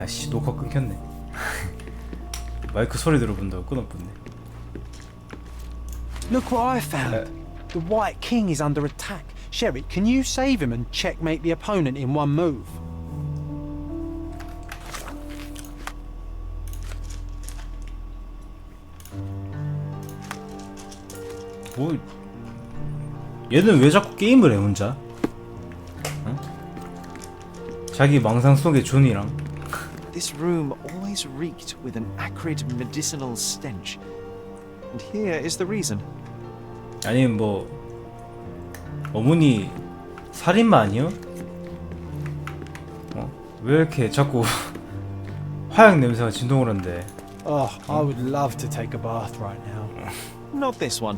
아씨 녹화 끊겼네. 마이크 소리 들어본다고 끊어버렸네. Look what I found. The White King is under attack. Sherry, can you save him and checkmate the opponent in one move? 뭐 얘는 왜 자꾸 게임을 해 혼자? 응? 자기 망상 속의 존이랑. This room always reeked with an acrid medicinal stench. And here is the reason. 아니면 뭐 어머니 살인마 아니요? 왜 이렇게 자꾸 화약 냄새가 진동을 한대? Oh, I would love to take a bath right now. Not this one.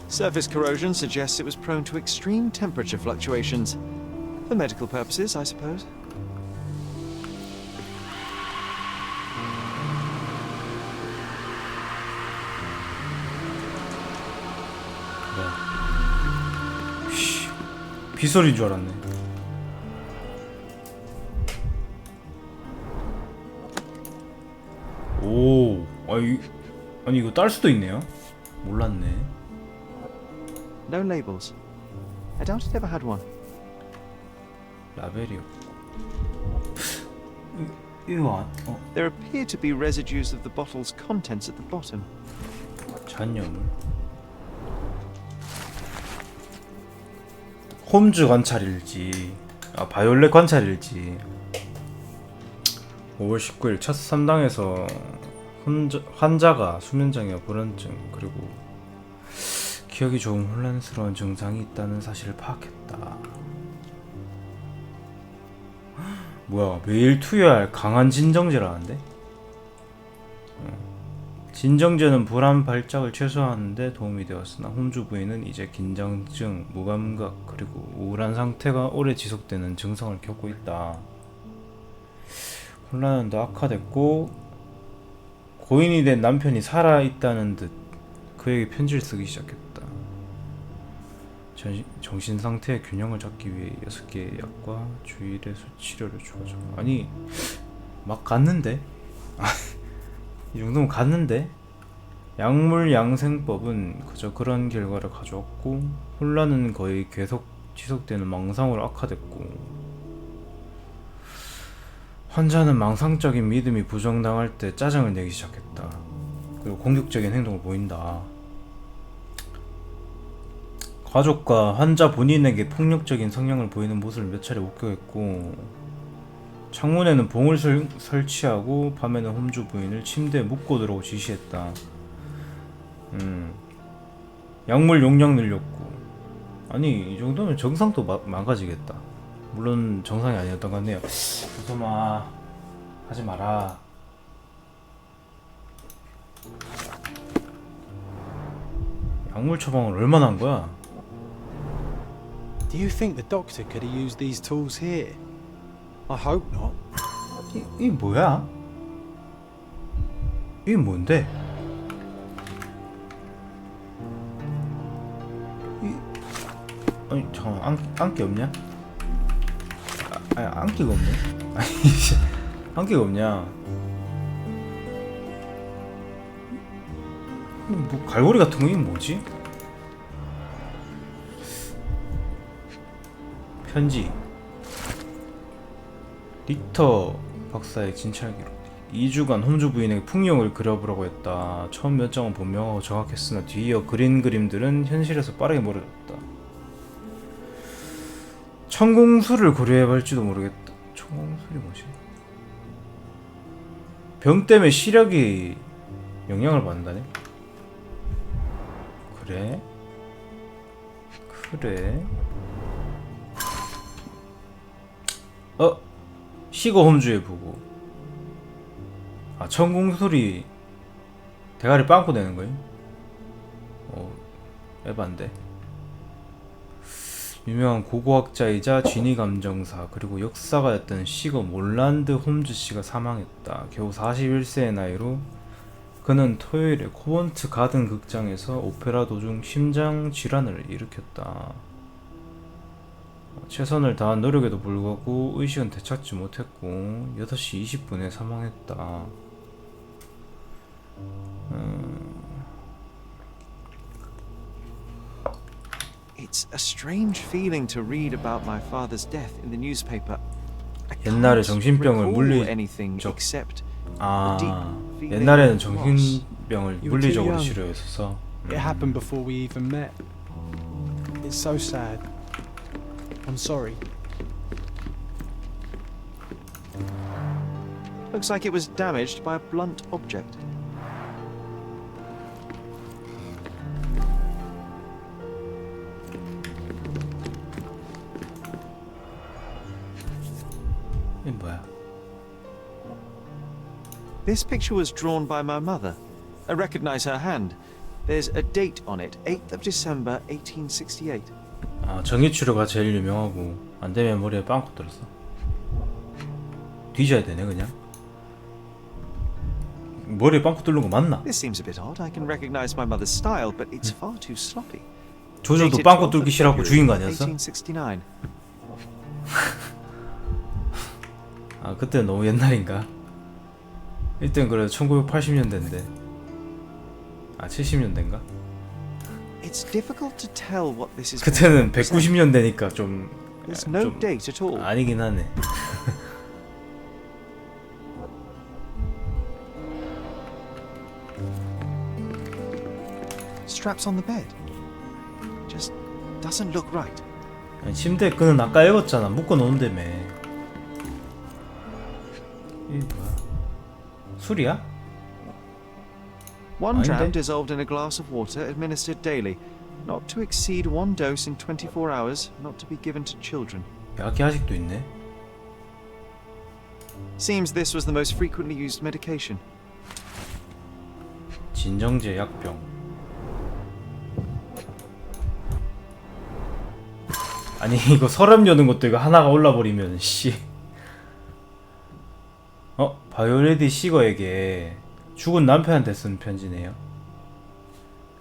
Surface corrosion suggests it was prone to extreme temperature fluctuations. For medical purposes, I suppose. 비소리인 줄 알았네. 오, 아니 이거 딸 수도 있네요. 몰랐네. No labels. I doubt it ever had one. 라벨이요. 이거 There appear to be residues of the bottle's contents at the bottom. 잔여물. 홈즈 관찰일지, 바이올렛 관찰일지. 5월 19일 첫 3당에서 환자가 수면장애와 불안증 그리고 기억이 조금 혼란스러운 증상이 있다는 사실을 파악했다. 뭐야, 매일 투여할 강한 진정제라는데? 진정제는 불안 발작을 최소화하는 데 도움이 되었으나 홈즈 부인은 이제 긴장증, 무감각, 그리고 우울한 상태가 오래 지속되는 증상을 겪고 있다. 혼란은 더 악화됐고 고인이 된 남편이 살아있다는 듯 그에게 편지를 쓰기 시작했다. 정신상태의 균형을 잡기 위해 6개의 약과 주일의 치료를 주어져. 아니 막 갔는데? 이 정도면 갔는데? 약물 양생법은 그저 그런 결과를 가져왔고 혼란은 거의 계속 지속되는 망상으로 악화됐고 환자는 망상적인 믿음이 부정당할 때 짜증을 내기 시작했다. 그리고 공격적인 행동을 보인다. 가족과 환자 본인에게 폭력적인 성향을 보이는 모습을 몇 차례 목격했고 창문에는 봉을 설치하고 밤에는 홈즈 부인을 침대에 묶어두라고 지시했다. 약물 용량 늘렸고. 아니 이 정도면 정상도 망가지겠다. 물론 정상이 아니었던 것 같네요. 무서마 하지 마라. 약물 처방을 얼마나 한 거야? Do you think the doctor could have used these tools here? I hope not. 이 뭐야? 이게 뭔데? 아니 잠깐만 안기 없냐? 안기가 없네. 아니 안기가 없냐? 뭐 갈고리 같은 거 이게 뭐지? 편지. 릭터 박사의 진찰 기록. 2주간 홈즈 부인에게 풍경을 그려보라고 했다. 처음 몇 장은 분명하고 정확했으나 뒤이어 그린 그림들은 현실에서 빠르게 멀어졌다. 천공술을 고려해볼지도 모르겠다. 천공술이 뭐지? 병 때문에 시력이 영향을 받는다네? 그래? 시거 홈즈의 부부. 천공술이 대가리 빵꾸 내는 거임? 에반데. 유명한 고고학자이자 진위 감정사 그리고 역사가였던 시거 몰란드 홈즈 씨가 사망했다. 겨우 41세의 나이로 그는 토요일에 코번트 가든 극장에서 오페라 도중 심장 질환을 일으켰다. 최선을 다한 노력에도 불구하고 의식은 되찾지 못했고 8시 20분에 사망했다. It's a strange feeling to read about my father's death in the newspaper. I 옛날에 can't 정신병을 recall anything 물리적 except 아 deep feeling 옛날에는 of loss. 정신병을 You were too 물리적으로 young. 치료했어서 It happened before we even met. It's so sad. I'm sorry. Looks like it was damaged by a blunt object. 이 뭐야? This picture was drawn by my mother. I recognize her hand. There's a date on it, 8th of December, 1868. 아 전기치료가 제일 유명하고 안되면 머리에 빵꾸 뚫었어. 뒤져야 되네 그냥. 머리에 빵꾸 뚫는 거 맞나? This seems a bit odd. I can recognize my mother's style, but it's far too sloppy. 조조도 Dated 빵꾸 12th 뚫기 of 싫어하고 February, 죽인 거 아니었어? 1869. 아 그때 너무 옛날인가? 이땐 그래 1980년대인데 아 70년대인가? It's difficult to tell what this is. 그때는 meant to represent. 190년대니까 좀, There's no 좀 date at all. 아니긴 하네. Straps on the bed. Just doesn't look right. 아니, 침대 끈은 아까 읽었잖아. 묶어 놓은다며. 이 뭐야? 술이야? One 아닌데? dram dissolved in a glass of water administered daily. Not to exceed one dose in 24 hours. Not to be given to children. 약이 아직도 있네. Seems this was the most frequently used medication. 진정제 약병. 아니 이거 서랍 여는 것도 이거 하나가 올라버리면 씨. 바이올레디 시거에게 죽은 남편한테 쓴 편지네요.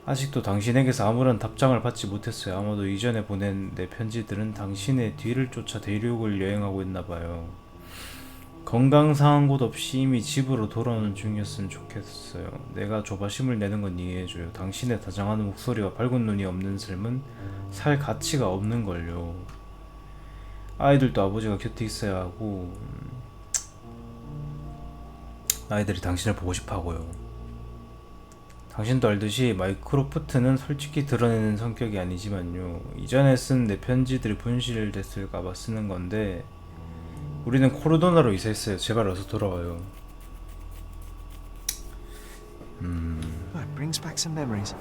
아직도 당신에게서 아무런 답장을 받지 못했어요. 아마도 이전에 보낸 내 편지들은 당신의 뒤를 쫓아 대륙을 여행하고 있나봐요. 건강상한 곳 없이 이미 집으로 돌아오는 중이었으면 좋겠어요. 내가 조바심을 내는 건 이해해줘요. 당신의 다정한 목소리와 밝은 눈이 없는 삶은 살 가치가 없는걸요. 아이들도 아버지가 곁에 있어야 하고 아이들이 당신을 보고 싶어하고요. 당신도 알듯이 마이크로프트는 솔직히 드러내는 성격이 아니지만요. 이전에 쓴 내 편지들이 분실됐을까봐 쓰는 건데 우리는 코르도나로 이사했어요. 제발 어서 돌아와요. Oh, it brings back some memories.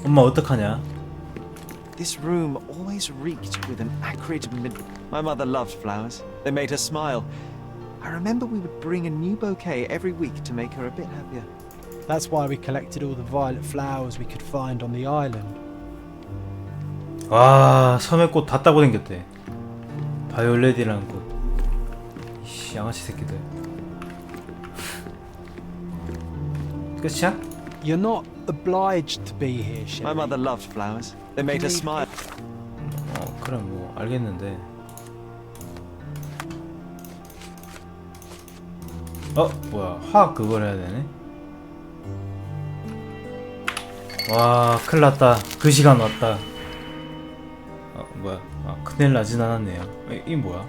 엄마 어떡하냐? This room always reeked with an acrid My mother loved flowers. They made her smile. I remember we would bring a new bouquet every week to make her a bit happier. That's why we collected all the violet flowers we could find on the island. 와 섬에 꽃 다 따고 댕겼대. 바이올렛이라는 꽃. 이 양아치 새끼들. 끝이야? You're not obliged to be here, My Sherry. mother loved flowers. They made her smile. 그럼 뭐 알겠는데. 뭐야 화학 그걸 해야 되네? 와 큰일났다. 그 시간 왔다. 뭐야 큰일 나진 않았네요. 이 뭐야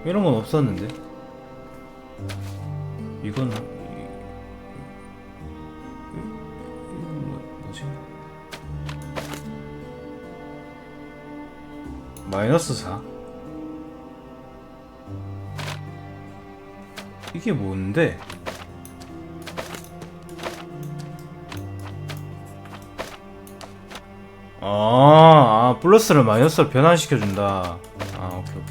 이런 건 없었는데. 이건 뭐지? -4? 이게 뭔데? 플러스를 마이너스로 변환시켜준다. 오케이.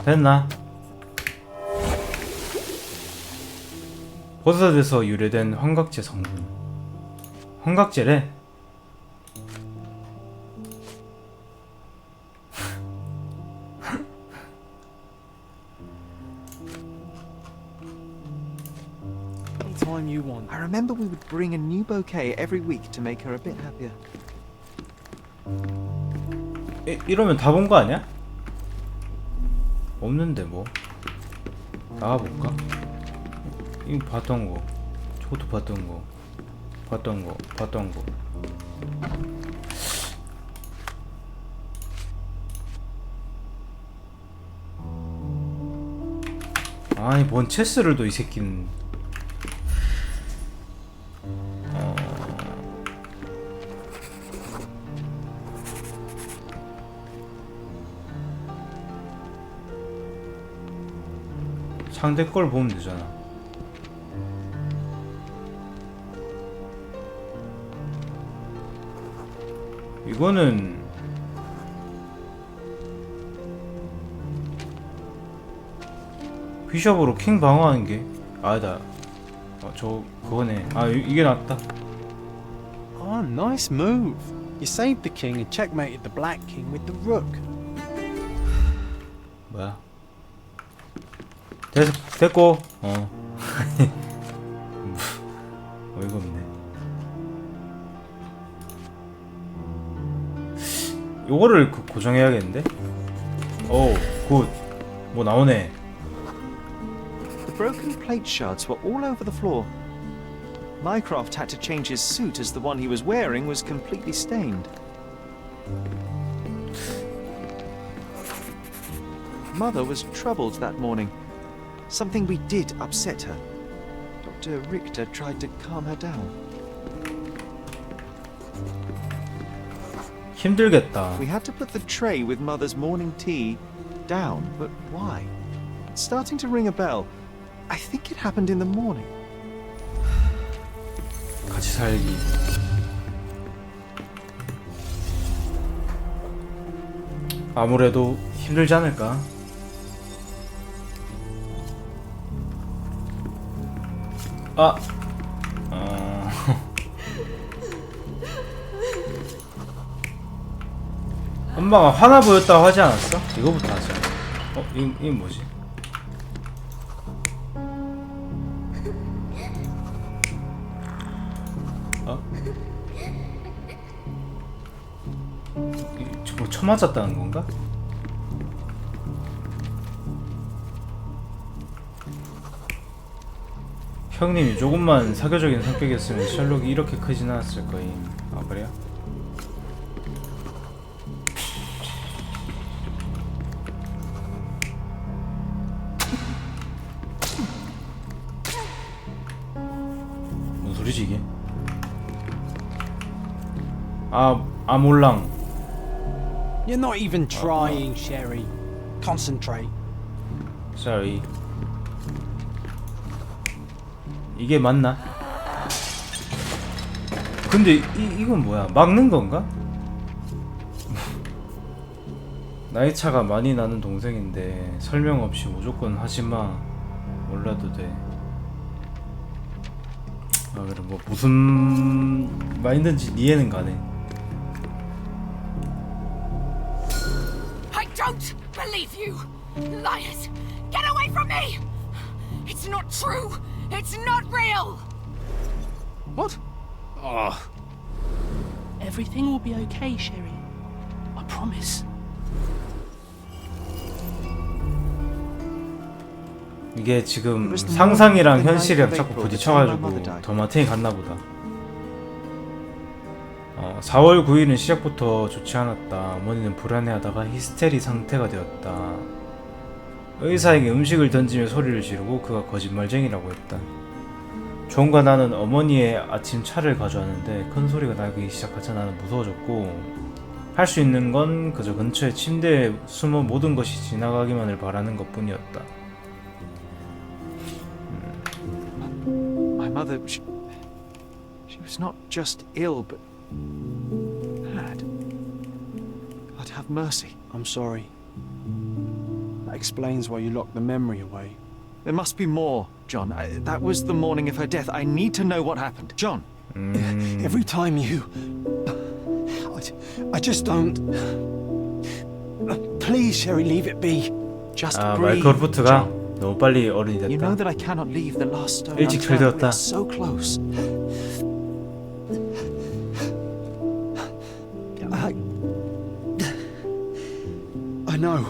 됐나? 버섯에서 유래된 환각제 성분. 환각제래? time you want. I remember we would bring a new bouquet every week to make her a bit happier. 이러면 다 본 거 아니야? 없는데 뭐 나가볼까? 이거 봤던 거, 저것도 봤던 거, 봤던 거. 아니 뭔 체스를 또 이 새끼는. 상대 걸 보면 되잖아. 이거는 비숍으로 킹 방어하는 게 아니다. 저 그거네. 이게 낫다. Oh, nice move. You saved the king and checkmated the black king with the rook. 뭐야? 됐고. 어이가 없네. 요거를 고정해야겠는데? 오, 굿. 뭐 나오네. The broken plate shards were all over the floor. Mycroft had to change his suit as the one he was wearing was completely stained. Mother was troubled that morning. Something we did upset her. Dr. Richter tried to calm her down. 힘들겠다. We had to put the tray with Mother's morning tea down, but why? It's starting to ring a bell. I think it happened in the morning. 같이 살기. 아무래도 힘들지 않을까? 엄마가 화나 보였다고 하지 않았어? 이거부터 하자. 이건 뭐지? 뭐 쳐맞았다는 건가? 형님이 조금만 사교적인 성격이었으면 셜록이 이렇게 크진 않았을 거임. 아 그래요? 뭔 소리지 이게? 몰랑. You're not even trying, Sherry. Concentrate. Sorry. 이게 맞나? 근데 이건 뭐야? 막는 건가? 나이 차가 많이 나는 동생인데 설명 없이 무조건 하지마. 몰라도 돼. 그래 뭐 무슨 마인드인지 이해는 가네. I don't believe you! Liars! Get away from me! It's not true! It's not real! What? Everything will be okay, Sherry. I promise. 이게 지금 상상이랑 현실이랑 자꾸 부딪혀가지고 더마탱이 갔나보다. 4월 9일은 시작부터 좋지 않았다. 어머니는 불안해하다가 히스테리 상태가 되었다. 의사에게 음식을 던지며 소리를 지르고 그가 거짓말쟁이라고 했다. 존과 나는 어머니의 아침 차를 가져왔는데 큰 소리가 나기 시작하자 나는 무서워졌고 할 수 있는 건 그저 근처의 침대에 숨어 모든 것이 지나가기만을 바라는 것뿐이었다. My mother, she was not just ill, but had. God have mercy. I'm sorry. That explains why you locked the memory away. There must be more, John. That was the morning of her death. I need to know what happened. John! Every time you... I just don't... Please, Sherry, leave it be. Just breathe. 마이크로프트가 John. 너무 빨리 어른이 You know 됐다. that I cannot leave the last stone 일찍 unturned. We 철들었다. are so close. I know,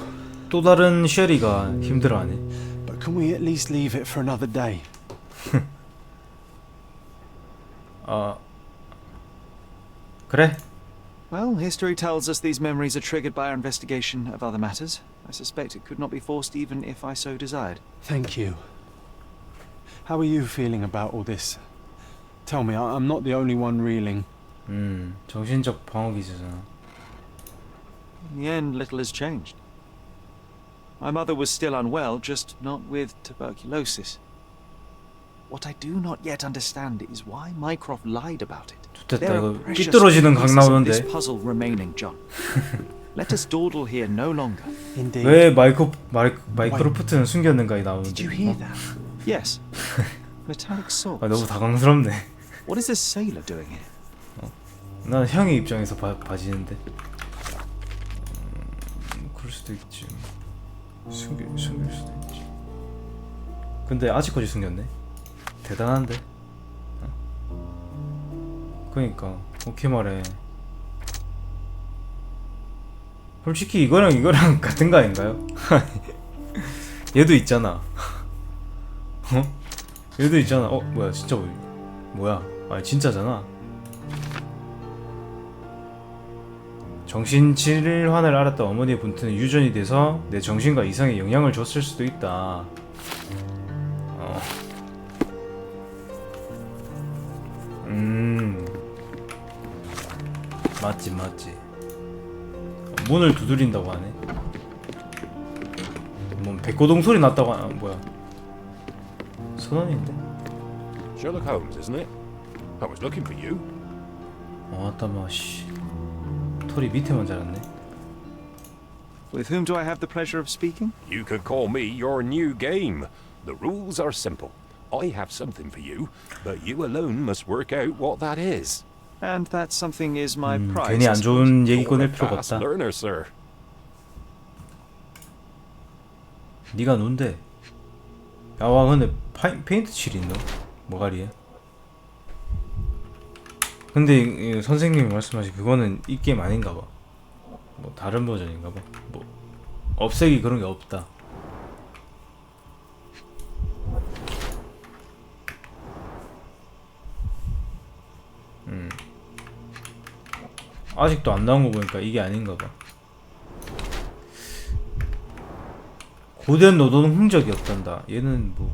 또 다른 쉐리가 힘들어하네. but can we at least leave it for another day? 그래. Well, history tells us these memories are triggered by our investigation of other matters. I suspect it could not be forced even if I so desired. Thank you. How are you feeling about all this? Tell me, I'm not the only one reeling. 정신적 방어 기제잖아. In the end, little has changed. My mother was still unwell, just not with tuberculosis. What I do not yet understand is why Mycroft lied about it. 좋됐다. There are 이거 precious 삐뚤어지는 각 pieces of 나오는데. this puzzle remaining, John. Let us dawdle here no longer. Indeed. 왜 마이크로프트는 숨겼는가에 나오는데. Did you hear that? Yes. Metallic swords. 너무 당황스럽네. What is this sailor doing here? 난 형의 입장에서 봐지는데. 그럴 수도 있지. 숨길 수도 있지. 근데 아직까지 숨겼네. 대단한데. 그러니까 오케이 말해. 솔직히 이거랑 같은 거 아닌가요? 얘도 있잖아. 얘도 있잖아. 뭐야 진짜 뭐야? 아니 진짜잖아. 정신질환을 앓았던 어머니의 분투는 유전이 돼서 내 정신과 이성에 영향을 줬을 수도 있다. 맞지. 문을 두드린다고 하네. 뭐 백고동 소리 났다고 뭐야? 선언인데? Sherlock Holmes, isn't it? I was looking for you. 아따마 씨. 털이 밑에만 자랐네. With whom do I have the pleasure of speaking? You could call me your new game. The rules are simple. I have something for you, but you alone must work out what that is. And that something is my prize. 괜히 안 좋은 얘기 You're 꺼낼 a 필요가 fast 없다. learner, sir. 네가 논데. 야와 근데 페인트 칠 있노? 뭐가리에? 근데 선생님이 말씀하신 그거는 이 게임 아닌가 봐. 뭐 다른 버전인가 봐. 뭐 없애기 그런 게 없다. 아직도 안 나온 거 보니까 이게 아닌가 봐. 고된 노동은 흔적이 없단다. 얘는 뭐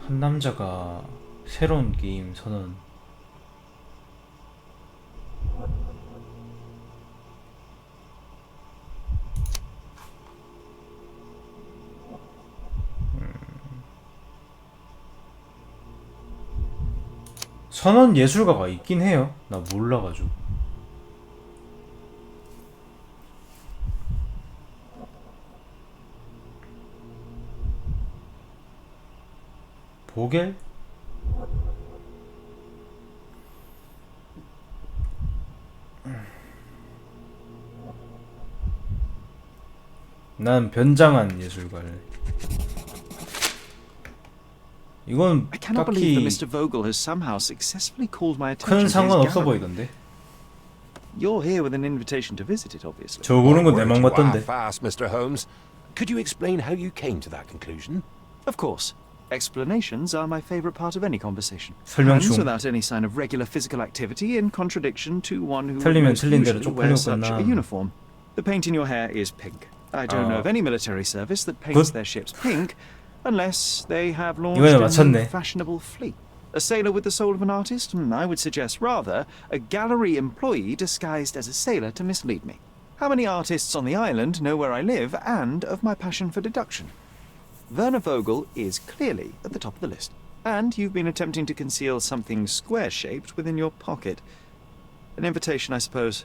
한 남자가 새로운 게임 선언. 선언 예술가가 있긴 해요. 나 몰라가지고. 보겔? 난 변장한 예술가를. 이건 I cannot believe that 딱히 Mr. Vogel has somehow successfully called my 큰 attention to his 상관없어 gallery. 보이던데. You're here with an invitation to visit it, obviously. 저 보는 건 내 Words 맘 you are 같던데. fast, Mr. Holmes. Could you explain how you came to that conclusion? Of course. Explanations are my favorite part of any conversation. 설명 Hands 중. without any sign of regular physical activity, in contradiction to one who would 틀리면 most 틀린 대로 usually wear such 쪽팔렸구나. a uniform. The paint in your hair is pink. I don't know of any military service that paints their ships pink, unless they have launched 이번에 a new 맞췄네. fashionable fleet. A sailor with the soul of an artist? I would suggest rather a gallery employee disguised as a sailor to mislead me. How many artists on the island know where I live and of my passion for deduction? Werner Vogel is clearly at the top of the list. And you've been attempting to conceal something square-shaped within your pocket. An invitation, I suppose.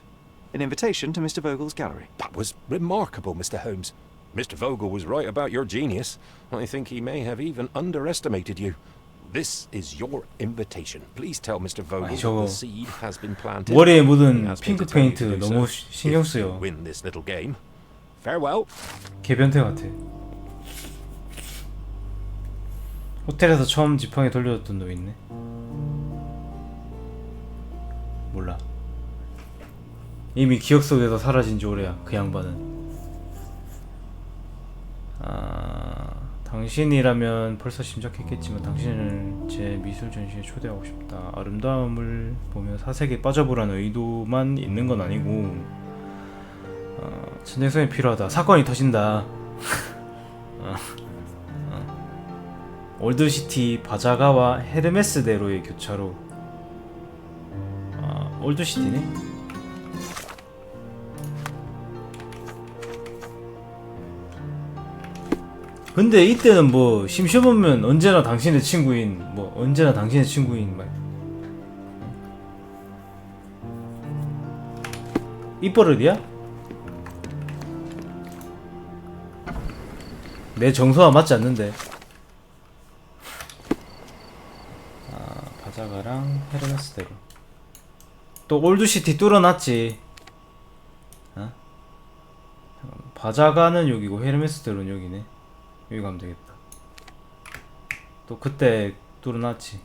An invitation to Mr. Vogel's gallery. That was remarkable, Mr. Holmes. Mr. Vogel was right about your genius. I think he may have even underestimated you. This is your invitation. Please tell Mr. Vogel 아니, that 저거 the seed has been planted. 머리에 He 묻은 asked me 핑크 to tell you 페인트 to do 너무 so, 신경 if you 쓰여. win this little game. Farewell. 개변태 같아. 호텔에서 처음 지팡이 돌려줬던 놈 있네. 몰라. 이미 기억 속에서 사라진 지 오래야. 그 양반은. 당신이라면 벌써 짐작했겠지만 당신을 제 미술 전시에 초대하고 싶다. 아름다움을 보며 사색에 빠져보라는 의도만 있는 건 아니고 진정성이 필요하다. 사건이 터진다. 올드시티 바자가와 헤르메스대로의 교차로. 올드시티네? 근데 이때는 뭐 심심하면 언제나 당신의 친구인 막 입버릇이야? 내 정서와 맞지 않는데. 바자가랑 헤르메스대로. 또 올드시티 뚫어놨지. 바자가는 여기고 헤르메스대로는 여기네. 여기 가면 되겠다. 또 그때 뚫어놨지.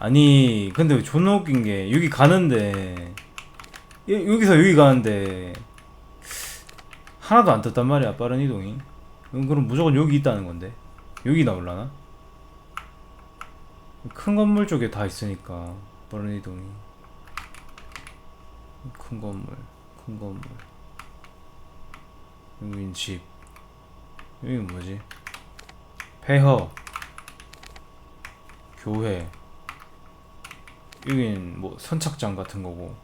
아니 근데 존나 웃긴 게 여기 가는데 여기서 여기 가는데 하나도 안 떴단 말이야. 빠른 이동이. 그럼 무조건 여기 있다는 건데 여기 나올라나? 큰 건물 쪽에 다 있으니까 빠른 이동이. 큰 건물 여긴 집. 여긴 뭐지? 폐허 교회. 여긴 뭐 선착장 같은 거고.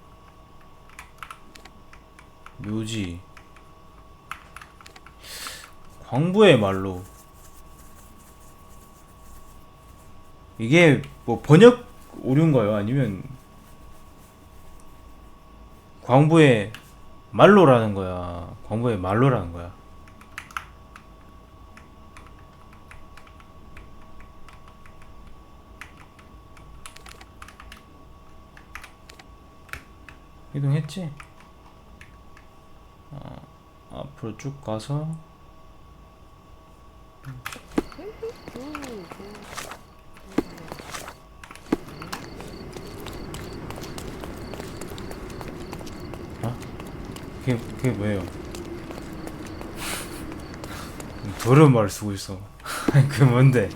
묘지. 광부의 말로. 이게 뭐 번역 오류인가요? 아니면 광부의 말로라는 거야? 광부의 말로라는 거야? 이동했지? 앞으로 쭉 가서 그게 뭐예요? 더러운 말을 쓰고 있어. 아니 그게 뭔데?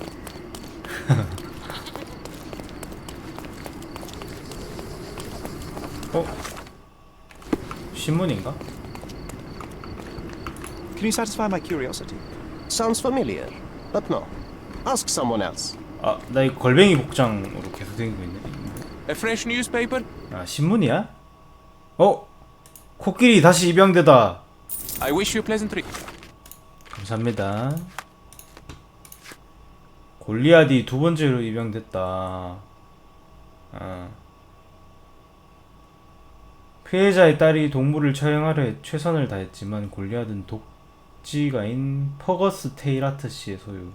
신문인가? Can you satisfy my curiosity? Sounds familiar, but no. Ask someone else. 나 이 걸뱅이 복장으로 계속 다니고 있네. A fresh newspaper? 신문이야? 코끼리 다시 입양되다. I wish you a pleasant trip. 감사합니다. 골리앗이 두 번째로 입양됐다. 피해자의 딸이 동물을 처형하려 최선을 다했지만 골리앗은 독지가인 퍼거스 테일하트 씨의 소유.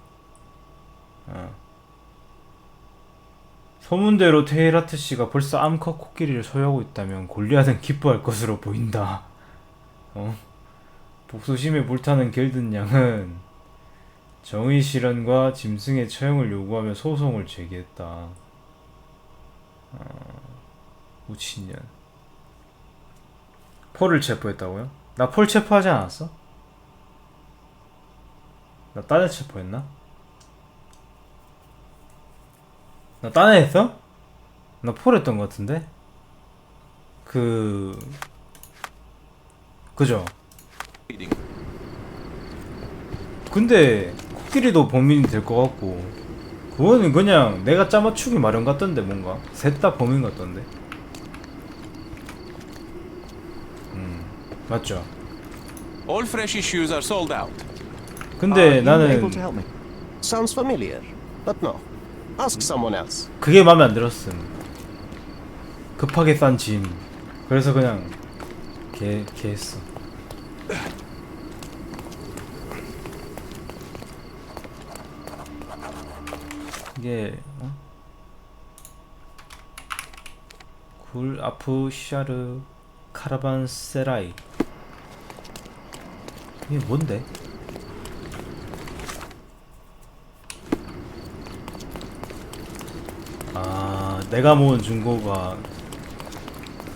소문대로 테일하트 씨가 벌써 암컷 코끼리를 소유하고 있다면 골리앗은 기뻐할 것으로 보인다. 복수심에 불타는 겔든 양은 정의 실현과 짐승의 처형을 요구하며 소송을 제기했다. 무친년. 폴을 체포했다고요? 나 폴 체포하지 않았어? 나 딴 애 체포했나? 나 딴 애 했어? 나 폴 했던 것 같은데? 그죠? 근데 코끼리도 범인이 될 것 같고 그거는 그냥 내가 짜맞추기 마련 같던데. 뭔가 셋 다 범인 같던데. 맞죠? All fresh issues are sold out. 근데 Are you 나는 able to help me? Sounds familiar, but no. Ask someone else. 그게 마음에 안 들었음. 급하게 싼 짐. 그래서 그냥 개 했어. 이게 굴 아프샤르 카라반세라이 이게 뭔데? 아, 내가 모은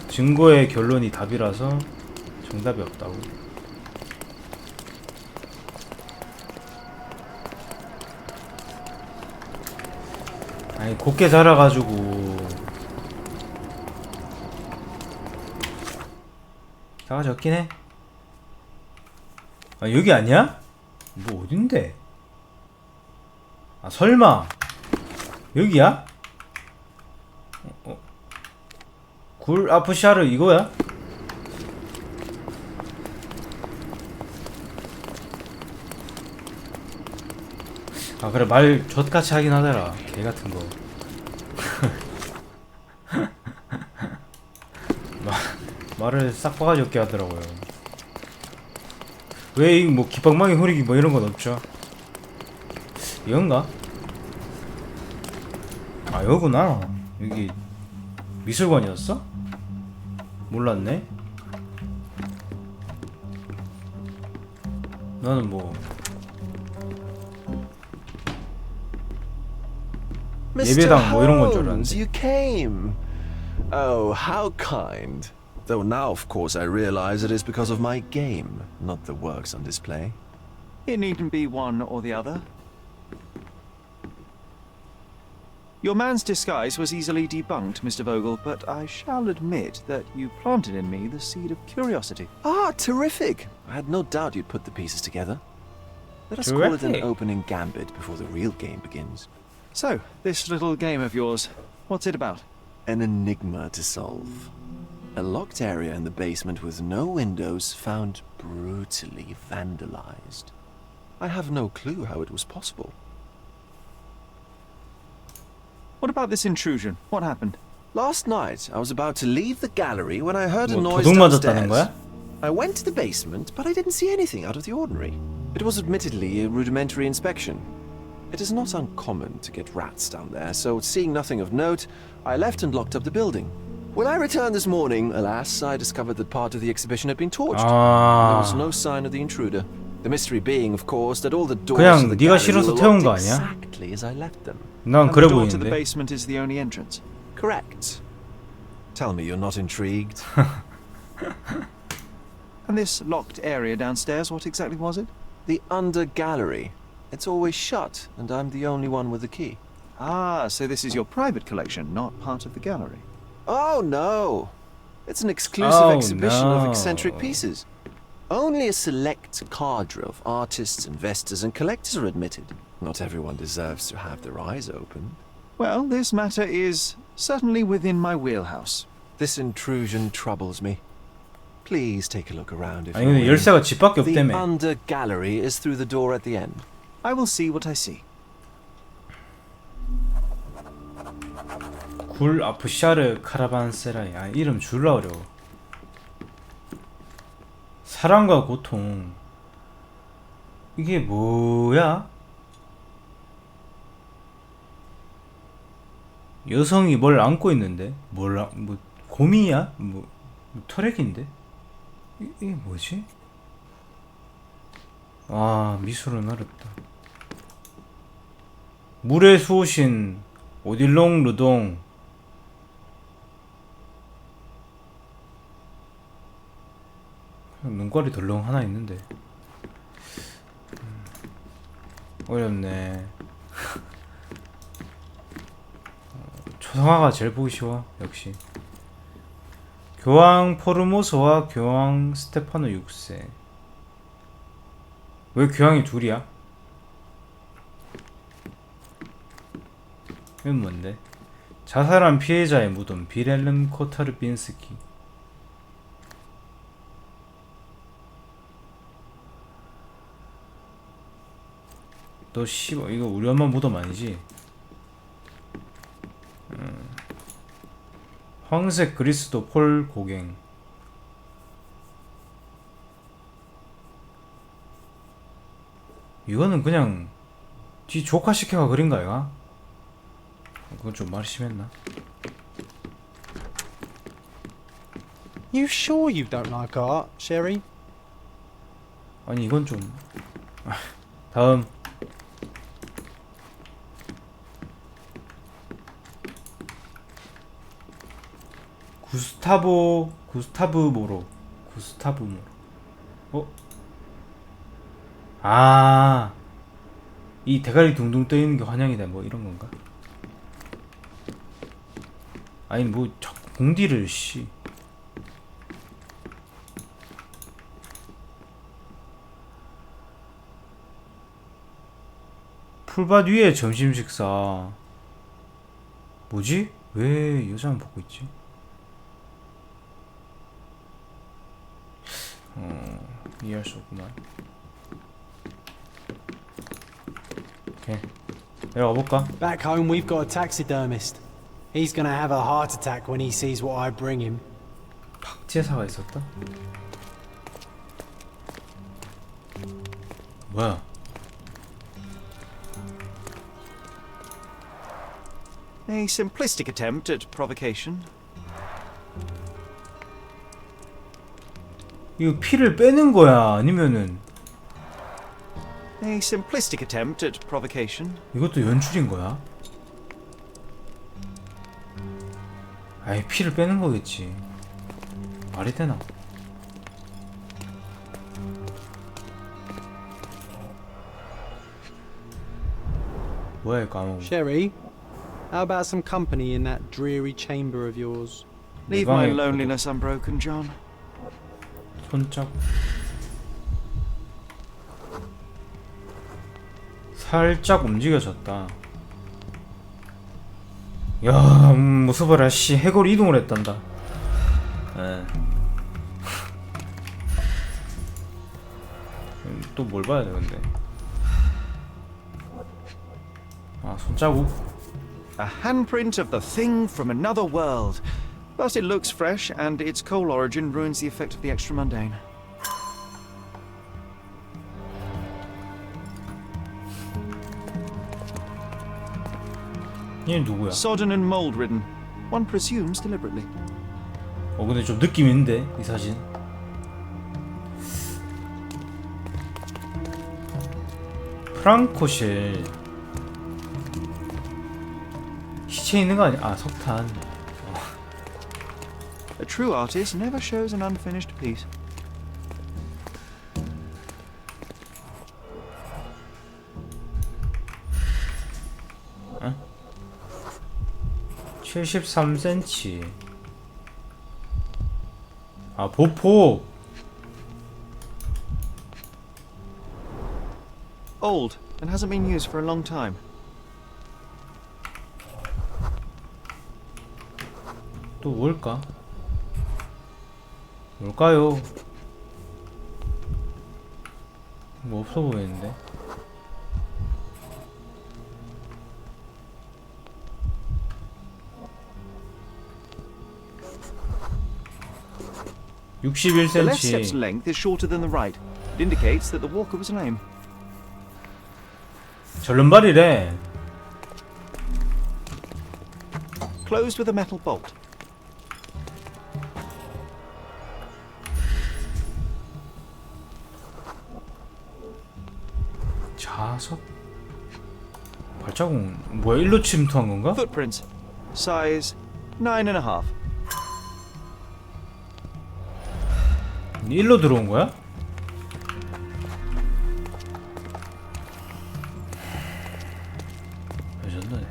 증거의 결론이 답이라서 정답이 없다고. 아니, 곱게 자라가지고 다가 적긴 해. 아, 여기 아니야? 뭐 어딘데? 아, 설마 여기야? 굴 아프샤르 이거야? 아, 그래, 말 젖같이 하긴 하더라. 개 같은 거. 말을 싹 바가지 없게 하더라고요. 왜 뭐 기방망이 후리기 뭐 이런 건 없죠? 이건가? 아, 여구나. 여기 미술관이었어? 몰랐네. 나는 뭐 예배당 뭐 이런 건 줄 Holmes, 알았는데. you came. Oh, how kind. Though now, of course, I realize it is because of my game, not the works on display. It needn't be one or the other. Your man's disguise was easily debunked, Mr. Vogel, but I shall admit that you planted in me the seed of curiosity. Ah, terrific! I had no doubt you'd put the pieces together. Let us call it an Terrific. opening gambit before the real game begins. So, this little game of yours, what's it about? An enigma to solve. A locked area in the basement with no windows found brutally vandalized. I have no clue how it was possible. What about this intrusion? What happened? Last night, I was about to leave the gallery when I heard a 뭐 noise 도둑 맞았다는 downstairs. 거야? I went to the basement, but I didn't see anything out of the ordinary. It was admittedly a rudimentary inspection. It is not uncommon to get rats down there, so seeing nothing of note, I left and locked up the building. When I returned this morning, alas, I discovered that part of the exhibition had been torched. There was 아, no sign of the intruder. The mystery being, of course, that all the doors 그냥 to the 네가 gallery 싫어서 were 태운 거 locked 아니야? exactly as I left them. 난 And 그래 the door to the 보이는데. basement is the only entrance. Correct. Tell me you're not intrigued. And this locked area downstairs, what exactly was it? The under gallery. It's always shut, and I'm the only one with the key. Ah, so this is your private collection, not part of the gallery. Oh no! It's an exclusive Oh, exhibition of no. eccentric pieces. Only a select cadre of artists, investors, and collectors are admitted. Not everyone deserves to have their eyes opened. Well, this matter is certainly within my wheelhouse. This intrusion troubles me. Please take a look around if 아니 you 근데 will. 열쇠가 집 밖에 The 없다며. under gallery is through the door at the end. I will see what I see. 굴 아프샤르 카라반세라이. 아, 이름 줄라 어려워. 사랑과 고통. 이게 뭐야? 여성이 뭘 안고 있는데? 뭐 곰이야? 뭐 터렉인데? 이게 뭐지? 아, 미술은 어렵다. 물의 수호신 오딜롱 르동. 눈깔이 덜렁 하나 있는데. 어렵네. 초상화가 제일 보기 쉬워. 역시 교황 포르모소와 교황 스테파노 6세. 왜 교황이 둘이야? 이건 뭔데? 자살한 피해자의 무덤 비렐름 코타르빈스키. 너 씨발 이거 우리 엄마 무덤 아니지? 황색 그리스도 폴 고갱. 이거는 그냥 뒤 조카시켜가 그린 거야? 그건 좀 말이 심했나? You sure you don't like art, Sherry? 아니 이건 좀 다음 구스타브 모로. 어? 아, 이 대가리 둥둥 떠 있는 게 환영이다 뭐 이런 건가? 아니 뭐 자꾸 공디를 씨. 풀밭 위에 점심 식사. 뭐지? 왜 여자만 보고 있지? 이해할 수 없구만. 오케이, 내려가 볼까? Back home, we've got a taxidermist. He's gonna have a heart attack when he sees what I bring him. 박제사가 있었다? 뭐야? A simplistic attempt at provocation. 이거 피를 빼는 거야? 아니면은 A simplistic attempt at provocation. 이것도 연출인 거야? 아이, 피를 빼는 거겠지. 말이 되나? 뭐야 이거 까먹어. Sherry, how about some company in that dreary chamber of yours? Leave my loneliness unbroken, John. 손잡. 살짝 움직여졌다. 야, 무서워라 씨. 해골 이동을 했단다. 또 뭘 봐야 돼 근데? 아, 손자국. A handprint of the thing from another world. But it looks fresh, and its coal origin ruins the effect of the extra mundane. 얘 누구야? Sodden and mold-ridden. One presumes deliberately. 근데 좀 느낌 있는데 이 사진. 프랑코실. 시체 있는 거 아니야? 아, 석탄. A true artist never shows an unfinished piece. 어? 73cm. 아, 보폭. Old, and hasn't been used for a long time. 또 뭘까? 뭘까요? 뭐 없어 보이는데? The left step's 61cm. length is shorter than the right. It indicates that the walker was lame. 절름발이래. Closed with a metal bolt. 자석? 발자국 뭐야? 일로 침투한 건가? Footprints. Size 9.5. 일로 들어온 거야? 레전드네.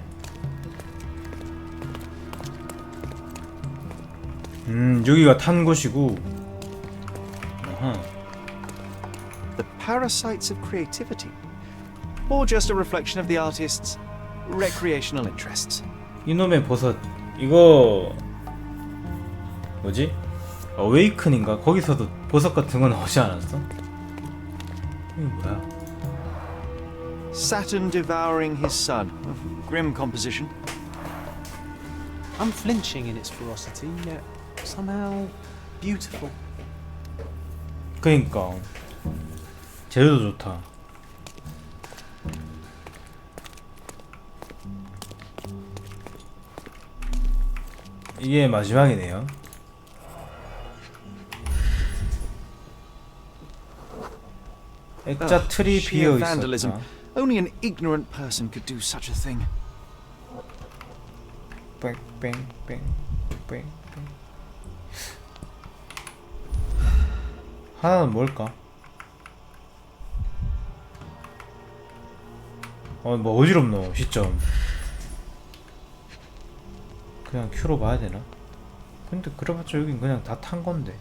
여기가 탄 곳이고. 아하. The parasites of creativity. Or just a reflection of the artist's recreational interests. 이놈의 버섯. 이거 뭐지? 어웨이큰인가? 거기서도 버섯 같은 거 나오지 않았어? 이게 뭐야? Saturn devouring his sun. Grim composition. Unflinching in its ferocity, yet somehow beautiful. 그니까 재료도 좋다. 이게 마지막이네요. 액자 틀이 Sheer 비어 vandalism. 있었다. Only an ignorant person could do such a thing. 뺑뺑뺑뺑뺑. 하나는 뭘까? 뭐 어지럽노 시점. 그냥 큐로 봐야 되나? 근데 그래봤자 여긴 그냥 다 탄 건데.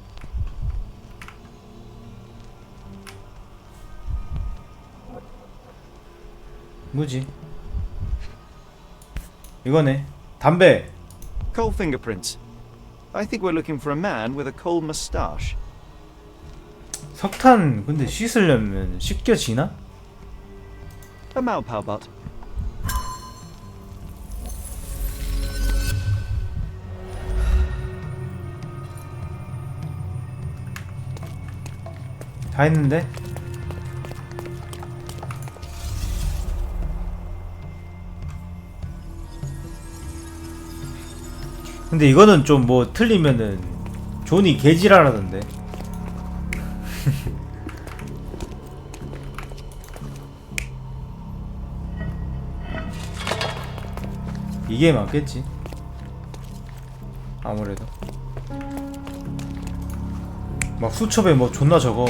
뭐지? 이거네. 담배. Coal fingerprints. I think we're looking for a man with a coal moustache. 석탄 근데 씻으려면 씻겨지나? A Malpalbot. 다 했는데? 근데 이거는 좀 뭐 틀리면은 존이 개지랄하던데. 이게 맞겠지? 아무래도 막 수첩에 뭐 존나 적어.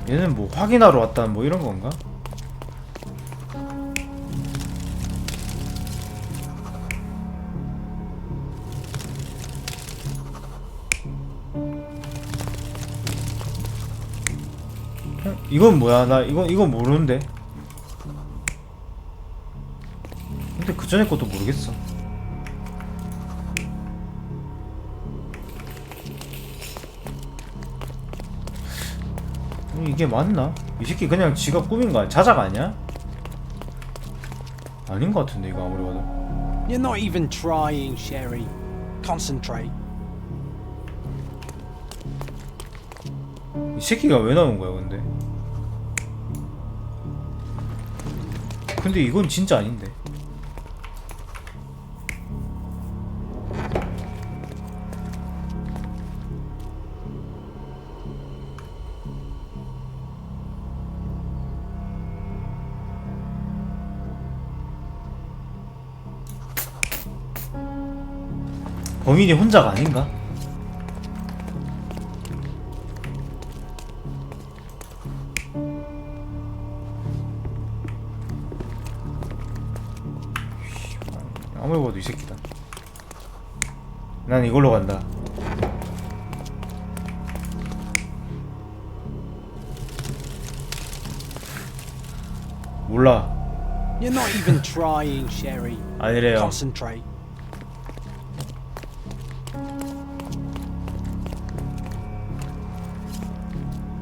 얘는 뭐 확인하러 왔다 뭐 이런 건가? 이건 뭐야? 나 이건 모르는데. 근데 그 전에 것도 모르겠어. 이게 맞나? 이 새끼 그냥 지가 꾸민 거 아니야? 자작 아니야? 아닌 것 같은데 이거 아무리 봐도. You're not even trying, Sherry. Concentrate. 이 새끼가 왜 나온 거야 근데? 근데 이건 진짜 아닌데. 범인이 혼자가 아닌가? 아무리 봐도 이 새끼다. 난 이걸로 간다. 몰라. You're not even trying, Sherry. 아니래요. Concentrate.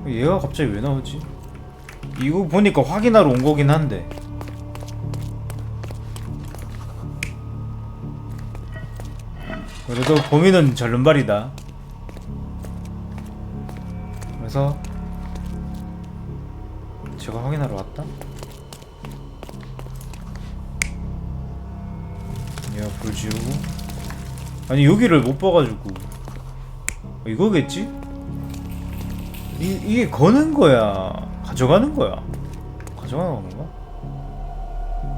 얘가 갑자기 왜 나오지? 이거 보니까 확인하러 온 거긴 한데. 그래도 범인은 절름발이다. 그래서 제가 확인하러 왔다? 얘가 불 지르고. 아니 여기를 못 봐가지고. 이거겠지? 이게 거는 거야? 가져가는 거야? 가져가는 건가?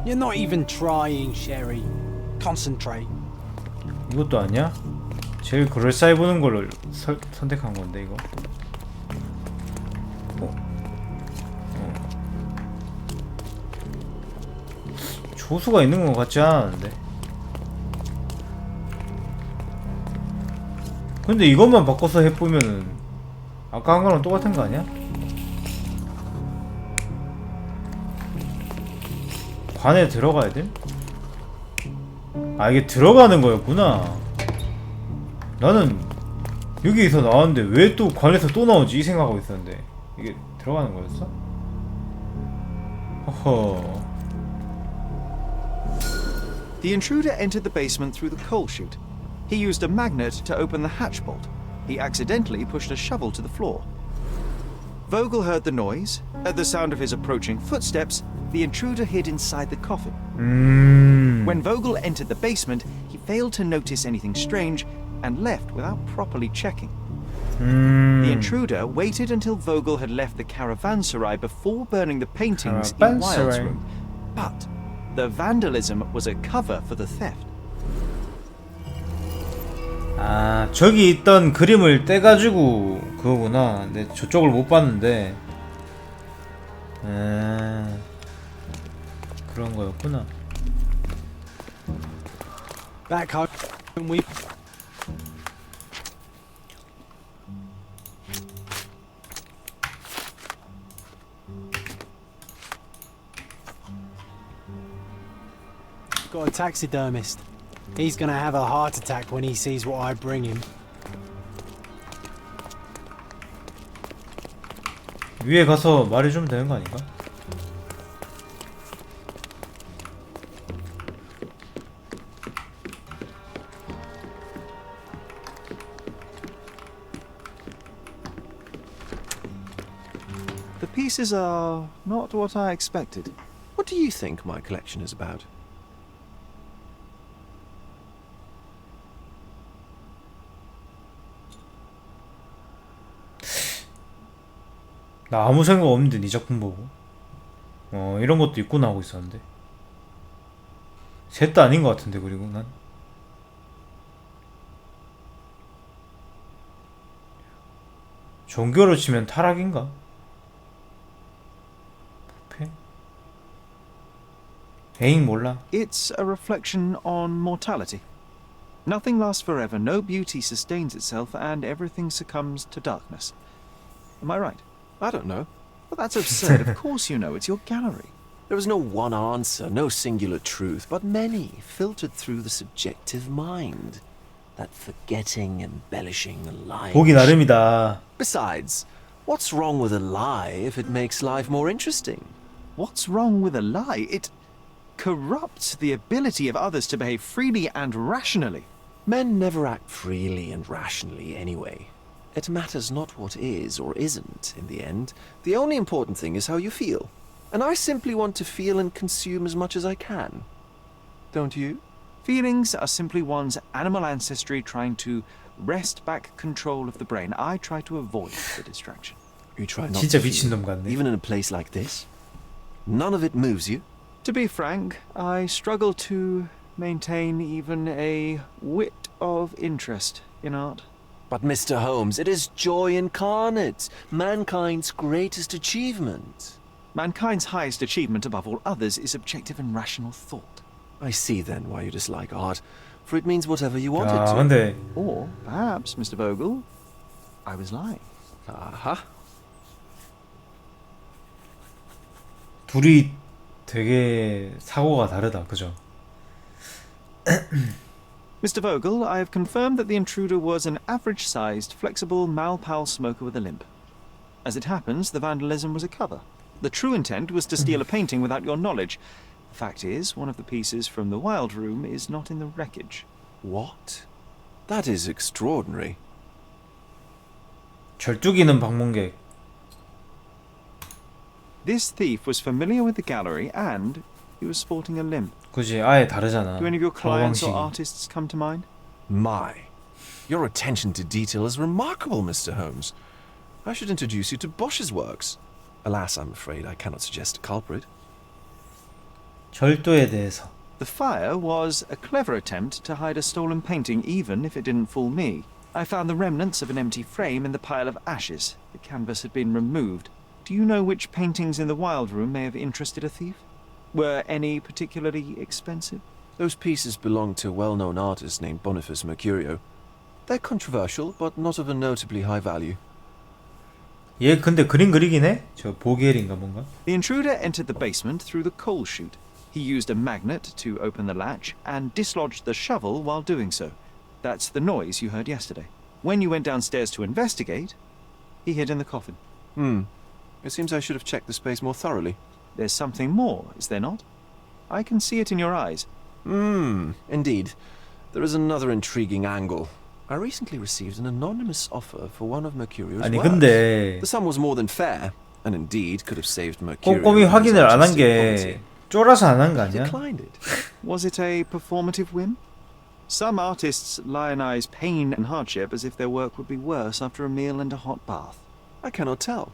You're not even trying, Sherry. Concentrate. 이것도 아니야? 제일 그럴싸해 보는 걸로 선택한 건데 이거. 조수가 있는 것 같지 않았는데. 근데 이것만 바꿔서 해보면은 아까 한 거랑 똑같은 거 아니야? 관에 들어가야 돼? 아 이게 들어가는 거였구나. 나는 여기서 나왔는데 왜 또 관에서 또 나오지 이 생각하고 있었는데 이게 들어가는 거였어? 허허. The intruder entered the basement through the coal chute. He used a magnet to open the hatch bolt. He accidentally pushed a shovel to the floor. Vogel heard the noise. At the sound of his approaching footsteps, the intruder hid inside the coffin. When Vogel entered the basement, he failed to notice anything strange and left without properly checking. The intruder waited until Vogel had left the caravanserai before burning the paintings in Wilde's Caravanserai. room. But the vandalism was a cover for the theft. 아, 저기 있던 그림을 떼가지고 그거구나. 근데 저쪽을 못 봤는데. 그런 거였구나. Back home, we. Got a taxidermist. He's gonna have a heart attack when he sees what I bring him. 위에 가서 말해주면 되는 거 아닌가? The pieces are not what I expected. What do you think my collection is about? 나 아무 생각 없는데 네 작품 보고 이런 것도 있구나 하고 있었는데 셋 다 아닌 것 같은데. 그리고 난 종교로 치면 타락인가? 부패? 에잉 몰라. It's a reflection on mortality. Nothing lasts forever, no beauty sustains itself, and everything succumbs to darkness. Am I right? I don't know. Well, that's absurd. Of course you know. It's your gallery. There is no one answer, no singular truth, but many filtered through the subjective mind. That forgetting, embellishing, lying. 보기 나름이다. Besides, what's wrong with a lie if it makes life more interesting? What's wrong with a lie? It corrupts the ability of others to behave freely and rationally. Men never act freely and rationally anyway. It matters not what is or isn't in the end. The only important thing is how you feel. And I simply want to feel and consume as much as I can. Don't you? Feelings are simply one's animal ancestry trying to wrest back control of the brain. I try to avoid the distraction. You try not 진짜 to feel, 미친놈 같네. even in a place like this? None of it moves you? To be frank, I struggle to maintain even a whit of interest in art. But Mr. Holmes, it is joy incarnate, mankind's greatest achievement. Mankind's highest achievement above all others is objective and rational thought. I see then why you dislike art, for it means whatever you want 아 it to. 근데 Or perhaps, Mr. Vogel, I was lying. Aha. 둘이 되게 사고가 다르다. 그죠? Mr. Vogel, I have confirmed that the intruder was an average-sized, flexible Malpal smoker with a limp. As it happens, the vandalism was a cover. The true intent was to steal a painting without your knowledge. The fact is, one of the pieces from the Wild Room is not in the wreckage. What? That is extraordinary. 절뚝이는 방문객. This thief was familiar with the gallery and he was sporting a limp. 그지? 아예 다르잖아. Do any of your clients or 방식이. artists come to mind? My. Your attention to detail is remarkable, Mr. Holmes. I should introduce you to Bosch's works. Alas, I'm afraid I cannot suggest a culprit. 절도에 대해서. The fire was a clever attempt to hide a stolen painting, even if it didn't fool me. I found the remnants of an empty frame in the pile of ashes. The canvas had been removed. Do you know which paintings in the Wild Room may have interested a thief? Were any particularly expensive? Those pieces belong to a well-known artist named Boniface Mercurio. They're controversial, but not of a notably high value. 얘 근데 그림 그리긴 해? 저 보게일인가 뭔가? The intruder entered the basement through the coal chute. He used a magnet to open the latch and dislodged the shovel while doing so. That's the noise you heard yesterday. When you went downstairs to investigate, he hid in the coffin. It seems I should have checked the space more thoroughly. There's something more, is there not? I can see it in your eyes. Indeed. There is another intriguing angle. I recently received an anonymous offer for one of Mercurio's 아니 works. 근데 The sum was more than fair, and indeed could have saved Mercurio. 꼼꼼히 from his 확인을 안 한 artistic 게 poverty. 쫄아서 안 한 거 He 아니야? declined it. Was it a performative whim? Some artists lionize pain and hardship as if their work would be worse after a meal and a hot bath. I cannot tell.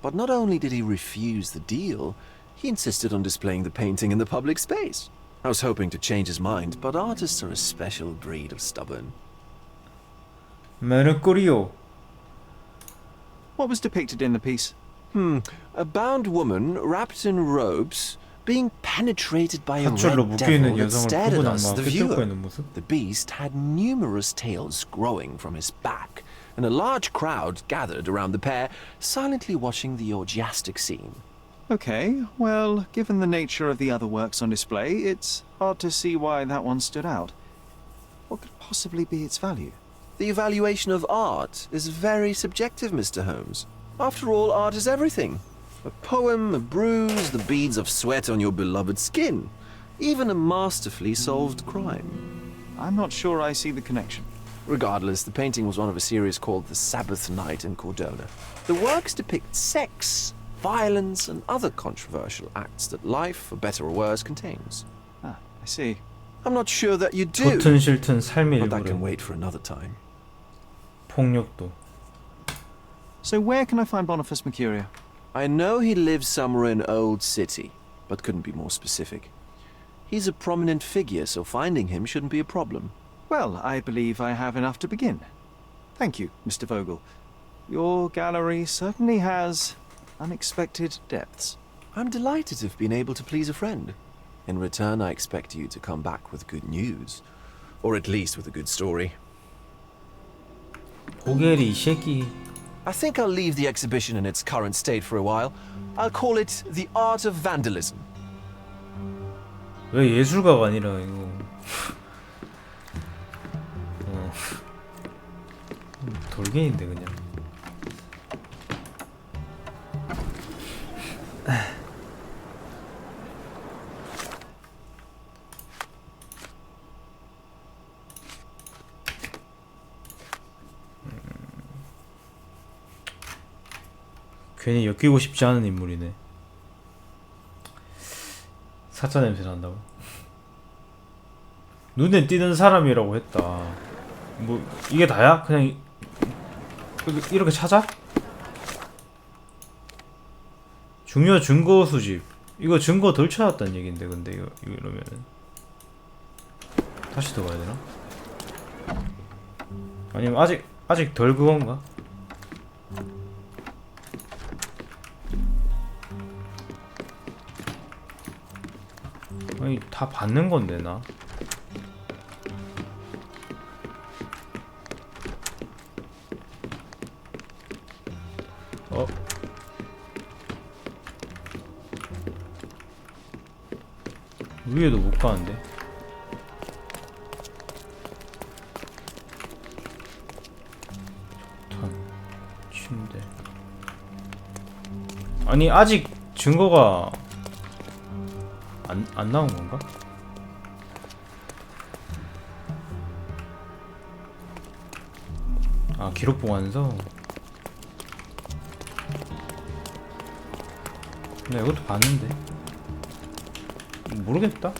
But not only did he refuse the deal, he insisted on displaying the painting in the public space. I was hoping to change his mind, but artists are a special breed of stubborn. 메르꾸리오. What was depicted in the piece? A bound woman wrapped in robes being penetrated by a 밧줄로 red 묶여있는 devil that 여성을 stared 푸른 at us, 악마가 the 꿰뚫고 viewer. 있는 모습? The beast had numerous tails growing from his back, and a large crowd gathered around the pair, silently watching the orgiastic scene. Okay, well, given the nature of the other works on display, it's hard to see why that one stood out. What could possibly be its value? The evaluation of art is very subjective, Mr. Holmes. After all, art is everything. A poem, a bruise, the beads of sweat on your beloved skin. Even a masterfully solved crime. I'm not sure I see the connection. Regardless, the painting was one of a series called The Sabbath Night in Cordona. The works depict sex, violence, and other controversial acts that life, for better or worse, contains. Ah, I see. I'm not sure that you do, 좋든 싫든 삶의 but that can 일부를 wait for another time. 폭력도. So where can I find Boniface Mercurio? I know he lives somewhere in Old City, but couldn't be more specific. He's a prominent figure, so finding him shouldn't be a problem. Well, I believe I have enough to begin. Thank you, Mr. Vogel. Your gallery certainly has unexpected depths. I'm delighted to have been able to please a friend. In return, I expect you to come back with good news. Or at least with a good story. 고개리 이 새끼. I think I'll leave the exhibition in its current state for a while. I'll call it The Art of Vandalism. 왜 예술가가 아니라 이거. 돌갱인데 그냥. 괜히 엮이고 싶지 않은 인물이네. 사자 냄새 난다고. 눈에 띄는 사람이라고 했다. 뭐 이게 다야? 그냥 이렇게 찾아? 중요 증거 수집. 이거 증거 덜 찾았다는 얘긴데 근데 이러면은 다시 더 가야 되나? 아니면 아직 덜 그건가? 아니 다 받는 건데 나. 위에도 못 가는데. 폭탄, 침대. 아니 아직 증거가 안 나온 건가? 아 기록 보관서. 나 이것도 봤는데 모르겠다.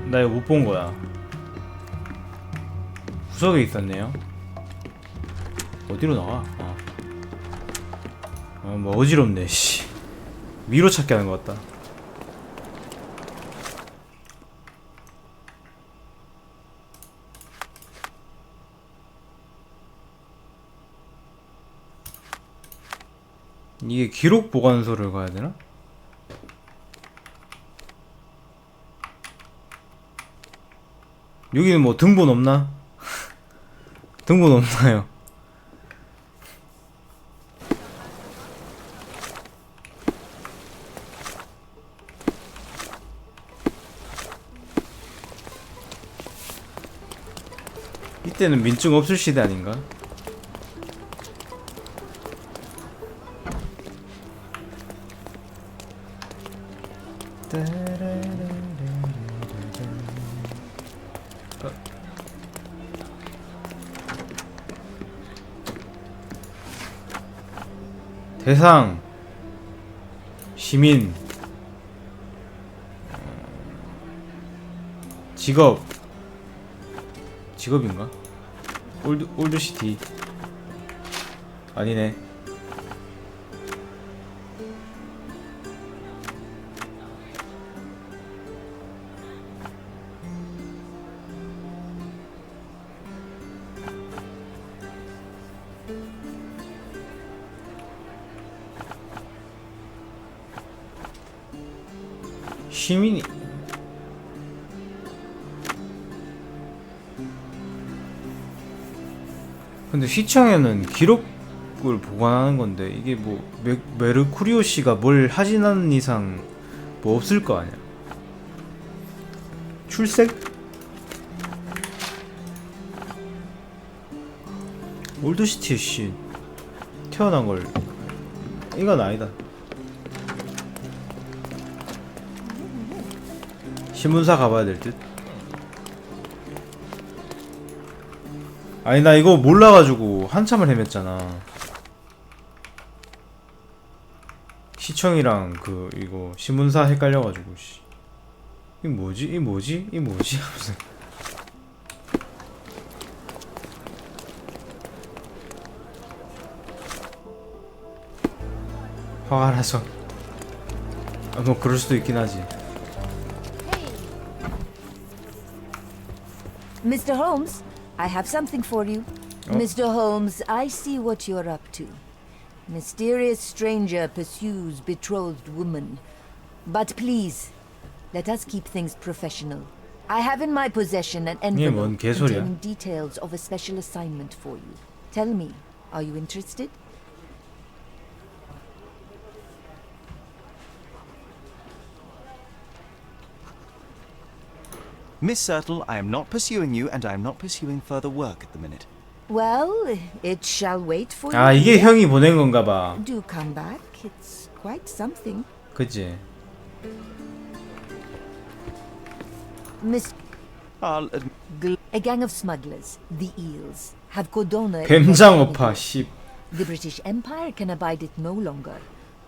나 이거 못 본 거야. 구석에 있었네요. 어디로 나가? 뭐 어지럽네. 씨. 위로 찾기 하는 것 같다. 이게 기록 보관소를 가야 되나? 여기는 뭐 등본 없나? 등본 없나요? 이때는 민증 없을 시대 아닌가? 대상 시민 직업인가? 올드시티 아니네. 시민이 근데 시청에는 기록을 보관하는 건데 이게 뭐 메르쿠리오 씨가 뭘 하진 않는 이상 뭐 없을 거 아니야. 출생? 올드시티 씨 태어난 걸 이건 아니다. 신문사 가봐야 될 듯. 아니 나 이거 몰라가지고 한참을 헤맸잖아. 시청이랑 그 이거 신문사 헷갈려가지고 씨. 이 뭐지? 하면서 화가 나서 뭐 그럴 수도 있긴 하지. Mr. Holmes, I have something for you. Mr. Holmes, I see what you're up to. Mysterious stranger pursues betrothed woman. But please, let us keep things professional. I have in my possession an 이게 뭔 envelope 개소리야? containing details of a special assignment for you. Tell me, are you interested? Miss Sertle, I am not pursuing you, and I am not pursuing further work at the minute. Well, it shall wait for you. 아 이게 here. 형이 보낸 건가 봐. Do come back. It's quite something. 그치? Miss I'll A gang of smugglers, the Eels, have Codona in 뱀장어파 씨. The British Empire can abide it no longer.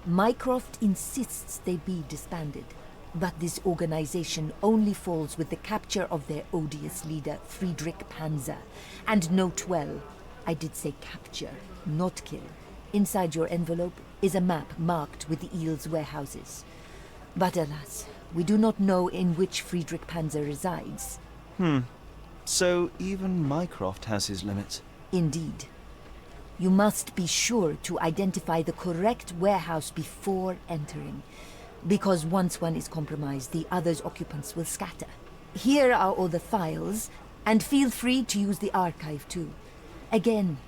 Mycroft insists they be disbanded. But this organization only falls with the capture of their odious leader, Friedrich Panzer. And note well, I did say capture, not kill. Inside your envelope is a map marked with the Eels' warehouses. But alas, we do not know in which Friedrich Panzer resides. So even Mycroft has his limits. Indeed. You must be sure to identify the correct warehouse before entering. Because once one is compromised, the other's occupants will scatter. Here are all the files, and feel free to use the archive too. Again,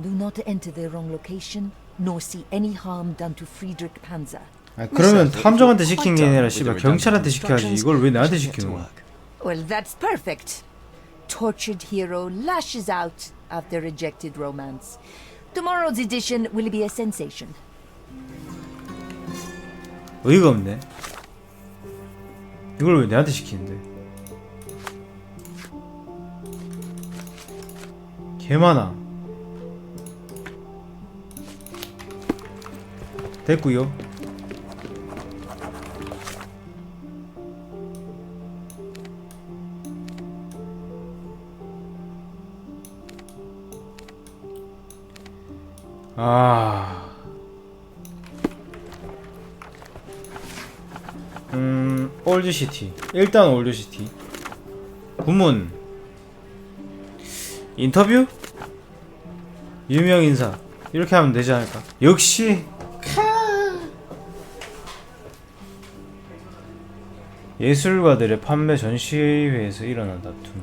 do not enter the wrong location, nor see any harm done to Friedrich Panzer. 아 그러면 함정한테 시킨 게 아니라 씨발 경찰한테 시켜야지. 이걸 왜 나한테 시키는 거야? Well, that's perfect. Tortured hero lashes out after rejected romance. Tomorrow's edition will be a sensation. 의의가 없네. 이걸 왜 내한테 시키는데? 개 많아. 됐구요. 올드시티. 일단 올드시티. 구문. 인터뷰? 유명 인사. 이렇게 하면 되지 않을까? 역시. 예술가들의 판매 전시회에서 일어난 다툼.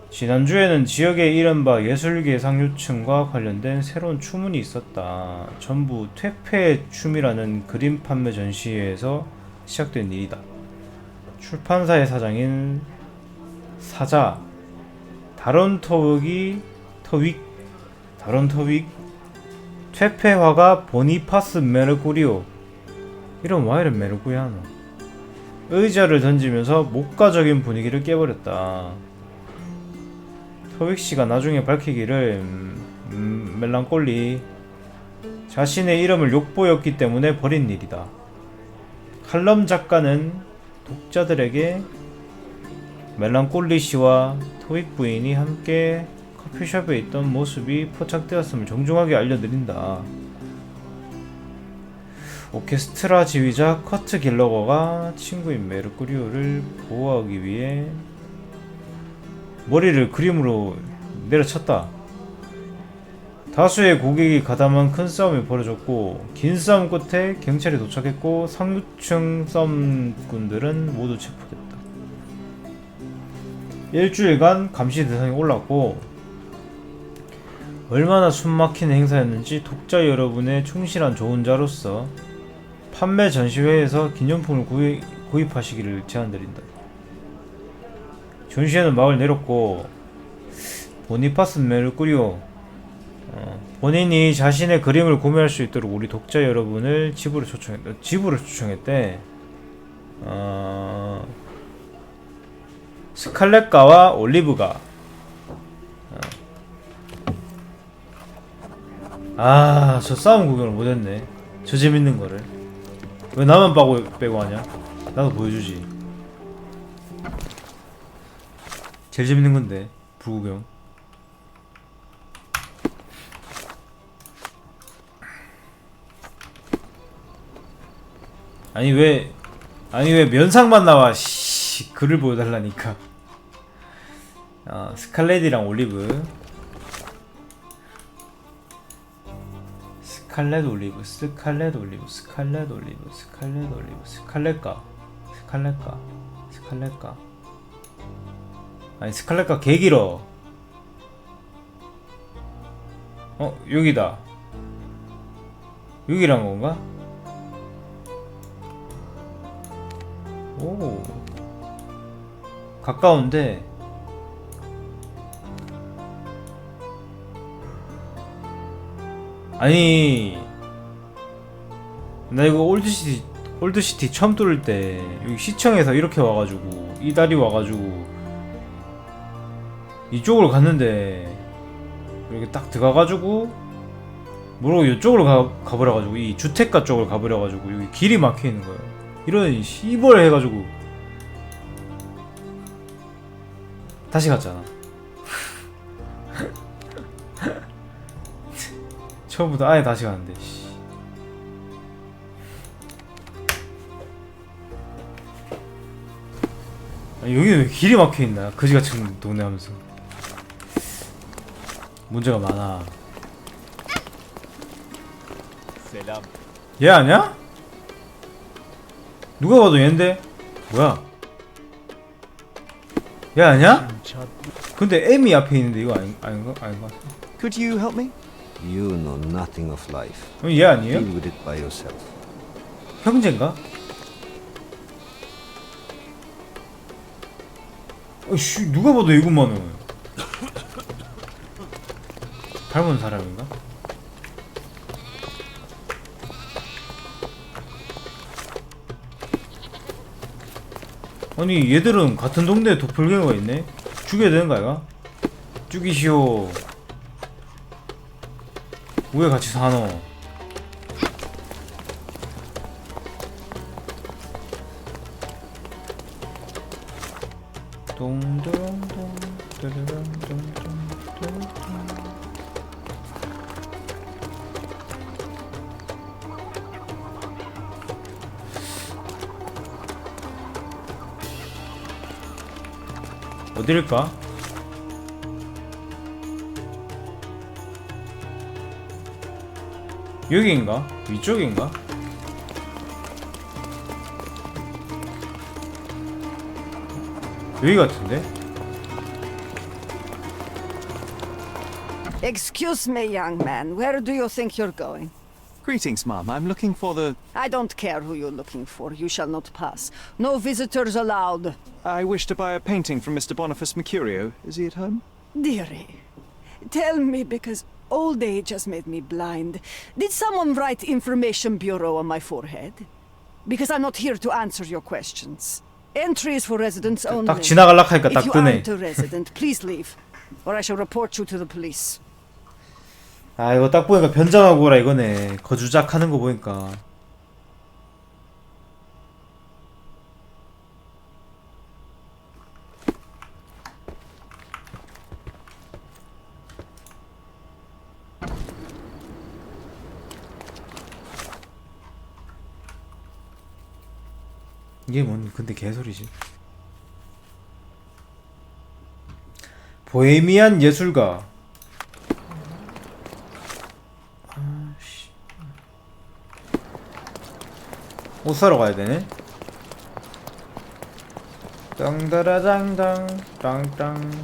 지난주에는 지역에 이른바 예술계 상류층과 관련된 새로운 추문이 있었다. 전부 퇴폐 춤이라는 그림 판매 전시회에서 시작된 일이다. 출판사의 사장인 사자 다론터윅 퇴폐화가 보니파스 메르구리오. 이런 와이를 메르구리하노. 의자를 던지면서 목가적인 분위기를 깨버렸다. 터윅씨가 나중에 밝히기를 멜랑꼴리 자신의 이름을 욕보였기 때문에 벌인 일이다. 칼럼 작가는 독자들에게 멜랑꼴리 씨와 토익 부인이 함께 커피숍에 있던 모습이 포착되었음을 정중하게 알려드린다. 오케스트라 지휘자 커트 길러거가 친구인 메르쿠리오를 보호하기 위해 머리를 그림으로 내려쳤다. 다수의 고객이 가담한 큰 싸움이 벌어졌고 긴 싸움 끝에 경찰이 도착했고 상류층 싸움꾼들은 모두 체포됐다. 일주일간 감시 대상이 올랐고 얼마나 숨막히는 행사였는지 독자 여러분의 충실한 조언자로서 판매 전시회에서 기념품을 구입하시기를 제안드린다. 전시회는 막을 내렸고 보니파스 메르쿠리오 본인이 자신의 그림을 구매할 수 있도록 우리 독자 여러분을 집으로 초청했대. 스칼렛가와 올리브가 저 싸움 구경을 못했네. 저 재밌는 거를 왜 나만 빼고 하냐? 나도 보여주지. 제일 재밌는 건데 불구경. 아니 왜 면상만 나와. 씨, 글을 보여달라니까. 스칼렛이랑 올리브. 스칼렛 올리브. 아니 스칼렛가 개 길어. 여기다. 여기란 건가? 오, 가까운데. 아니 나 이거 올드시티 처음 뚫을 때 여기 시청에서 이렇게 와가지고 이 다리 와가지고 이쪽으로 갔는데 이렇게 딱 들어가가지고 모르고 이쪽으로 가버려가지고 이 주택가 쪽으로 가버려가지고 여기 길이 막혀있는 거예요. 이런 씨벌 해가지고 다시 갔잖아. 처음부터 아예 다시 가는데. 아니, 여기는 왜 길이 막혀있나? 거지같은 동네 하면서 문제가 많아. 얘 아냐? 누가 봐도 얘인데? 뭐야? 얘 아냐? 근데 M이 앞에 있는데 이거 아닌가? 아닌 것 같아. Could you help me? You know nothing of life. 얘 아니에요? Deal with it by yourself. 형제인가? 씨, 누가 봐도 이구만은. 닮은 사람인가? 아니 얘들은 같은 동네에 도플갱어가 있네? 죽여야 되는 거 아이가? 죽이시오. 왜 같이 사노? 동동동 두두둥둥둥둥. 어딜까? 여기인가? 위쪽인가? 여기 같은데? Excuse me, young man. Where do you think you're going? Greetings, ma'am. I'm looking for the... I don't care who you're looking for. You shall not pass. No visitors allowed. I wish to buy a painting from Mr. Boniface Mercurio. Is he at home? Dearie, tell me, because old age has made me blind. Did someone write Information Bureau on my forehead? Because I'm not here to answer your questions. Entries for residents only. 딱 지나갈라 하니까 If 딱 you 뜨네. aren't a resident, please leave, or I shall report you to the police. 아 이거 딱 보니까 변장하고 오라 이거네. 거주작 하는 거 보니까. 이게 뭔 근데 개소리지. 보헤미안 예술가. 아씨. 옷 사러 가야 되네. 땅다라당당 땅땅.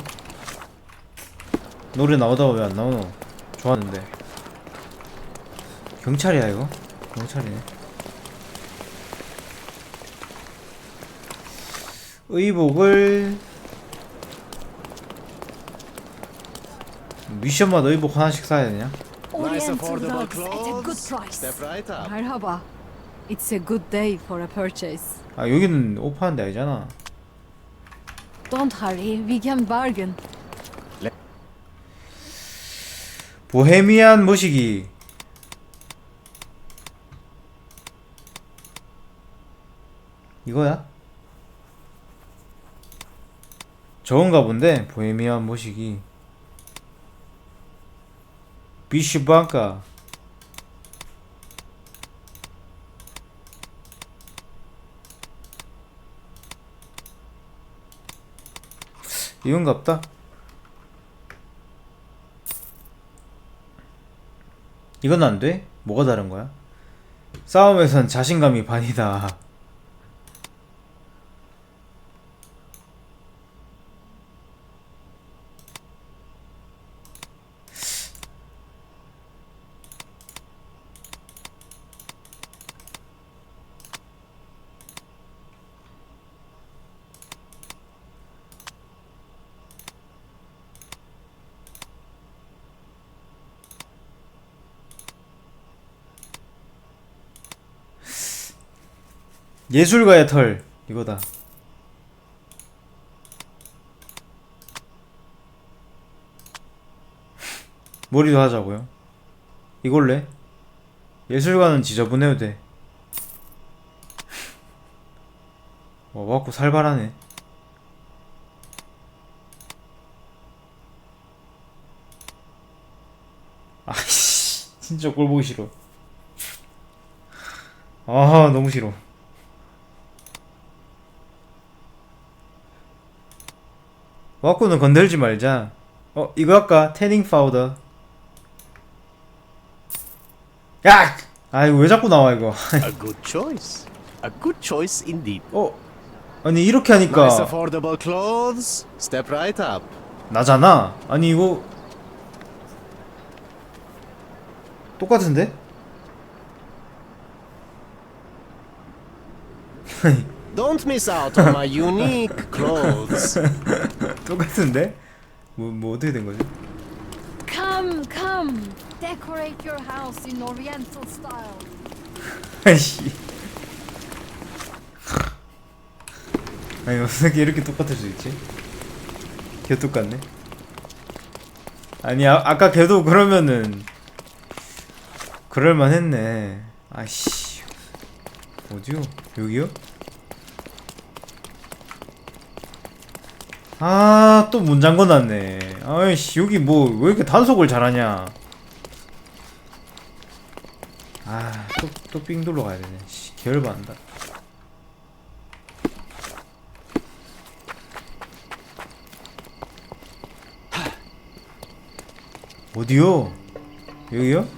노래 나오다가 왜 안 나오노? 좋았는데. 경찰이야 이거? 경찰이네. 의복을 미션마다 의복 하나씩 사야 되냐? Oriental rugs at a good price. Marhaba. It's a good day for a purchase. 아 여기는 옷 파는 데 아니잖아. Don't hurry, we can bargain. 보헤미안 모시기. 이거야? 저건가 본데. 보헤미안 모시기. 비슈방카. 이건갑다. 이건 안 돼? 뭐가 다른 거야? 싸움에선 자신감이 반이다. 예술가의 털 이거다. 머리도 하자고요? 이걸래? 예술가는 지저분해도 돼. 와갖고 살벌하네. 아이씨 진짜 꼴 보기 싫어. 아 너무 싫어. 와꾸는 건들지 말자. 이거 할까? 태닝 파우더. 야! 아 이거 왜 자꾸 나와 이거. A good choice. A good choice indeed. 아니 이렇게 하니까 Nice affordable clothes. Step right up. 나잖아. 아니 이거 똑같은데? Don't miss out on my unique clothes. 똑같은데? 뭐 어떻게 된 거지? Come, come. Decorate your house in Oriental style. 아이씨. 아니 어떻게 이렇게 똑같을 수 있지? 개 똑같네. 아니 아까 걔도 그러면은 그럴만 했네. 아이씨. 어디요? 여기요? 아, 또 문 잠궈놨네. 아이씨, 여기 뭐, 왜 이렇게 단속을 잘하냐. 아, 또 삥 돌러 가야 되네. 씨, 개열받는다. 어디요? 여기요?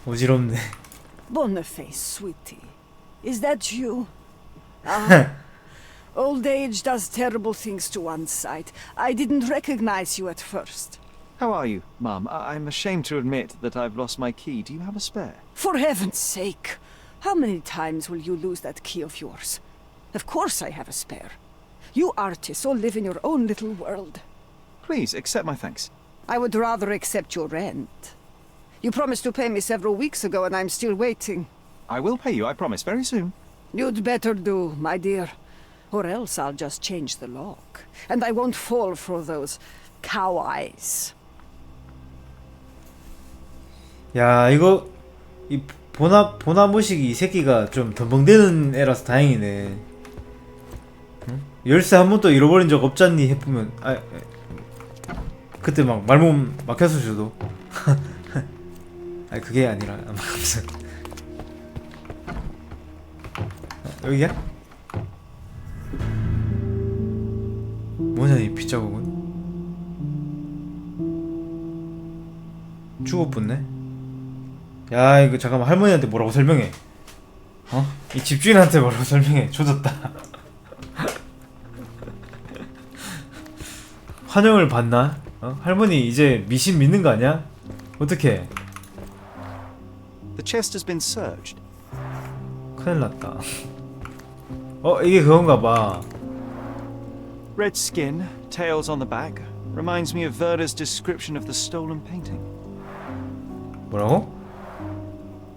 어지럽네. Boniface, sweetie. Is that you? Ah, old age does terrible things to one's sight. I didn't recognize you at first. How are you, Mum? I'm ashamed to admit that I've lost my key. Do you have a spare? For heaven's sake! How many times will you lose that key of yours? Of course I have a spare. You artists all live in your own little world. Please, accept my thanks. I would rather accept your rent. You promised to pay me several weeks ago and I'm still waiting. I will pay you, I promise, very soon. You'd better do, my dear. Or else I'll just change the lock. And I won't fall for those cow eyes. 야, 이거 이 보나무식이 이 새끼가 좀 덤벙대는 애라서 다행이네. 응? 열쇠 한 번도 잃어버린 적 없잖니 해보면 그때 막 말몸 막혔을 수도. 아니 그게 아니라 무슨 여기야? 뭐냐 이 빗자국은? 죽어붙네. 야 이거 잠깐만 할머니한테 뭐라고 설명해. 어? 이 집주인한테 뭐라고 설명해. 조졌다. 환영을 받나? 어? 할머니 이제 미신 믿는 거 아니야? 어떡해. The chest has been searched. 큰일 났다. 이게 그건가 봐. Red skin, tails on the back. Reminds me of Werder's description of the stolen painting. 뭐라고?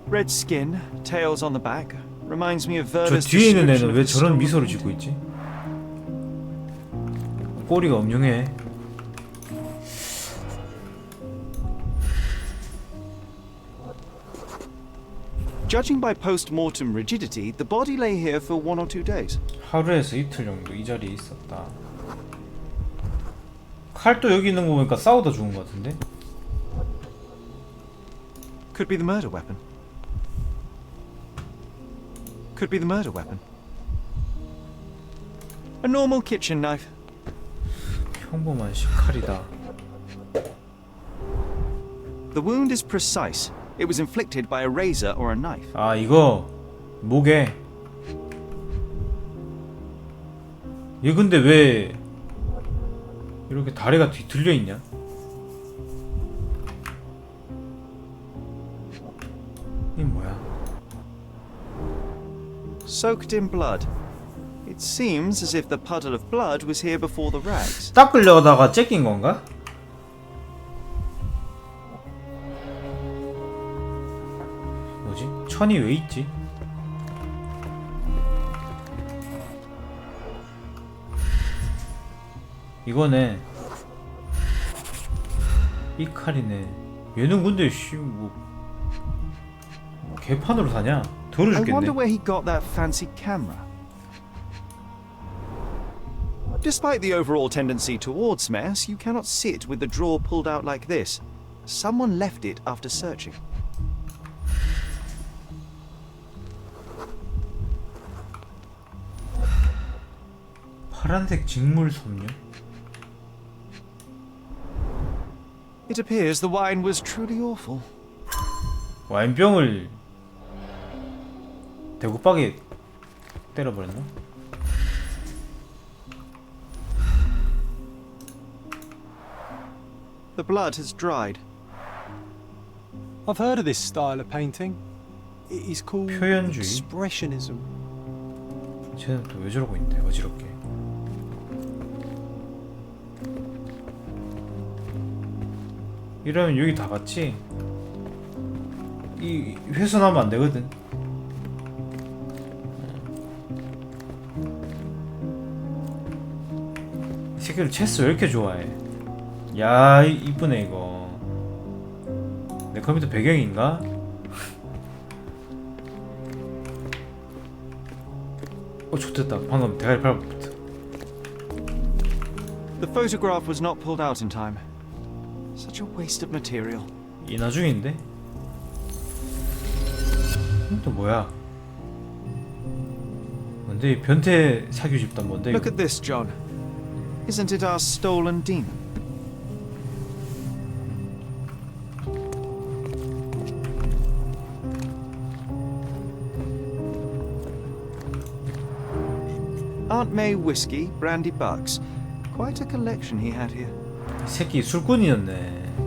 Red skin, tails on the back. Reminds me of 저 Werder's 뒤에 있는 description 애는 of 왜 the 저런 stolen 미소를 painting. 짓고 있지? 꼬리가 엄룡해. Judging by post-mortem rigidity, the body lay here for 1 or 2 days. 하루에서 이틀 정도 이 자리에 있었다. 칼도 여기 있는 거 보니까 싸우다 죽은 거 같은데? Could be the murder weapon. Could be the murder weapon. A normal kitchen knife. 평범한 식칼이다. The wound is precise. It was inflicted by a razor or a knife. 아 이거 목에. 얘 근데 왜 이렇게 다리가 뒤틀려 있냐? 이 뭐야? Soaked in blood. It seems as if the puddle of blood was here before the rags. 닦으려다가 째낀 건가? 뭐지? 천이 왜 있지? 이거네. 이 칼이네. 얘는 근데 뭐 개판으로 사냐? 더러 I 죽겠네. wonder where he got that fancy camera. Despite the overall tendency towards mess, you cannot sit with the drawer pulled out like this. Someone left it after searching. 파란색 직물 섬유? It appears the wine was truly awful. 와인병을 대구박에 때려버렸나? The blood has dried. I've heard of this style of painting. It is called 표현주의? expressionism. 쟤는 또 왜 저러고 있는데 어지럽게. 이러면 여기 다 같이 이 훼손하면 안 되거든. 이 새끼들 체스 왜 이렇게 좋아해? 야 이쁘네 이거. 내 컴퓨터 배경인가? 좋됐다. 방금 대가리 밟았다. The photograph was not pulled out in time. Such a waste of material. 이 나중인데? 또 뭐야? 뭔데 이 변태 사규 집단 뭔데 Look 이거? at this, John. Isn't it our stolen demon? Aunt May whiskey, brandy bucks. Quite a collection he had here. 이 새끼 술꾼이었네.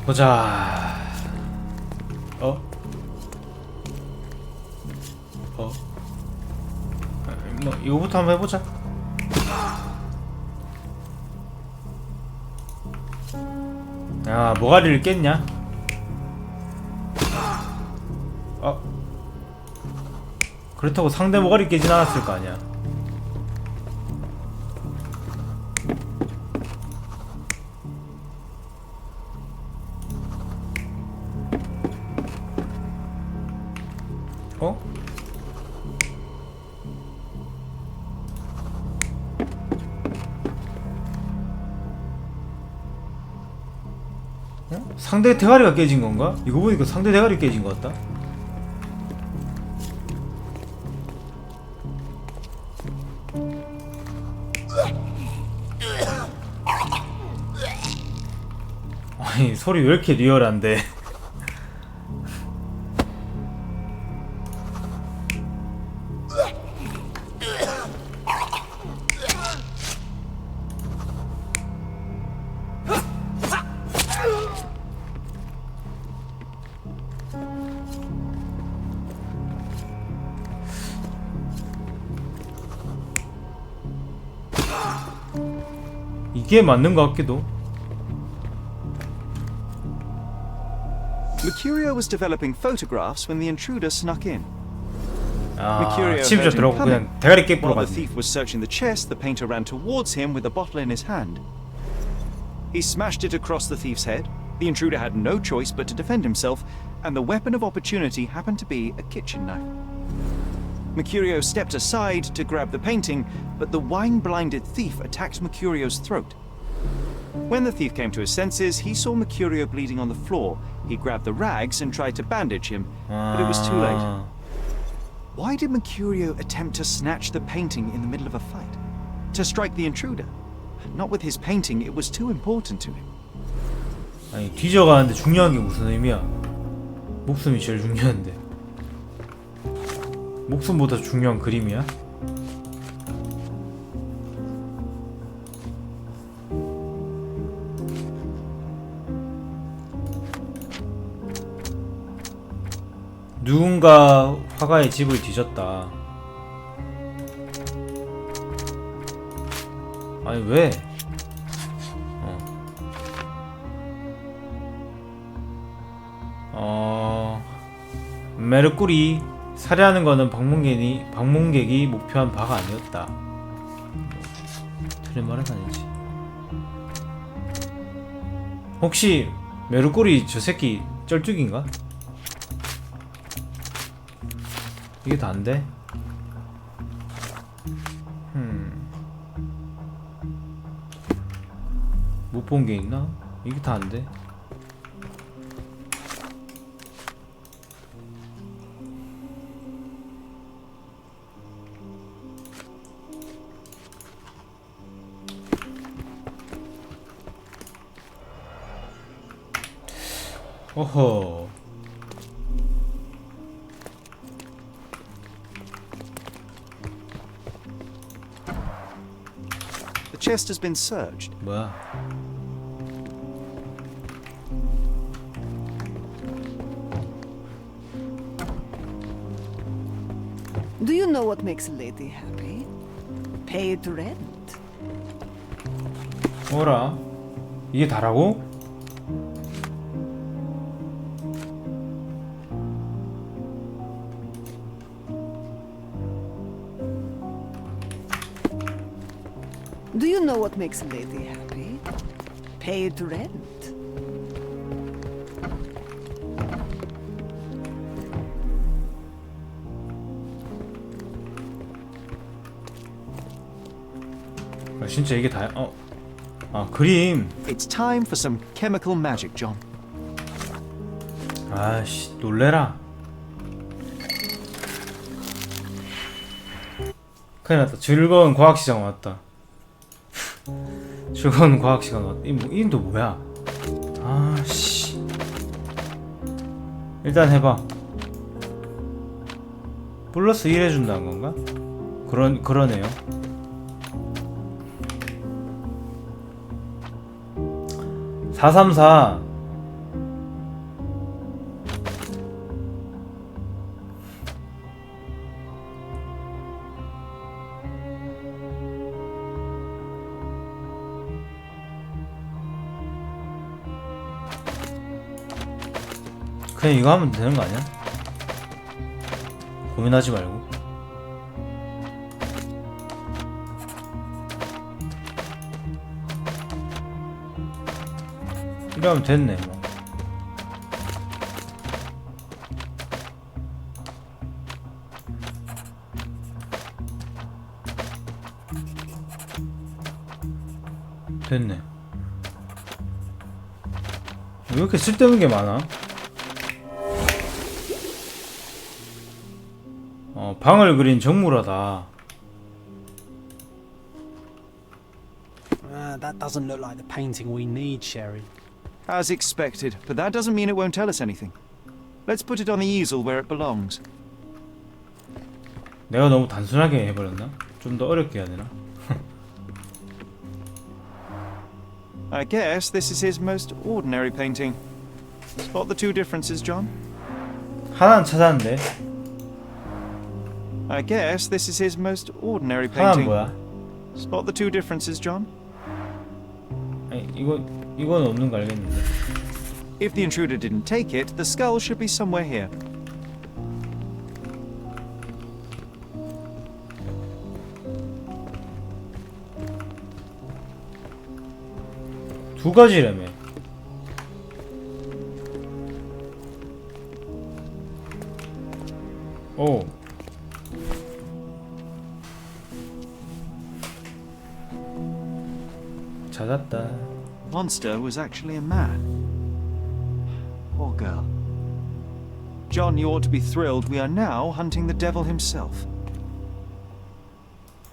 보자. 뭐 이거부터 한번 해보자. 야, 모가리를 깼냐? 그렇다고 상대 모가리 깨진 않았을 거 아니야. 상대 대가리가 깨진 건가? 이거 보니까 상대 대가리 깨진 것 같다. 아니, 소리 왜 이렇게 리얼한데? 이게 맞는 것 같기도. Mercurio was developing photographs when the intruder snuck in. 아, Mercurio 침실 heard him 들어오고 coming. 그냥 대가리 깨부러 While the 갔네. thief was searching the chest, the painter ran towards him with a bottle in his hand. He smashed it across the thief's head. The intruder had no choice but to defend himself, and the weapon of opportunity happened to be a kitchen knife. Mercurio stepped aside to grab the painting, but the wine-blinded thief attacked Mercurio's throat. When the thief came to his senses, he saw Mercurio bleeding on the floor. He grabbed the rags and tried to bandage him, but it was too late. Why did Mercurio attempt to snatch the painting in the middle of a fight? To strike the intruder? Not with his painting, it was too important to him. 아니, 뒤져가는데 중요한 게 무슨 의미야? 목숨이 제일 중요한데. 목숨보다 중요한 그림이야? 누군가 화가의 집을 뒤졌다. 아니 왜? 메르꾸리 살해하는 거는 방문객이 목표한 바가 아니었다. 틀린 말은 아니지. 혹시 메르꾸리 저 새끼 쩔뚝인가? 이게 다 안 돼? 못 본 게 있나? 이게 다 안 돼? 어허. The chest has been searched. 뭐야? Do you know what makes a lady happy? Paid rent. 뭐라? 이게 다라고? Do you know what makes a lady happy? Paid rent. 아, 진짜 이게 다야? 아, 그림. It's time for some chemical magic, John. 아씨, 놀래라. 큰일 났다. 즐거운 과학시장 왔다. 즐거운 과학시간 왔다. 이 또 뭐야? 아씨. 일단 해봐. 플러스 1 해준다는 건가? 그러네요. (434) 그냥 이거 하면 되는 거 아니야? 고민하지 말고. 이러면 됐네 뭐. 됐네. 왜 이렇게 쓸데없는 게 많아? 방을 그린 정물화다. That doesn't look like the painting we need, Sherry. As expected, but that doesn't mean it won't tell us anything. Let's put it on the easel where it belongs. 내가 너무 단순하게 해버렸나? 좀 더 어렵게 해야 되나? I guess this is his most ordinary painting. Spot the two differences, John? 하나는 찾았는데. I guess this is his most ordinary 하나는 painting. 뭐야? Spot the two differences, John? 아니 이건 없는 거 알겠는데. If the intruder didn't take it, the skull should be somewhere here. 두 가지라며. 오. 찾았다. Monster was actually a man. Poor girl. John, you ought to be thrilled. We are now hunting the devil himself.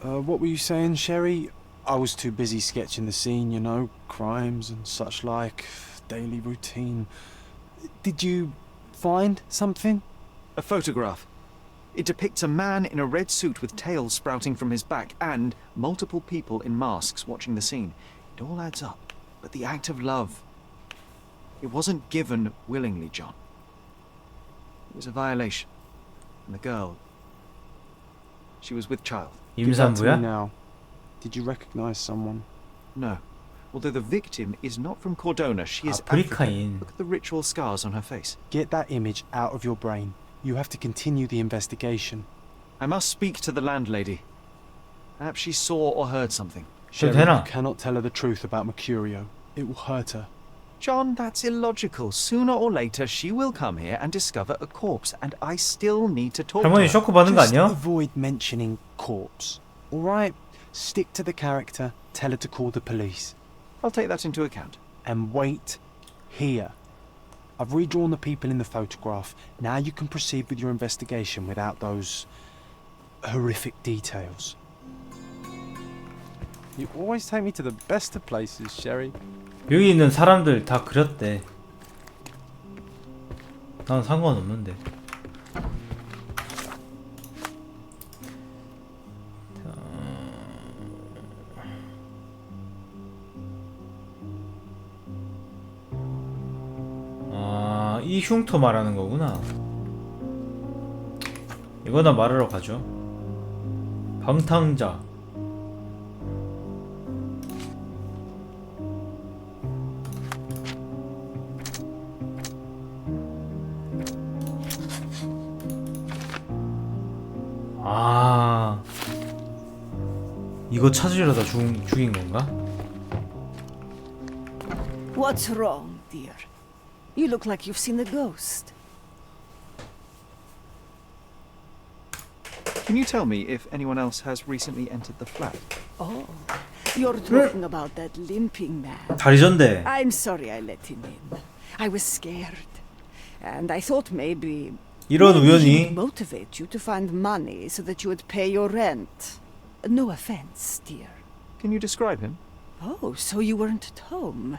What were you saying, Sherry? I was too busy sketching the scene, you know, crimes and such like, daily routine. Did you find something? A photograph. It depicts a man in a red suit with tails sprouting from his back and multiple people in masks watching the scene. It all adds up. But the act of love, it wasn't given willingly, John. It was a violation. And the girl, she was with child. Give that to me now. Did you recognize someone? No. Although the victim is not from Cordona, she is 아프리카인. African. Look at the ritual scars on her face. Get that image out of your brain. You have to continue the investigation. I must speak to the landlady. Perhaps she saw or heard something. Sherry, you cannot tell her the truth about Mercurio. It will hurt her. John, that's illogical. Sooner or later, she will come here and discover a corpse, and I still need to talk to 할머니 her. 쇼크 받은 거 Just 아니야? avoid mentioning corpse. All right? Stick to the character. Tell her to call the police. I'll take that into account. And wait here. I've redrawn the people in the photograph. Now you can proceed with your investigation without those horrific details. You always take me to the best of places, Sherry. 여기 있는 사람들 다 그렸대. 난 상관없는데. 아, 이 흉터 말하는 거구나. 이거나 말하러 가죠. 방탕자. 아, 이거 찾으려다 죽인 건가? What's wrong, dear? You look like you've seen a ghost. Can you tell me if anyone else has recently entered the flat? Oh, you're talking about that limping man. 다리전데. I'm sorry I let him in. I was scared. And I thought maybe 이런 he 우연이. would motivate you to find money so that you would pay your rent. No offense, dear. Can you describe him? Oh, so you weren't at home.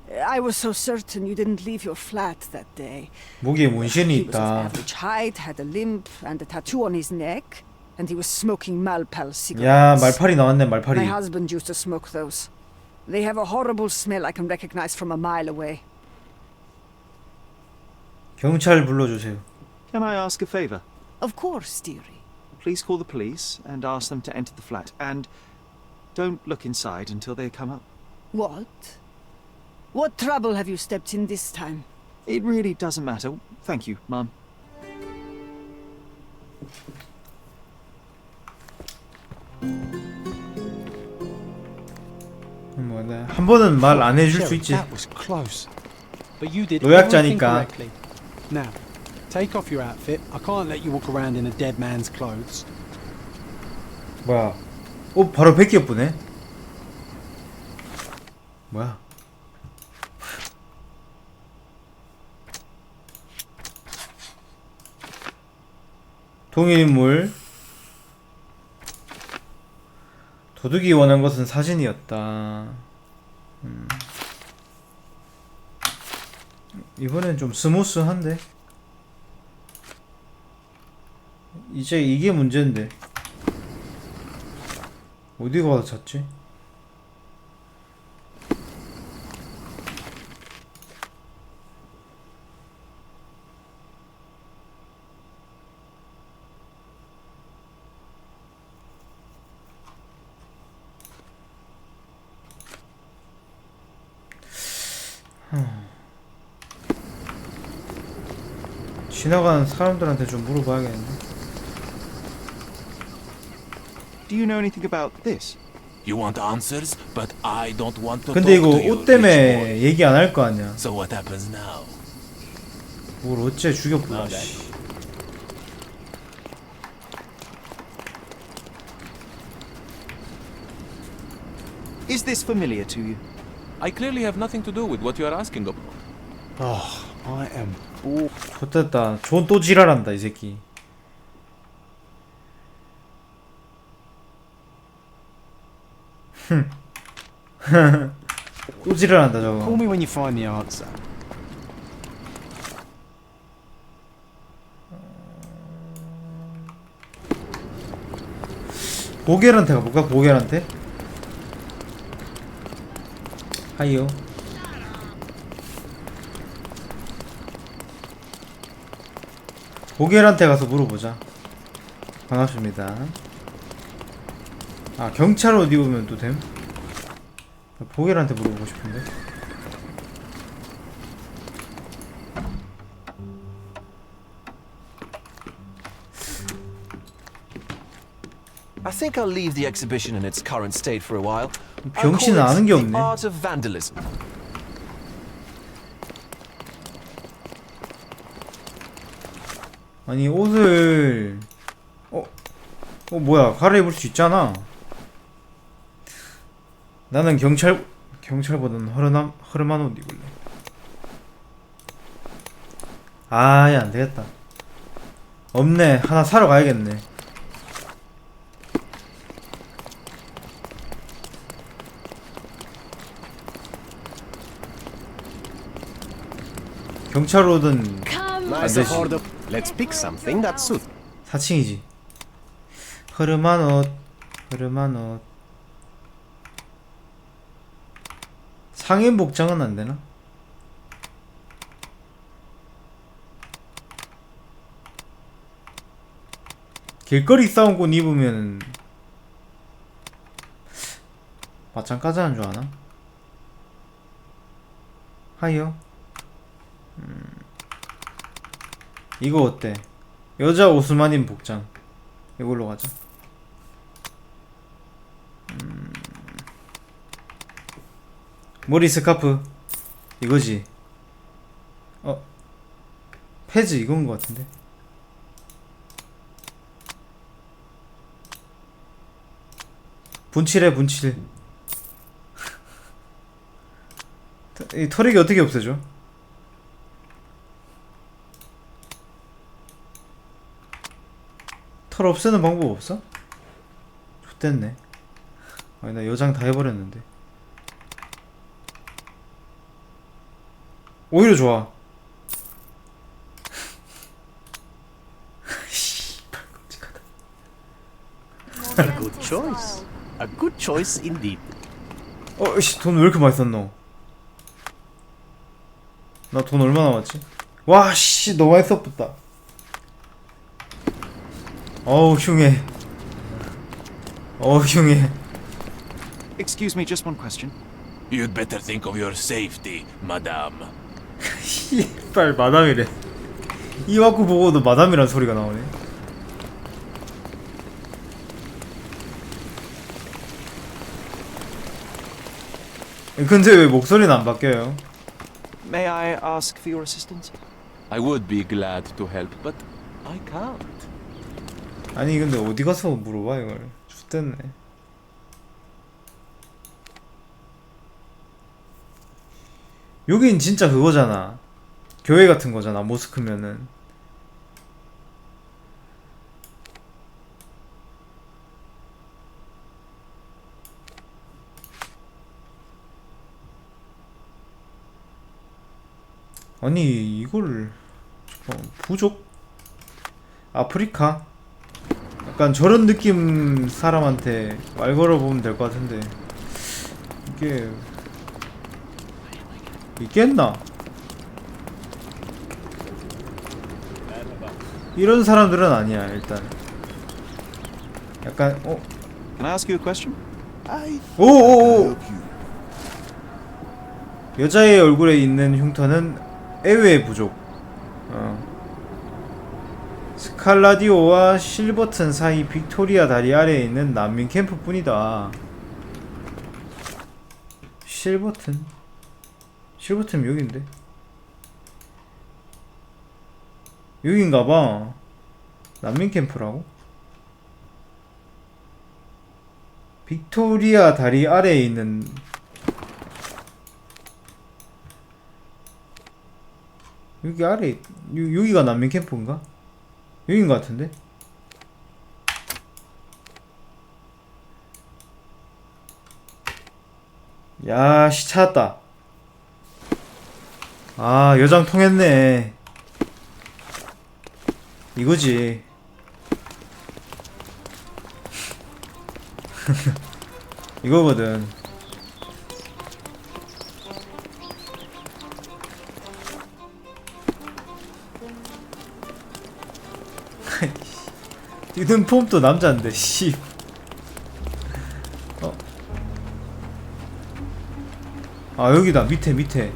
I was so certain you didn't leave your flat that day. 목에 문신이 He was of 있다. average height, had a limp and a tattoo on his neck, and he was smoking Malpal 야, cigarettes. 말파리 나왔네, 말파리. My husband used to smoke those. They have a horrible smell I can recognize from a mile away. 경찰 불러주세요. Can I ask a favor? Of course, dearie. Please call the police and ask them to enter the flat. And don't look inside until they come up. What? What trouble have you stepped in this time? It really doesn't matter. Thank you, Mum. 뭐, 네. 한 번은 말 안 해줄 수 있지. That was close. But you did 노약자니까. everything correctly. Now, take off your outfit. I can't let you walk around in a dead man's clothes. 뭐야? 바로 베끼 예쁘네. 뭐야? 동일인물. 도둑이 원한 것은 사진이었다. 이번엔 좀 스무스한데? 이제 이게 문제인데 어디 가서 찾지? 지나가는 사람들한테 좀 물어봐야겠네. Do you know anything about this? You want answers, but I don't want to 근데 talk 이거 to you, 옷 때문에 rich boy. 얘기 안 할 거 아니야. So what happens now? 뭘 어째 죽여보나. 씨. Is this familiar to you? I clearly have nothing to do with what you are asking about. Oh, I am bored. 좋됐다. 존 또 지랄한다 이 새끼. 또 지랄한다 저거. Call me when you find the answer. 고겔한테 가볼까? 고겔한테? 하이요. 고겔한테 가서 물어보자. 반갑습니다. 아 경찰 옷 입으면 또 됨? 고겔한테 물어보고 싶은데. I think I'll leave the exhibition in its current state for a while. 병신은 아는 게 없네. The art of vandalism. 아니 옷을 뭐야 갈아입을 수 있잖아. 나는 경찰보다는 허름한 옷 입을래. 아예 안되겠다. 없네. 하나 사러 가야겠네. 경찰 옷은 Nice 안되지. order. Let's pick something that suits. 4층이지. 흐름한 옷. 상인 복장은 안되나? 길거리 싸움꾼 입으면 마찬가지 하는 줄 아나? 하이요. 이거 어때? 여자 오스만인 복장 이걸로 가자. 머리 스카프 이거지. 패즈 이건 거 같은데. 분칠해 분칠. 이 털이기 어떻게 없애줘? 털 없애는 방법 없어? 좋댔네. 아니 나 여장 다 해버렸는데. 오히려 좋아. A good choice. A good choice indeed. 씨, 돈 왜 이렇게 많이 썼노? 나 돈 얼마 남았지? 와, 씨, 너무 많이 썼다. 어우, 흉해. 흉해. Excuse me, just one question. You'd better think of your safety, madame. 씨발, 마담이래. 이 와꾸 보고도 마담이란 소리가 나오네. 근데 왜 목소리는 안 바뀌어요? May I ask for your assistance? I would be glad to help, but I can't. 아니 근데 어디 가서 물어봐 이걸. X됐네. 여긴 진짜 그거잖아. 교회 같은 거잖아. 모스크면은. 아니 이걸 부족? 아프리카? 약간 저런 느낌 사람한테 말 걸어보면 될 것 같은데 이게 있겠나? 이런 사람들은 아니야 일단. 약간 Can I ask you a question? 오오오. 여자의 얼굴에 있는 흉터는 애외 부족. 스칼라디오와 실버튼 사이 빅토리아 다리 아래에 있는 난민 캠프뿐이다. 실버튼 여긴데? 여긴가봐. 난민 캠프라고? 빅토리아 다리 아래에 있는 여기 아래 여기가 난민 캠프인가? 여긴 것 같은데? 야, 씨 찾았다. 아, 여장 통했네. 이거지. 이거거든. 뛰는 폼도 남자인데 씨. 아 여기다 밑에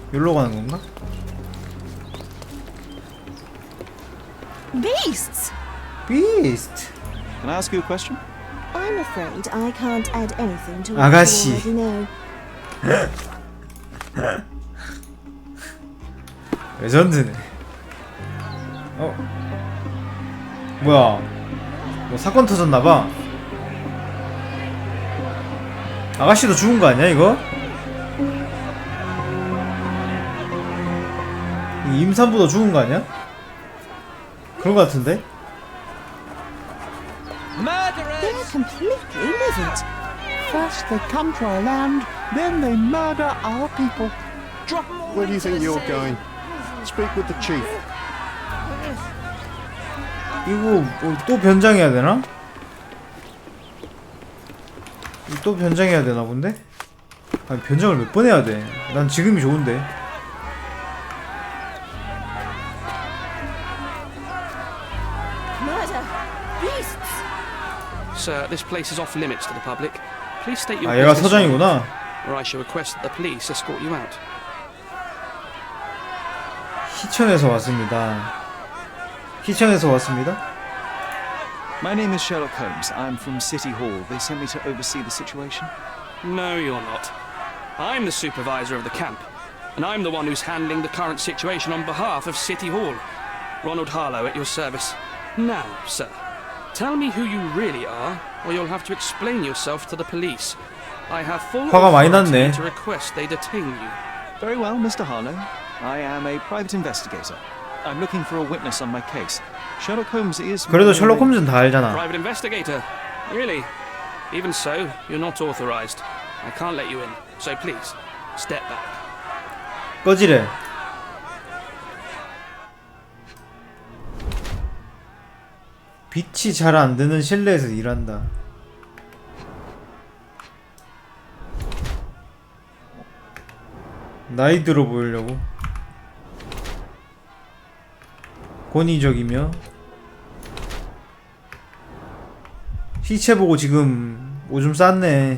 여기로 가는 건가? Beasts! Can I ask you a question? I'm afraid I can't add anything to what 아가씨. you already know. 레전드네. 뭐야? 뭐 사건 터졌나봐. 아가씨도 죽은 거 아니야 이거? 이 임산부도 죽은 거 아니야? 그런 거 같은데? They're completely livid. First they come to our land, then they murder our people. Where do you think you're going? Speak with the chief. 이거 또 변장해야 되나? 또 변장해야 되나 본데? 아니 변장을 몇 번 해야 돼? 난 지금이 좋은데. Murder! Beasts! Sir, this place is off limits to the public. Please state your 아 얘가 business 서장이구나. or I shall request that the police escort you out. 희천에서 왔습니다. My name is Sherlock Holmes. I'm from City Hall. They sent me to oversee the situation. No, you're not. I'm the supervisor of the camp, and I'm the one who's handling the current situation on behalf of City Hall. Ronald Harlow at your service. Now, sir, tell me who you really are, or you'll have to explain yourself to the police. I have full 화가 많이 authority 났네. to request they detain you. Very well, Mr. Harlow. I am a private investigator. I'm looking for a witness on my case. Sherlock Holmes is... 그래도 셜록 홈즈는 다 알잖아. Private investigator? Really? Even so, you're not authorized. I can't let you in, so please, step back. 꺼지래. 빛이 잘 안 드는 실내에서 일한다. 나이 들어 보이려고. 권위적이며 시체 보고 지금 오줌 쌌네.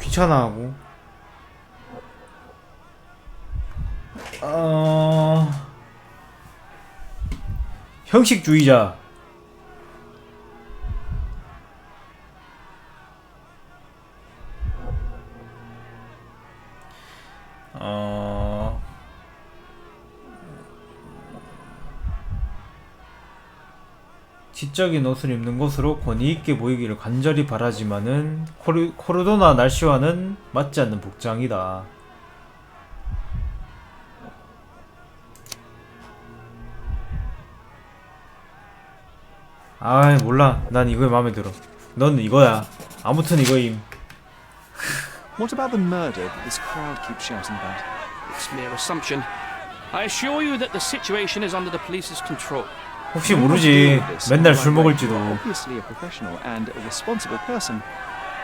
귀찮아하고 형식주의자. 지적인 옷을 입는 것으로 권위 있게 보이기를 간절히 바라지만은 코르도나 날씨와는 맞지 않는 복장이다. 아이 몰라. 난 이거에 마음에 들어. 넌 이거야. 아무튼 이거임. What about the murder that this crowd keeps shouting about? It's mere assumption. I assure you that the situation is under the police's control. 혹시 모르지. 맨날 술 먹을지도. Obviously a professional and a responsible person,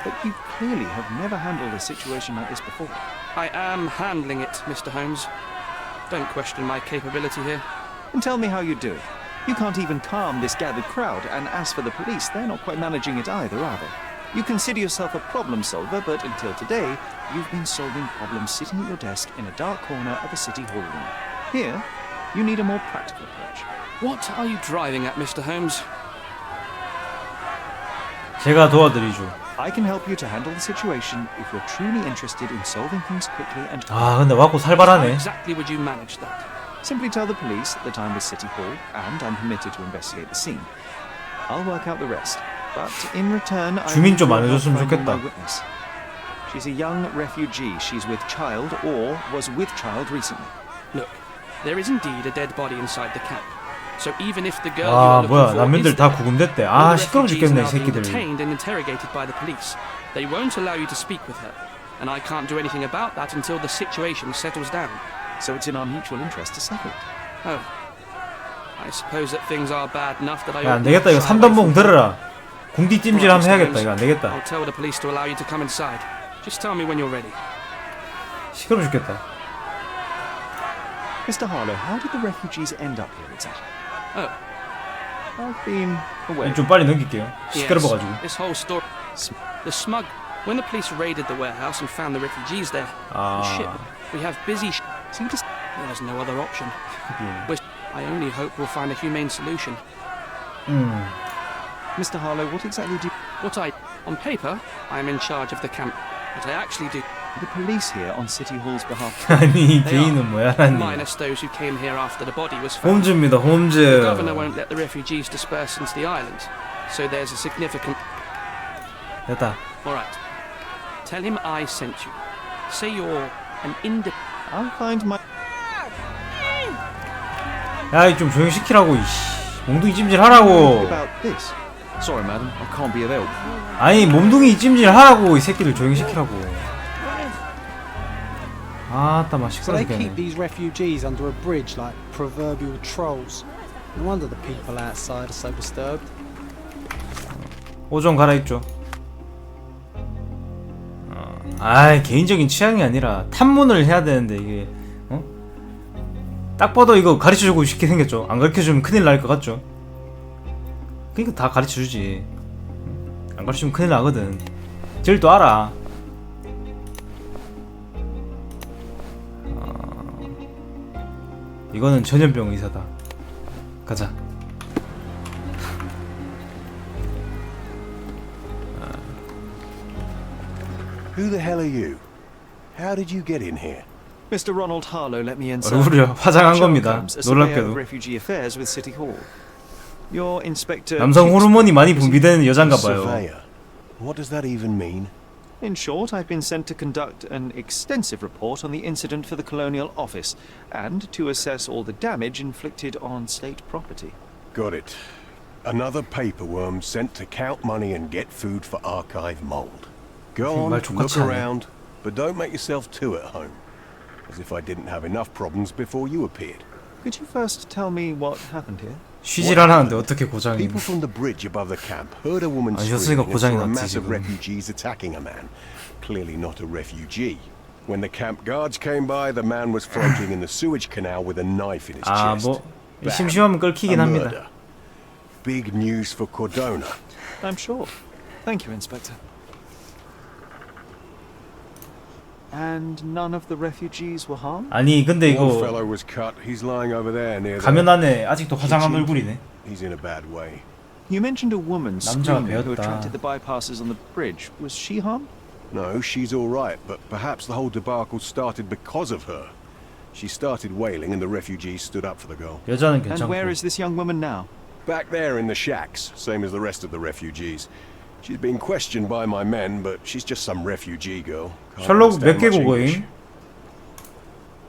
but you clearly have never handled a situation like this before. I am handling it, Mr. Holmes. Don't question my capability here. And tell me how you do it. You can't even calm this gathered crowd, and as for the police, they're not quite managing it either, are they? You consider yourself a problem solver, but until today, you've been solving problems sitting at your desk in a dark corner of a city hall room. Here, you need a more practical approach. What are you driving at, Mr. Holmes? 제가 도와드리죠. I can help you to handle the situation if you're truly interested in solving things quickly and 아 근데 와꾸 살벌하네. How exactly would you manage that? Simply tell the police that I'm with City Hall and I'm permitted to investigate the scene. I'll work out the rest. But in return, 주민 좀 안 해줬으면 좋겠다. She's a young refugee. She's with child or was with child recently. Look, there is indeed a dead body inside the camp. So even if the girl 아 you are 뭐야 looking for 난민들 is 다 dead, 구금됐대. all 아 the 시끄러워 refugees 죽겠네 이 are being 새끼들. detained and interrogated by the police. They won't allow you to speak with her, and I can't do anything about that until the situation settles down. So it's in our mutual interest to settle it. Oh. I suppose that things are bad enough that I 야 안되겠다 이거 3단봉 들어라. 궁디 찜질 한번 해야겠다. 이거 안되겠다. I'll tell the police to allow you to come inside. Just tell me when you're ready. 시끄러워 죽겠다. Mr. Harlow, how did the refugees end up here exactly? Oh. I've been away. 좀 빨리 넘길게요. 시끄러워가지고. Yes, this whole story. The smug. When the police raided the warehouse and found the refugees there, the ship. We have busy. Seem to. There's no other option. I only hope we'll find a humane solution. Mr. Harlow, what exactly do? On paper, I'm in charge of the camp. What I actually do. The police here on City Hall's behalf. 아니 개인은 뭐야 아니. Minus those who came here after the body was found. 홈즈입니다 홈즈. The governor won't let the refugees disperse into the island, so there's a significant. 됐다. All right. Tell him I sent you. Say you're an I'll find my. 야이 좀 조용 시키라고 이씨. 몽둥이 찜질 하라고. About this. Sorry, madam. I can't be of help. 아니 몸둥이 찜질 하라고 이 새끼들 조용 시키라고. 아따 마 So they 시끄러워 keep 죽겠네. these refugees under a bridge like proverbial trolls. No wonder the people outside are so disturbed. 옷 좀 갈아입죠. 아이 개인적인 취향이 아니라 탐문을 해야 되는데 이게 어? 딱 봐도 이거 가르쳐주고 싶게 생겼죠. 안 가르쳐주면 큰일 날 것 같죠. 그러니까 다 가르쳐주지. 안 가르쳐주면 큰일 나거든. 제일 또 알아. 이거는 전염병 의사다. 가자. Who the hell are you? How did you get in here? Mr. Ronald Harlow let me in. 얼굴을 화장한 겁니다. 셜록홈즈, a surveyor of 놀랍게도. refugee affairs with City Hall. Your inspector. 남성 호르몬이 많이 분비되는 여잔가 봐요. Surveyor. What does that even mean? In short, I've been sent to conduct an extensive report on the incident for the Colonial Office and to assess all the damage inflicted on state property. Got it. Another paperworm sent to count money and get food for archive mold. Go on, 말 look 똑같이 하네. around, but don't make yourself too at home. As if I didn't have enough problems before you appeared. Could you first tell me what happened here? 쉬질 않았는데 어떻게 고장이. People from the bridge above the camp heard a woman 아셨으니까 screaming and 고장이 saw a 났지 mass of 지금. refugees attacking a man. Clearly not a refugee. When the camp guards came by, the man was floating in the sewage canal with a knife in his 아 chest. 뭐 심심하면 끌키긴 A 합니다. murder. Big news for Cordona. I'm sure. Thank you, Inspector. And none of the refugees were harmed? 아니 근데 One 이거 fellow was cut. He's lying over there near 가면 the 안에 아직도 화장한 얼굴이네. He's in a bad way. You mentioned a woman 남자가 screaming who 배웠다. attracted the bypassers on the bridge. Was she harmed? No, she's all right, but perhaps the whole debacle started because of her. She started wailing and the refugees stood up for the girl. 여자는 And 괜찮고. where is this young woman now? Back there in the shacks, same as the rest of the refugees. She's been questioned by my men, but she's just some refugee girl. Can't 셜록 몇 understand 개 much English. 국어임?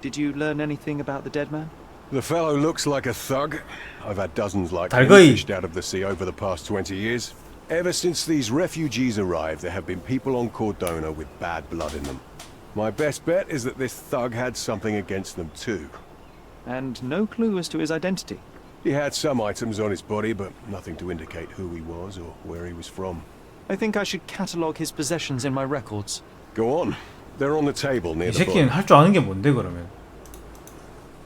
Did you learn anything about the dead man? The fellow looks like a thug. I've had dozens like him 달거이. fished out of the sea over the past 20 years. Ever since these refugees arrived, there have been people on Cordona with bad blood in them. My best bet is that this thug had something against them too. And no clue as to his identity? He had some items on his body, but nothing to indicate who he was or where he was from. I think I should catalogue his possessions in my records. Go on. They're on the table near 이 the 새끼는 body. 할 줄 아는 게 뭔데 그러면?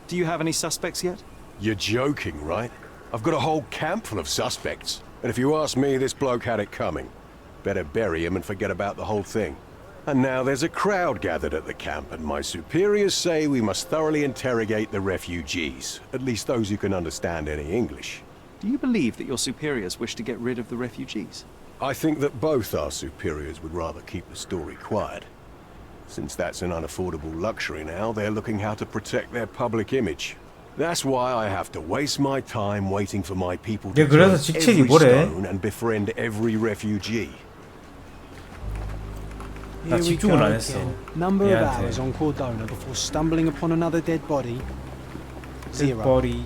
Do you have any suspects yet? You're joking, right? I've got a whole camp full of suspects. And if you ask me, this bloke had it coming. Better bury him and forget about the whole thing. And now there's a crowd gathered at the camp, and my superiors say we must thoroughly interrogate the refugees. At least those who can understand any English. Do you believe that your superiors wish to get rid of the refugees? I think that both our superiors would rather keep the story quiet. Since that's an unaffordable luxury now, they're looking how to protect their public image. That's why I have to waste my time waiting for my people to 야, 그래서 turn 직책이 every 뭐래? stone and befriend every refugee. 나 Here we 집중을 go 안 했어. again. Number of 얘한테. hours on Cordona before stumbling upon another dead body. Zero. 머리.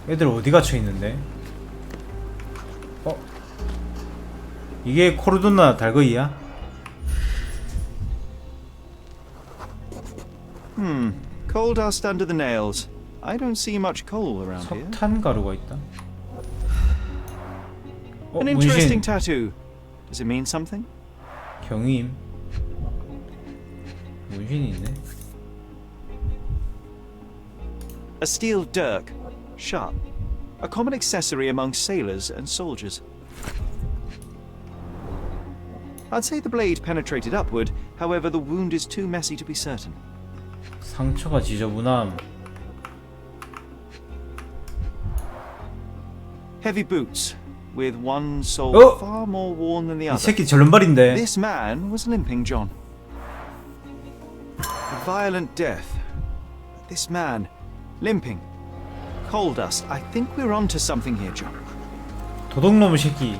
애들 어디 갇혀 있는데? 어? 이게 코르도나 달거이야? Coal dust under the nails. I don't see much coal around here. 석탄 가루가 있다. An interesting 문신. tattoo. Does it mean something? 경임. 문신이 있네. A steel dirk. Sharp. A common accessory among sailors and soldiers. I'd say the blade penetrated upward, however the wound is too messy to be certain. 상처가 지저분함. Heavy boots, with one sole Oh! far more worn than the 이 other. 새끼 절름발인데. This man was limping John. A violent death. This man, limping. Coal dust. I think we're onto something here, John. 도둑놈의 새끼.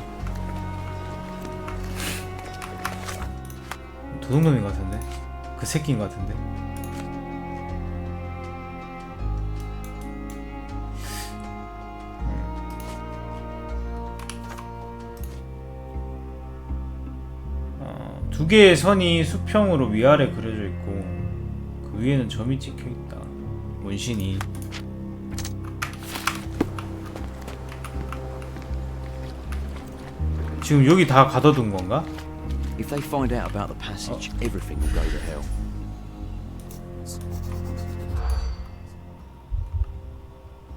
도둑놈인 것 같은데? 그 새끼인 것 같은데? 두 개의 선이 수평으로 위아래 그려져 있고 그 위에는 점이 찍혀 있다. 문신이. 지금 여기 다 가둬둔 건가? If they find out about the passage, everything will go to hell.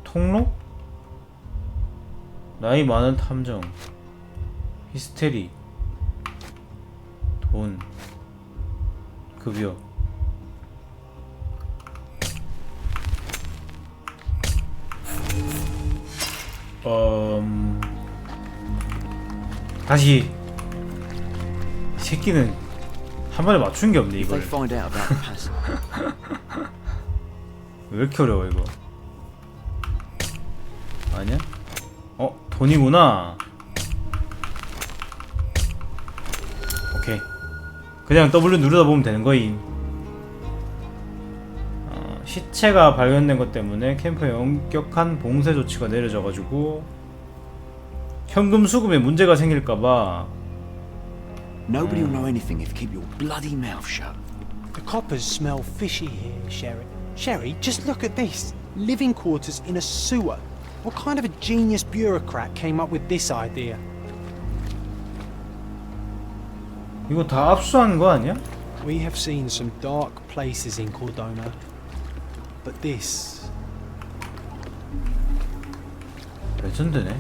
통로? 나이 많은 탐정. 히스테리. 돈. 급여. 다시. 이 새끼는 한 번에 맞춘 게 없네 이걸. If they find out about the passage. 왜 이렇게 어려워 이거? 아니야? 돈이구나. 오케이. 그냥 W 누르다 보면 되는 거임. 시체가 발견된 것 때문에 캠프에 엄격한 봉쇄 조치가 내려져가지고 현금 수급에 문제가 생길까봐. Nobody will know anything if you keep your bloody mouth shut. The coppers smell fishy here, Sherry. Sherry, just look at this. Living quarters in a sewer. What kind of a genius bureaucrat came up with this idea? 이거 다 압수한 거 아니야? We have seen some dark places in Cordona, but this... 레전드네.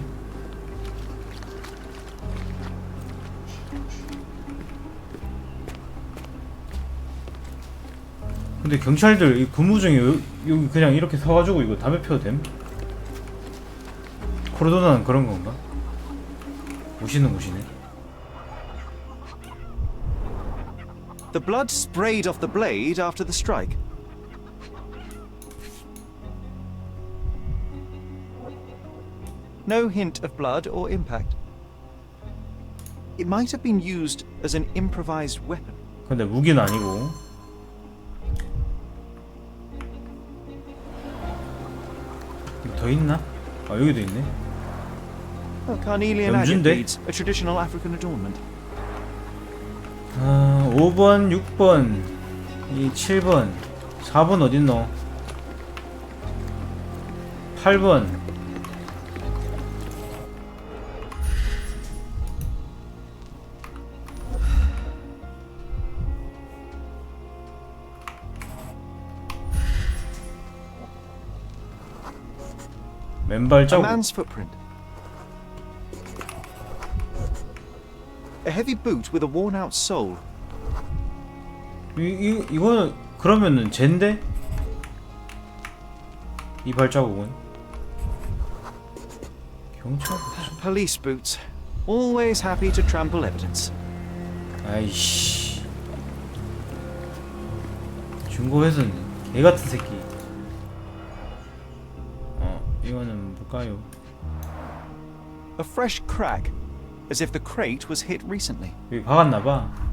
근데 경찰들 이 근무 중에 여기 그냥 이렇게 서가지고 이거 담배 피워도 됨? 코르도나는 그런 건가? 무시는 곳이네. The blood sprayed off the blade after the strike. No hint of blood or impact. It might have been used as an improvised weapon. 근데 무기는 아니고. 더 있나? 아 여기도 있네. Carnelian agate 연준데? beads, a traditional African adornment. 5번, 6번, 이 7번, 4번 어딨노? 8번. 맨발 A 자국. man's footprint. A heavy boot with a worn-out sole. 이거는 그러면은 젠데? 이 발자국은? 경찰? Police boots. Always happy to trample evidence. 아이씨. 중고회선 개같은 새끼. 이거는 뭘까요? A fresh crack, as if the crate was hit recently. 여기 박았나봐.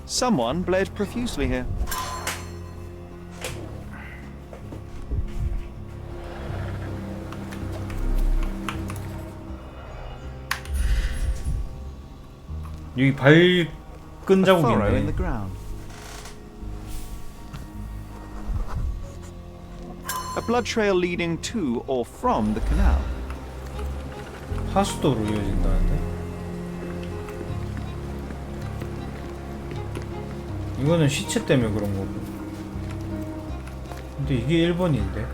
Someone bled profusely here. 여기 발끈 A furrow in 자국인데. the ground. A blood trail leading to or from the canal. 하수도로 이어진다는데? 이거는 시체 때문에 그런 거고. 근데 이게 1번인데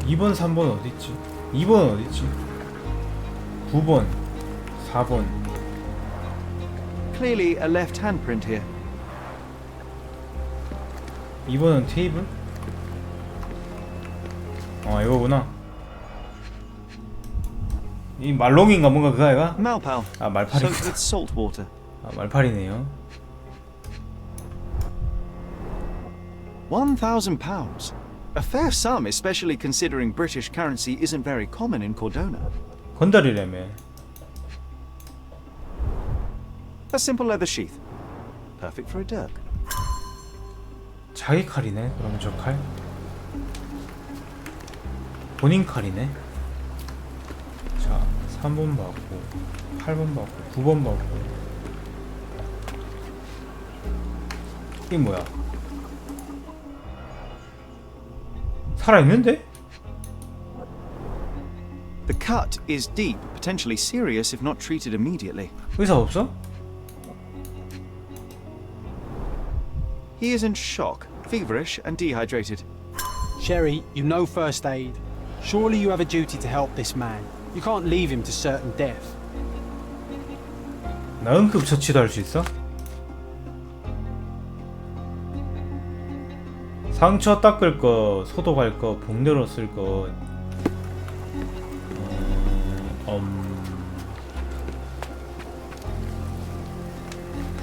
2번, 3번 어딨지? 2번 어딨지? 9번, 4번. Clearly a left handprint here. 2번은 테이블? 이거구나. 이 말롱인가 뭔가 그거 아이가? Malpal. 아 말팔이구나. Soaked with salt water. 아 말팔이네요. £1,000. A fair sum, especially considering British currency isn't very common in Cordona. 건달이라며. A simple leather sheath. Perfect for a dirk. 자기 칼이네. 그러면 저 칼? 본인 칼이네. 자, 3번 받고 8번 받고 9번 받고. 이게 뭐야? 살아있는데? The cut is deep, potentially serious if not treated immediately. 의사 없어? He is in shock, feverish and dehydrated. Sherry, you know first aid. Surely you have a duty to help this man. You can't leave him to certain death. 나 응급 처치도 할 수 있어? 상처 닦을 거, 소독할 거, 붕대로 쓸 거.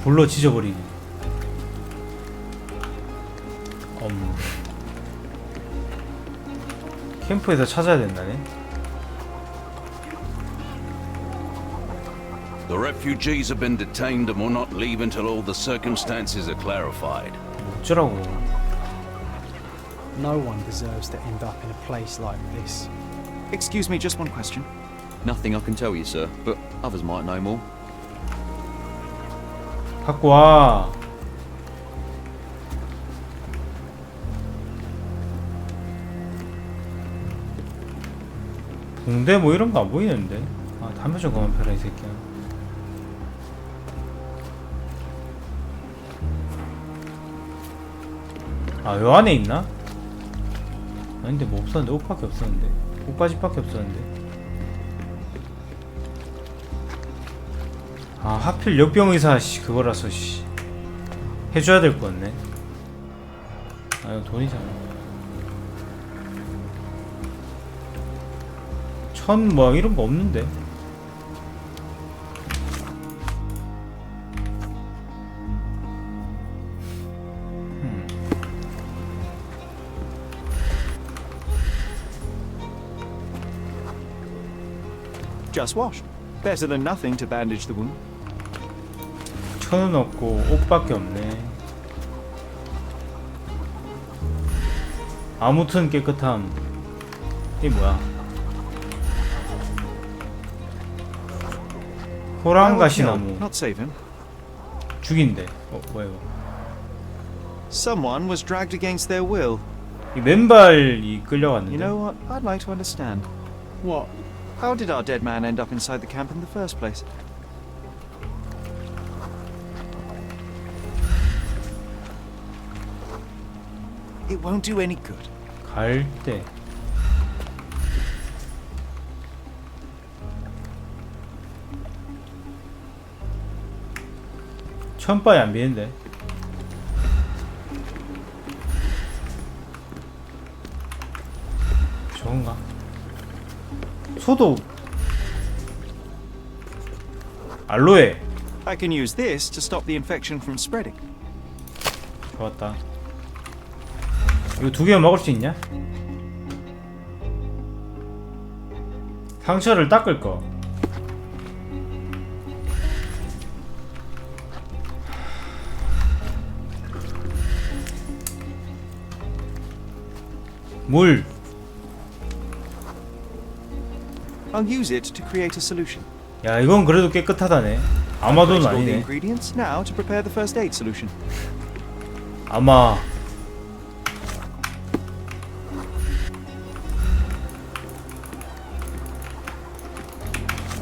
불로 지져버리기. 캠프에서 찾아야 된다네. The refugees have been detained and will not leave until all the circumstances are clarified. 어쩌라고. No one deserves to end up in a place like this. Excuse me, just one question. Nothing I can tell you, sir, but others might know more. 갖고 와. 붕대 뭐 이런 거 안 보이는데. 아, 담배 좀 그만 펴라 이 새끼야. 아, 요 안에 있나? 아닌데 뭐 없었는데. 옷밖에 없었는데. 옷까지밖에 없었는데. 아 하필 역병의사 씨 그거라서 씨 해줘야 될 것 같네. 아 이거 돈이잖아. 1000 뭐 이런 거 없는데. Just wash. Better than nothing to bandage the wound. 1000원 없고 옷밖에 없네. 아무튼 깨끗함. 이게 뭐야? 호랑가시나무. Not save him. 죽인대. 뭐야 이거? Someone was dragged against their will. 이 맨발이 끌려갔는데. You know what? I'd like to understand. What? How did our dead man end up inside the camp in the first place? It won't do any good. 갈 때. 천바에 안 비는데. 저건가? 소독. 알로에. I can use this to stop the infection from spreading. 좋았다. 이거 2개 먹을 수 있냐? 상처를 닦을 거. 물. I'll use it to create a solution. 야, 이건 그래도 깨끗하다네. 아마도는 I've collected all the 아니네. ingredients now to prepare the first aid solution. 아마.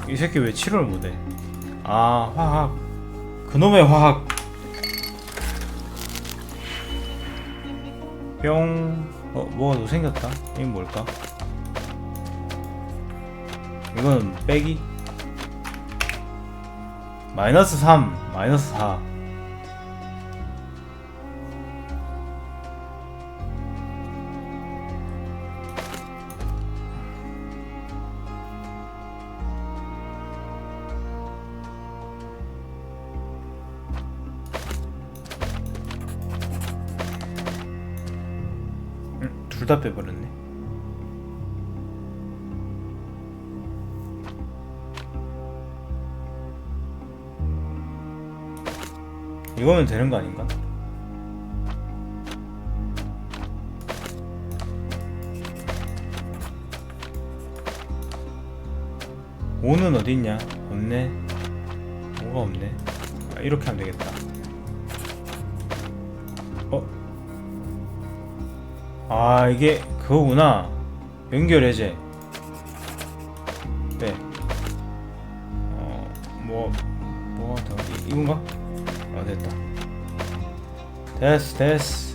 이 새끼 왜 치료를 못해? 아, 화학. 그놈의 화학. 뿅. 뭐가 더 생겼다. 이건 뭘까? 이건 빼기. 마이너스 3, 마이너스 4. 둘 다 빼버렸네. 이거면 되는 거 아닌가? 오는 어디 있냐? 없네. 뭐가 없네. 아, 이렇게 하면 되겠다. 아, 이게 그거구나. 연결 해제. 네. 뭐가 더 이건가? 됐다. 됐어.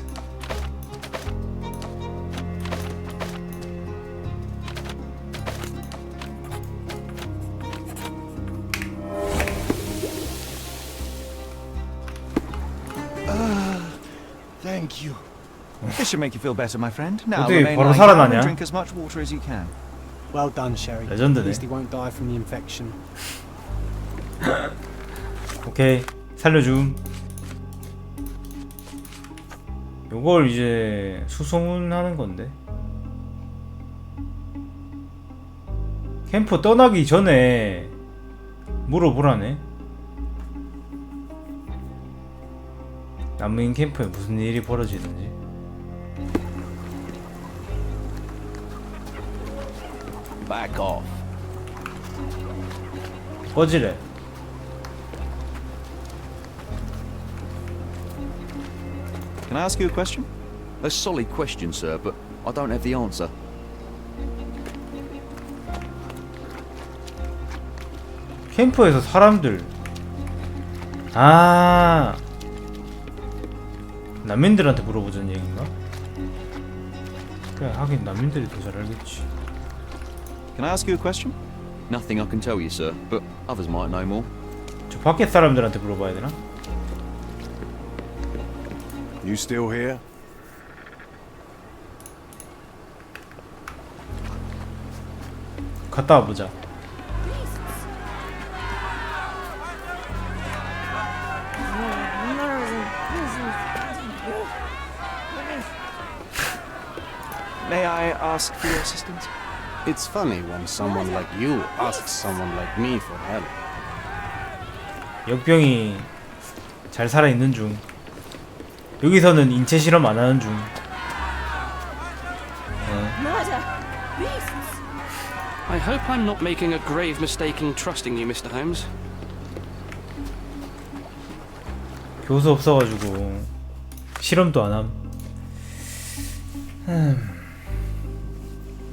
Thank you. This should make you feel better, my friend. Now 어떻게 remain 바로 lying down 살아나냐? and drink as much water as you can. Well done, Sherry. 레전드네. At least he won't die from the infection. 오케이, 살려줌. 요걸 이제 수소문하는 건데. 캠프 떠나기 전에 물어보라네. 남은 캠프에 무슨 일이 벌어지는지. Back off. 꺼지래. Can I ask you a question? A solid question, sir, but I don't have the answer. 캠프에서 사람들. 아, 난민들한테 물어보자는 얘기인가? 그래, 하긴 난민들이 더 잘 알겠지. Can I ask you a question? Nothing I can tell you, sir, but others might know more. 저 밖에 사람들한테 물어봐야 되나? You still here? 갔다 와보자. May I ask for your assistance? It's funny when someone like you asks someone like me for help. 역병이 잘 살아있는 중. 여기서는 인체 실험 안 하는 중. Murder! Beasts! I hope I'm not making a grave mistake in trusting you, Mr. Holmes. 교수 없어가지고 실험도 안 함.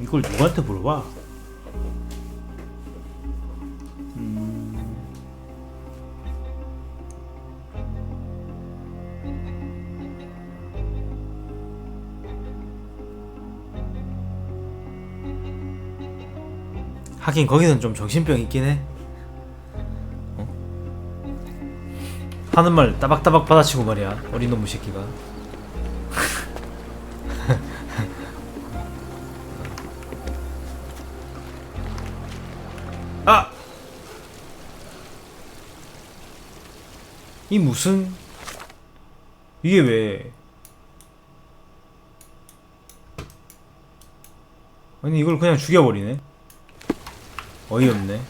이걸 누구한테 물어봐? 하긴 거기선 좀 정신병 있긴 해. 어? 하는 말 따박따박 받아치고 말이야, 어린 놈의 새끼가. 아! 이 무슨, 이게 왜? 아니 이걸 그냥 죽여버리네. 어이없네.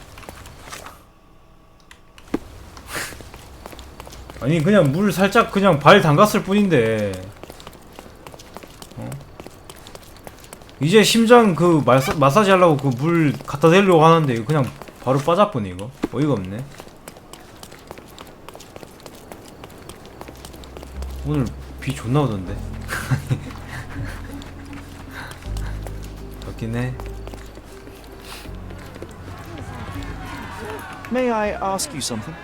아니 그냥 물 살짝 그냥 발 담갔을 뿐인데 어? 이제 심장 그 마사지 하려고 그 물 갖다 대려고 하는데 이거 그냥 바로 빠져버리네. 이거 어이가 없네. 오늘 비 존나 오던데. 덥긴 해. May I ask you something?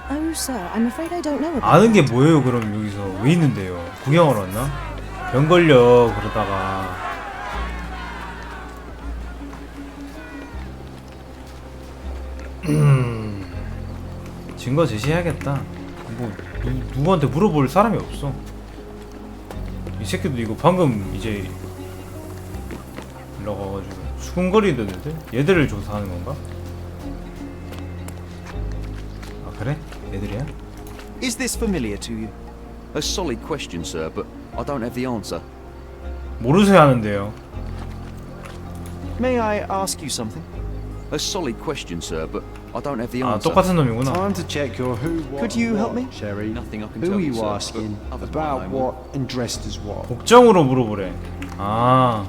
Oh, sir, I'm afraid I don't know about 아는 게 that. 뭐예요? 그럼 여기서 왜 있는데요? 구경하러 왔나? 병 걸려 그러다가. 증거 제시해야겠다. 뭐 누구한테 물어볼 사람이 없어. 이 새끼도 이거 방금 이제 올라가가지고 수근거리던 애들? 얘들을 조사하는 건가? 아 그래? 얘들이야? Is this familiar to you? A solid question, sir, but I don't have the answer. 모르세요 하는데요. May I ask you something? A solid question, sir, but I don't have the 아 answer. 똑같은 놈이구나. Time to check your who, what, Could you and help what, me? Sherry. Nothing I can Who tell are you, you sir, asking? but others About might know what and dressed as what? 복장으로 물어보래. 아.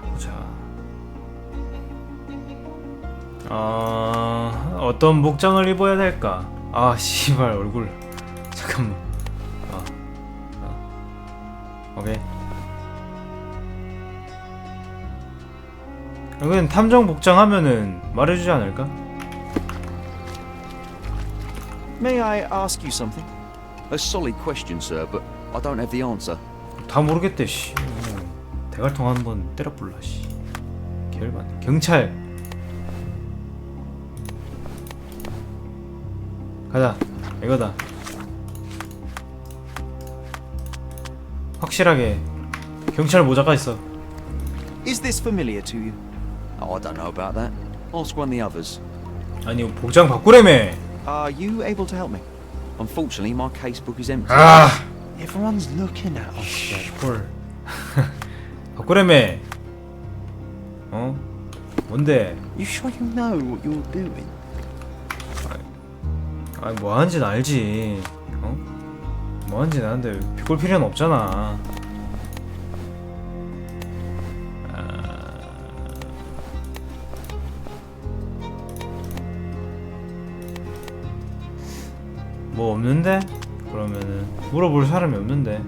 보자. 어떤 복장을 입어야 될까? 아, 씨발 얼굴. 잠깐만. 오케이. 여기는 탐정 복장 하면은 말해주지 않을까? May I ask you something? A solid question, sir, but I don't have the answer. 다 모르겠대, 씨. 대갈통 한번 때려볼라, 씨. 개열받네. 경찰. 가자. 이거다. 확실하게 경찰 모자까지 써. Is this familiar to you? Oh, I don't know about that. Ask one of the others. 아니 복장 바꾸래며. Are you able to help me? Unfortunately, my casebook is empty. 아, Everyone's looking at us. 헐. 바꾸래며. 어? 뭔데? You sure you know what you're doing? 아니 뭐 하는지는 알지. 어? 뭐 하는지는 아는데 비꼴 필요는 없잖아. 뭐 없는데? 그러면은 물어볼 사람이 없는데.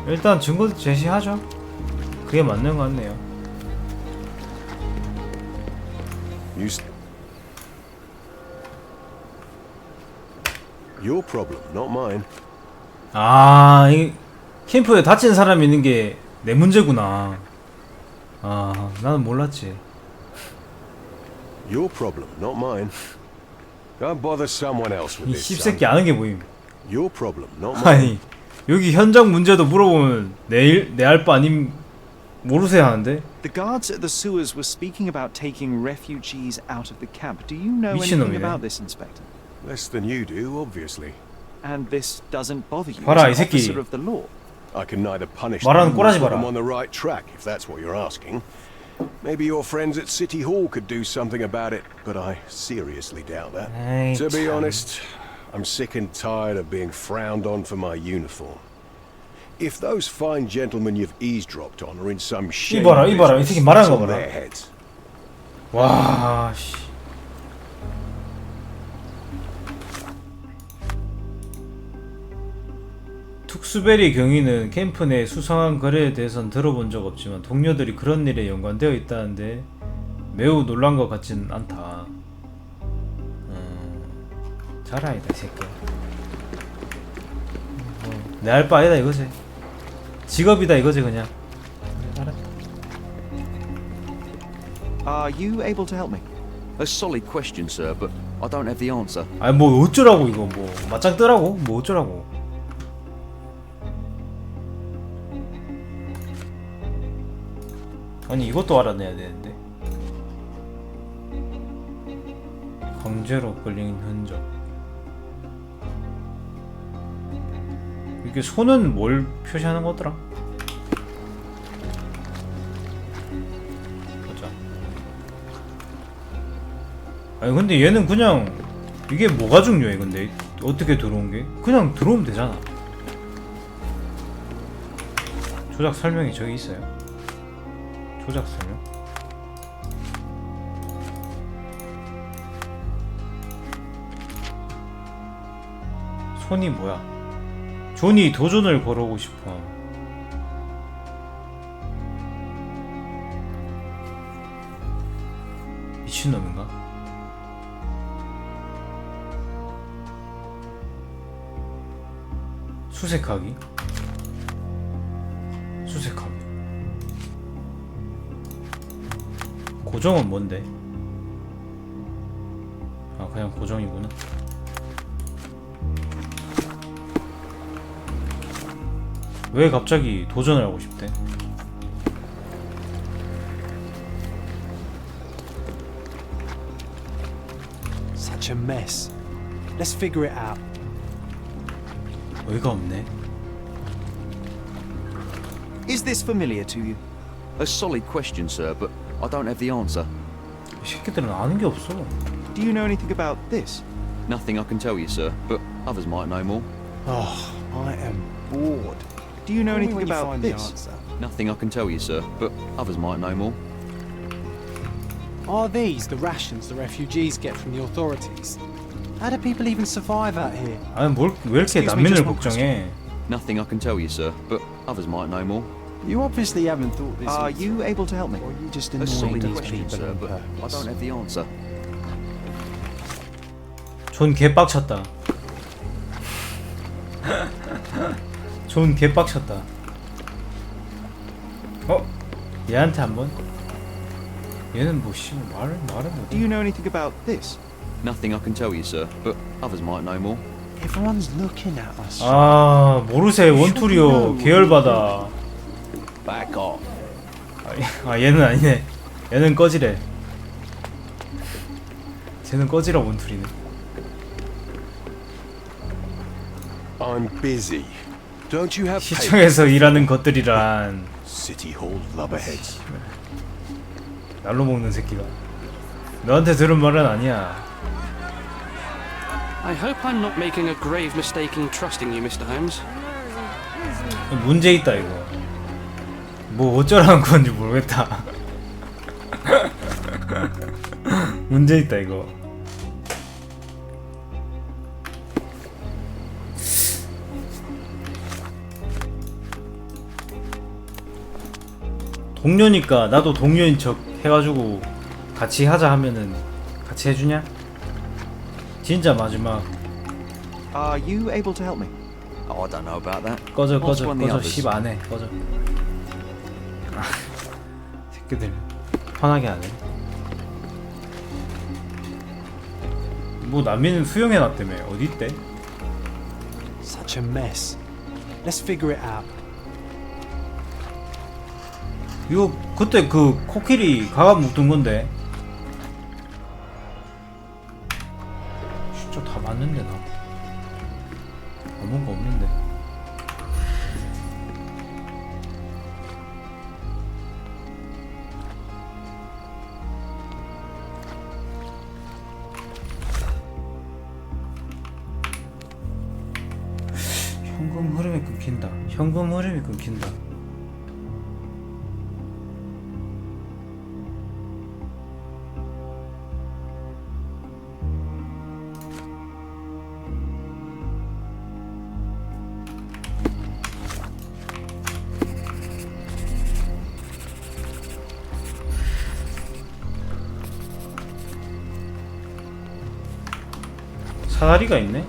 일단 증거 제시하죠. 그게 맞는 것 같네요. Your problem, not mine. 아, 이 캠프에 다친 사람이 있는 게 내 문제구나. 아, 나는 몰랐지. Your problem, not mine. Go bother someone else with 이 this. 씹새끼 아는 게 뭐임? Your problem, not mine. 아니 여기 현장 문제도 물어보면 내 알 바 아님 모르세요 하는데? The guards at the sewers were speaking about taking refugees out of the camp. Do you know anything 미친놈이네. about this, Inspector? Less than you do, obviously. And this doesn't bother you 봐라, 이 as an 새끼. officer of the law? I can neither punish 말하는 them nor 꼬라지 put 봐라. them on the right track, if that's what you're asking. Maybe your friends at City Hall could do something about it, but I seriously doubt that. 에이, To be 참. honest, I'm sick and tired of being frowned on for my uniform. If those fine gentlemen you've eavesdropped on are in some shady 이봐라, 이 새끼 말하는 거 on 봐라. their heads. 와, 씨. 툭스베리 경위는 캠프 내 수상한 거래에 대해선 들어본 적 없지만 동료들이 그런 일에 연관되어 있다는데 매우 놀란 것 같지는 않다. 잘 아니다 이 새끼야. 내 알 바 아니다 이거지. 직업이다 이거지 그냥. 알았다. Are you able to help me? A solid question, sir, but I don't have the answer. 아니 뭐 어쩌라고 이거 뭐 맞짱 뜨라고? 뭐 어쩌라고? 아니 이것도 알아내야 되는데. 강제로 끌린 흔적. 이게 손은 뭘 표시하는 거더라? 보자. 아니 근데 얘는 그냥 이게 뭐가 중요해 근데 어떻게 들어온 게? 그냥 들어오면 되잖아. 조작 설명이 저기 있어요. 조작 설명. 손이 뭐야? 존이 도전을 걸어오고 싶어. 미친놈인가? 수색하기? 수색하기. 고정은 뭔데? 아 그냥 고정이구나. 왜 갑자기 도전을 하고 싶대? Such a mess. Let's figure it out. 어이가 없네. Is this familiar to you? A solid question, sir, but I don't have the answer. 이 새끼들은 아는 게 없어. Do you know anything about this? Nothing I can tell you, sir, but others might know more. Oh, I am bored. Do you know Call me anything when you about find the this? answer. Nothing I can tell you, sir, but others might know more. Are these the rations the refugees get from the authorities? How do people even survive out here? 아니 왜 이렇게 난민을 걱정해? Nothing I can tell you, sir, but others might know more. You obviously haven't thought this. Are into- you able to help me? Or are you just A annoying solid these question, people sir, on but I purpose? don't have the answer. 존 개빡쳤다. 존 개빡쳤다. 어? 얘한테 한번? 얘는 뭐 씨, 말은 Do 못해. you know anything about this? Nothing I can tell you, sir, but others might know more. Everyone's looking at us. 아 모르세 원투리오 계열받아. Back off. 아 얘는 아니네. 얘는 꺼지래. 쟤는 꺼지라 원투리네. I'm busy. Don't you have 시청에서 일하는 것들이란 City Hall lubberheads. 날로 먹는 새끼가. 너한테 들은 말은 아니야. I hope I'm not making a grave mistake in trusting you, Mr. Holmes. 문제 있다 이거. 뭐 어쩌라는 건지 모르겠다. 문제 있다 이거. 동료니까 나도 동료인 척 해가지고 같이 하자 하면은 같이 해주냐? 진짜 마지막. Are you able to help me? Oh, I don't know about that. 꺼져 What's 꺼져 one the 꺼져 others? 10 안해 꺼져. 새끼들 편하게 하네. 뭐 남이는 수영해놨다며. 어디 있대? Such a mess. Let's figure it out. 이거 그때 그 코끼리 가감 묶던 건데. 진짜 다 맞는데 나. 뭔가 없는데. 현금 흐름이 끊긴다. 현금 흐름이 끊긴다. 사다리가 있네?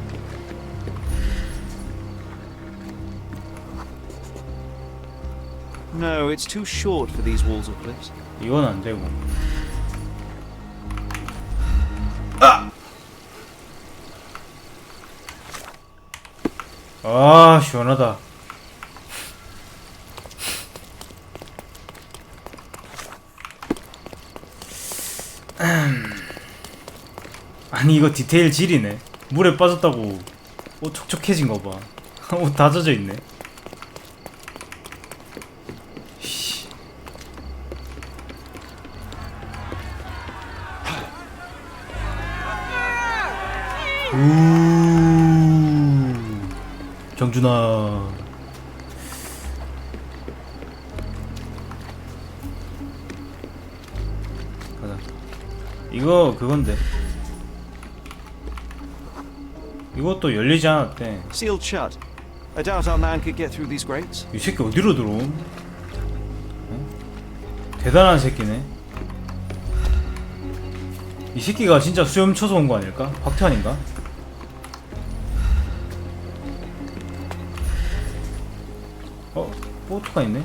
No, it's too short for these walls of cliffs. 이건 안 되고. 아! 아, 시원하다. 아니 이거 디테일 질이네. 물에 빠졌다고 옷 촉촉해진 거 봐. 옷 다 젖어 있네. 정준아. 가자. 이거 그건데. 이것도 열리지 않았대. Sealed shut. I doubt our man could get through these grates. 이 새끼 어디로 들어옴? 어? 대단한 새끼네. 이 새끼가 진짜 수염 쳐서 온 거 아닐까? 박태환인가? 어? 보트가 있네?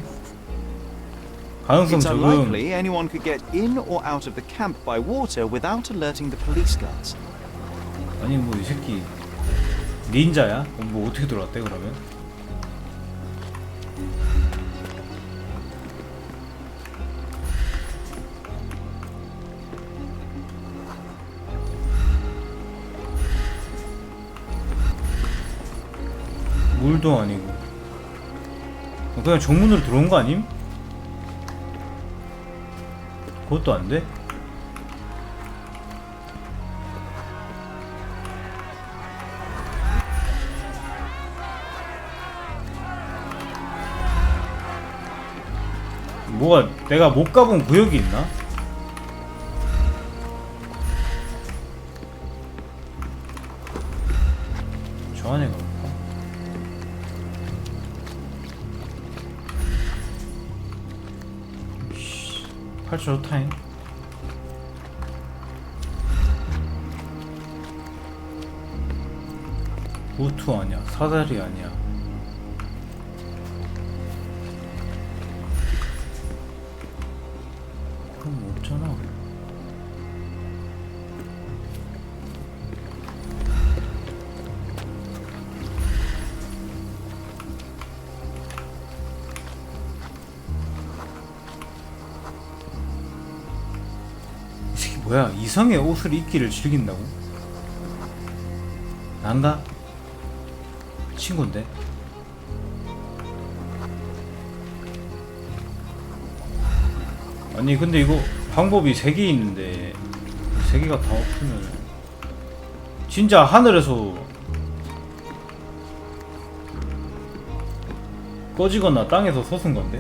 가능성 It's 적음. unlikely anyone could get in or out of the camp by water without alerting the police guards. 아니 뭐 이 새끼 닌자야? 뭐 어떻게 들어왔대 그러면? 물도 아니고 그냥 정문으로 들어온 거 아님? 그것도 안 돼? 뭐가 내가 못 가본 구역이 있나? 저 안에 가볼까? 팔자 좋다잉. 보트 아니야, 사다리 아니야. 그럼 뭐 없잖아. 이 새끼 뭐야? 이성의 옷을 입기를 즐긴다고? 난가? 친구인데? 아니 근데 이거 방법이 3개 있는데 3개가 다 없으면 진짜 하늘에서 꺼지거나 땅에서 솟은 건데?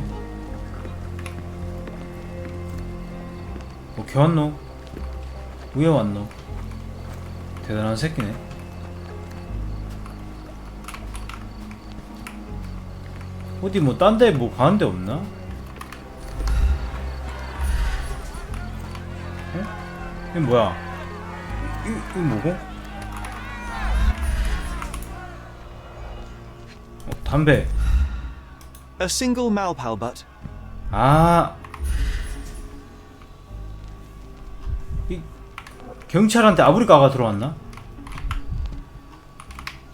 뭐 개왔노? 왜 왔노? 대단한 새끼네. 어디 뭐 딴 데 뭐 가는 데 없나? 이게 뭐야? 이거 뭐고? 담배. A single Malpal butt. 아, 이 경찰한테 아브리카가 들어왔나?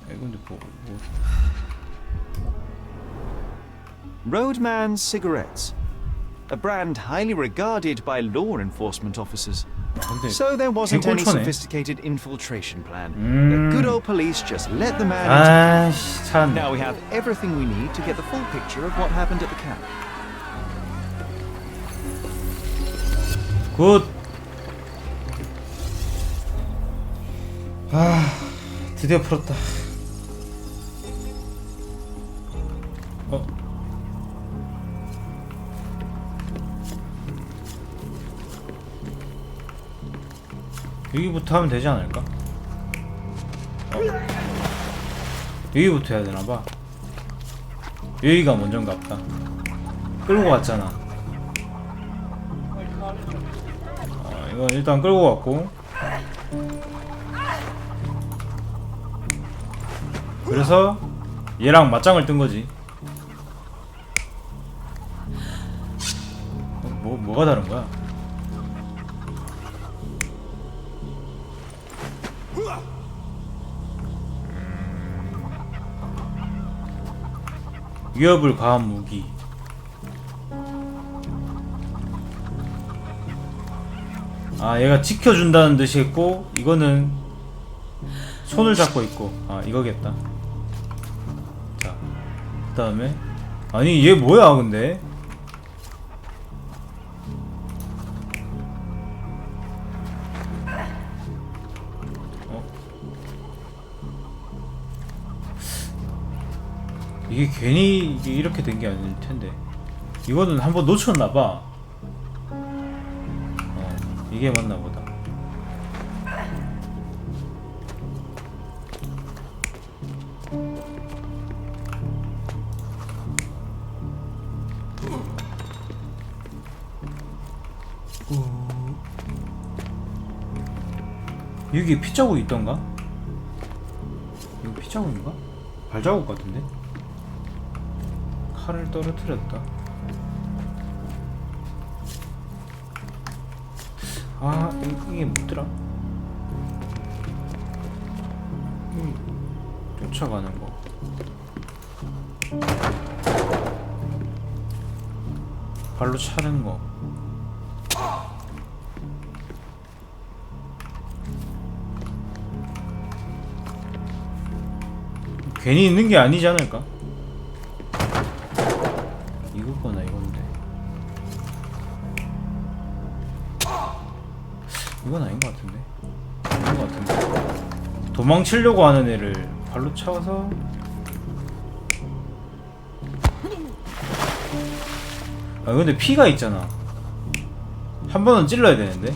근데 뭐. Roadman cigarettes. A brand highly regarded by law enforcement officers. So there wasn't any sophisticated infiltration plan. The good old police just let the man in. Now we have everything we need to get the full picture of what happened at the camp. 굿. 드디어 풀었다. 여기부터 하면 되지 않을까? 여기부터 해야 되나봐. 여기가 먼저인가 보다. 끌고 갔잖아. 이거 일단 끌고 갔고, 그래서 얘랑 맞짱을 뜬 거지. 뭐가 다른 거야? 위협을 가한 무기. 얘가 지켜준다는 뜻이 있고, 이거는 손을 잡고 있고, 이거겠다. 자, 그 다음에 아니 얘 뭐야 근데? 이게 괜히 이렇게 된 게 아닐 텐데. 이거는 한번 놓쳤나봐. 이게 맞나 보다. 여기 피자국이 있던가? 이거 피자국인가? 발자국 같은데? 칼을 떨어뜨렸다. 이게 뭐더라? 쫓아가는 거. 발로 차는 거. 괜히 있는 게 아니지 않을까? 이거거나 이건데. 이건 아닌 것 같은데. 아닌 것 같은데. 도망치려고 하는 애를 발로 차서. 근데 피가 있잖아. 한 번은 찔러야 되는데.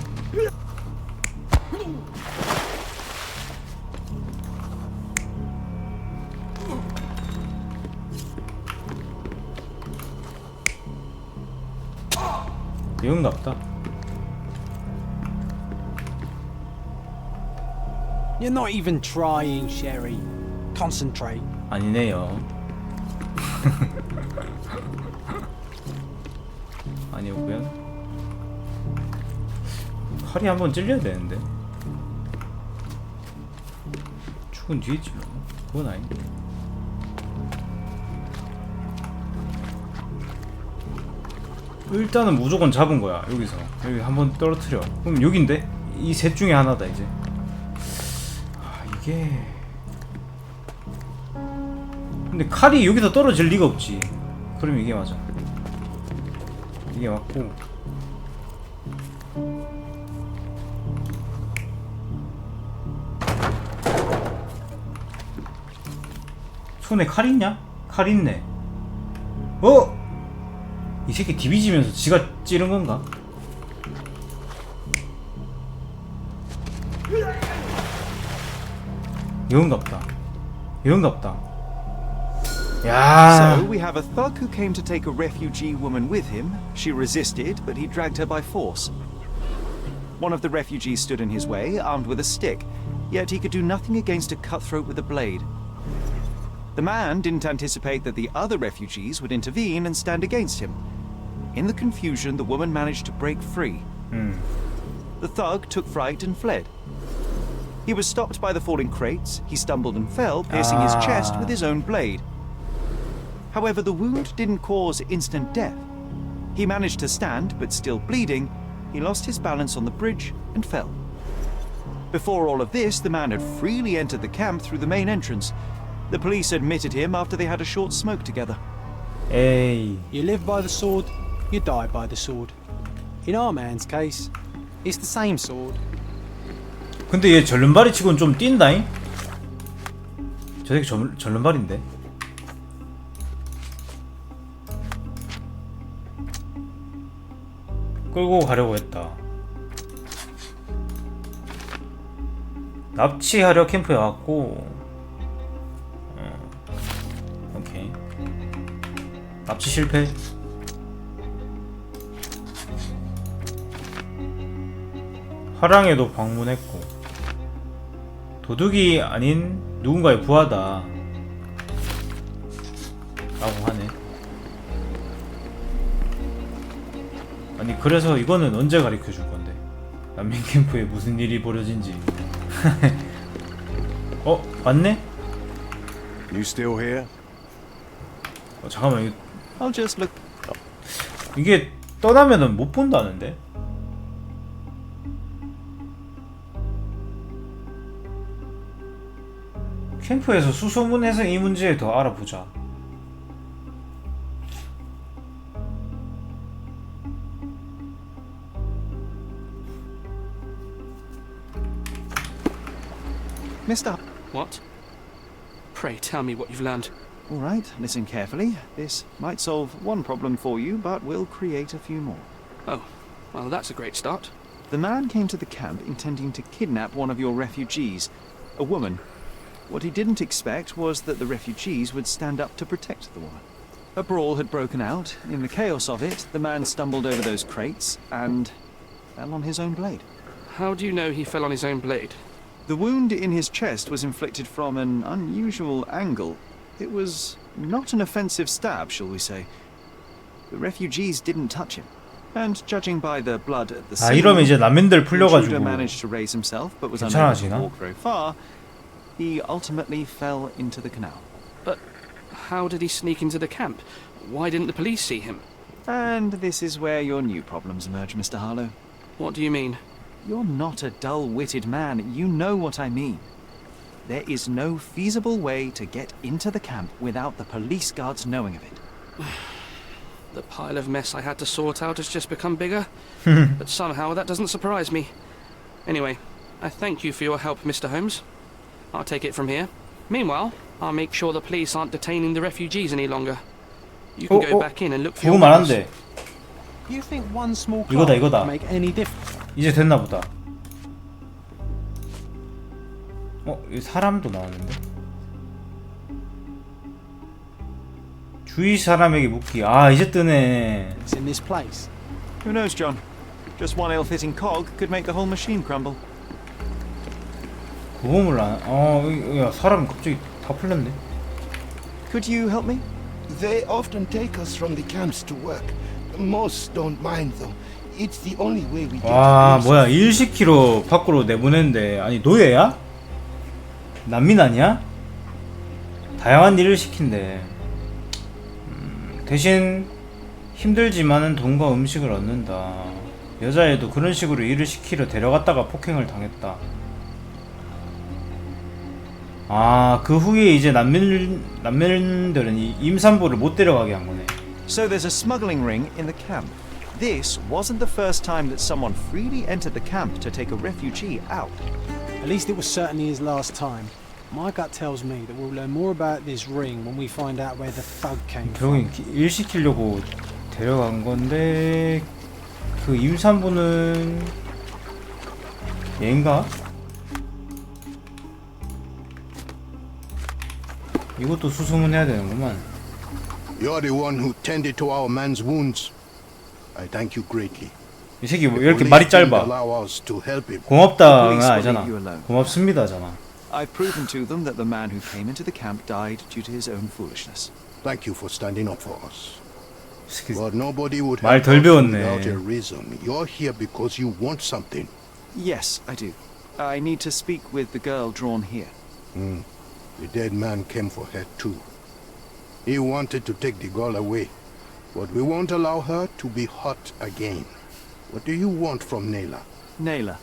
이건갑다. You're not even trying, Sherry. Concentrate. 아니네요. 아니었고요. 칼이 한번 찔려야 되는데. 죽은 뒤에 찔러. 그건 아닌데. 일단은 무조건 잡은 거야. 여기서 여기 한번 떨어뜨려. 그럼 여긴데? 이 셋 중에 하나다 이제. 이게 근데 칼이 여기서 떨어질 리가 없지. 그럼 이게 맞아. 이게 맞고. 손에 칼 있냐? 칼 있네. 이 새끼 디비지면서 지가 찌른 건가? 이건갑다. 이건갑다. 야. So we have a thug who came to take a refugee woman with him. She resisted, but he dragged her by force. One of the refugees stood in his way, armed with a stick, yet he could do nothing against a cutthroat with a blade. The man didn't anticipate that the other refugees would intervene and stand against him. In the confusion, the woman managed to break free. The The thug took fright and fled. He was stopped by the falling crates. He stumbled and fell, piercing his chest with his own blade. However, the wound didn't cause instant death. He managed to stand, but still bleeding, he lost his balance on the bridge and fell. Before all of this, the man had freely entered the camp through the main entrance. The police admitted him after they had a short smoke together. 에이. You live by the sword, you die by the sword. In our man's case, it's the same sword. 근데 얘 절름발이 치고는 좀 뛴다잉? 저 새끼 절름발인데? 끌고 가려고 했다. 납치하려 캠프에 왔고, 오케이. 납치 실패. 화랑에도 방문했고, 도둑이 아닌 누군가의 부하다 라고 하네. 아니 그래서 이거는 언제 가르쳐 줄 건데? 난민 캠프에 무슨 일이 벌어진지. 맞네? You still here? 잠깐만 이거 I'll just look. 이게 떠나면은 못 본다는데? 캠프에서 수소문해서 이 문제에 더 알아보자. Mister. What? Pray tell me what you've learned. All right, listen carefully. This might solve one problem for you, but will create a few more. Oh, well, that's a great start. The man came to the camp intending to kidnap one of your refugees, a woman. What he didn't expect was that the refugees would stand up to protect the woman. A brawl had broken out. In the chaos of it, the man stumbled over those crates and fell on his own blade. How do you know he fell on his own blade? The wound in his chest was inflicted from an unusual angle. It was not an offensive stab, shall we say. The refugees didn't touch him. And judging by the blood at the scene, 이러면 이제 난민들 the 풀려가지고 intruder managed to raise himself but was unable to 괜찮아지나? walk very far. He ultimately fell into the canal. But how did he sneak into the camp? Why didn't the police see him? And this is where your new problems emerge, Mr. Harlow. What do you mean? You're not a dull-witted man. You know what I mean. There is no feasible way to get into the camp without the police guards knowing of it. The pile of mess I had to sort out has just become bigger, but somehow that doesn't surprise me. Anyway, I thank you for your help, Mr. Holmes. I'll take it from here. Meanwhile, I'll make sure the police aren't detaining the refugees any longer. You can go back in and look for your 그거만 house. 한대. You think one small 이거다 clock 이거다. make any difference? 이제 됐나 보다. 이 사람도 나왔는데? 주위 사람에게 묻기. 이제 뜨네. It's in this place. Who knows, John? Just one ill-fitting cog could make the whole machine crumble. 그거 몰라. 야 사람 갑자기 다 풀렸네. Could you help me? They often take us from the camps to work. Most don't mind though. It's the only way we get. 와 뭐야 일 시키러 밖으로 내보냈는데 아니 노예야? 난민 아니야? 다양한 일을 시킨대. 대신 힘들지만은 돈과 음식을 얻는다. 여자애도 그런 식으로 일을 시키려 데려갔다가 폭행을 당했다. 그 후에 이제 난민들은 이 임산부를 못 데려가게 한 거네. So there's a smuggling ring in the camp. This wasn't the first time that someone freely entered the camp to take a refugee out. At least it was certainly his last time. My gut tells me that we'll learn more about this ring when we find out where the thug came from. 결국엔 일 시키려고 데려간 건데 그 임산부는 얘인가? 이것도 수소문해야 되는구만. You're the one who tended to our man's wounds. I thank you greatly. 이 새끼 왜 이렇게 말이 짧아? 고맙다가 아니잖아. 고맙습니다잖아. I've proven to them that the man who came into the camp died due to his own foolishness. Thank you for standing up for us. But nobody would 말 help 덜 us 배웠네. without a reason. You're here because you want something. Yes, I do. I need to speak with the girl drawn here. The dead man came for her too. He wanted to take the girl away, but we won't allow her to be hurt again. What do you want from Nayla? Nayla.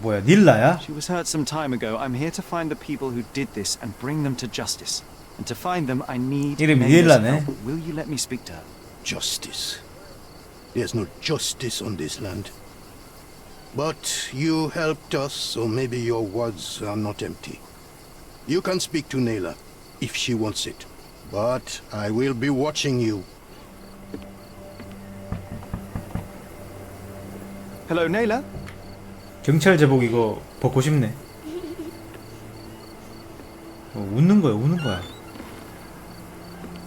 뭐야, 닐라야? She was hurt some time ago. I'm here to find the people who did this and bring them to justice. And to find them, I need 이름이 Nayla's 닐라네. help. Will you let me speak to her? Justice. There's no justice on this land. But you helped us, so maybe your words are not empty. You can speak to Nayla, if she wants it. But I will be watching you. Hello, Nayla? 경찰 제복 이거 벗고 싶네. 웃는 거야, 우는 거야.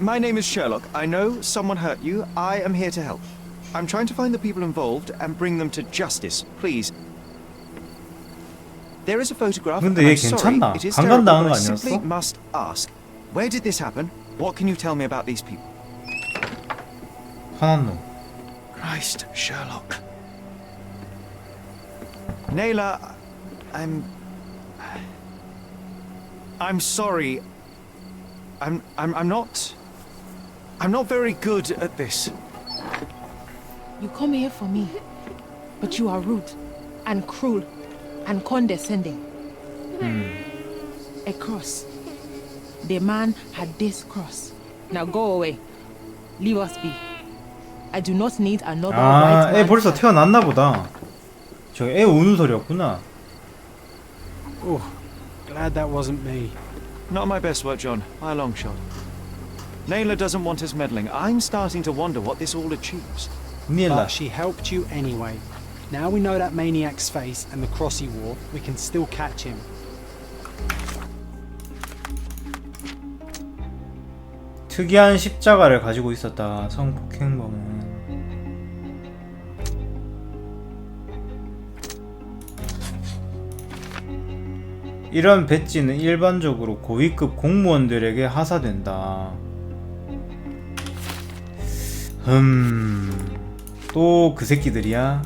My name is Sherlock. I know someone hurt you. I am here to help. I'm trying to find the people involved and bring them to justice. Please. There is a photograph. 근데 and 얘 I'm sorry, 괜찮나? it is terrible, 강간당한 but 거 I simply 아니었어? must ask. Where did this happen? What can you tell me about these people? 화난 놈. Christ, Sherlock. Nayla, I'm sorry. I'm not very good at this. You come here for me, but you are rude and cruel and condescending. A cross. The man had this cross. Now go away. Leave us be. I do not need another white man. 애 벌써 태어났나 보다. 저 애 우는 소리였구나. Oh, glad that wasn't me. Not my best work, John, by a long shot. Nayla doesn't want us meddling. I'm starting to wonder what this all achieves. But she helped you anyway. Now we know that maniac's face and the cross he wore, we can still catch him. 특이한 십자가를 가지고 있었다. 성폭행범은 이런 배지는 일반적으로 고위급 공무원들에게 하사된다. 또 그 새끼들이야?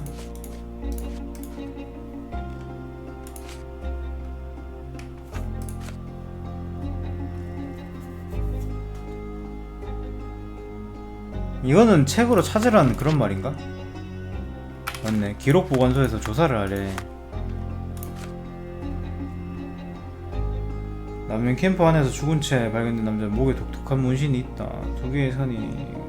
이거는 책으로 찾으라는 그런 말인가? 맞네. 기록 보관소에서 조사를 하래. 남면 캠프 안에서 죽은 채 발견된 남자 목에 독특한 문신이 있다. 두 개의 선이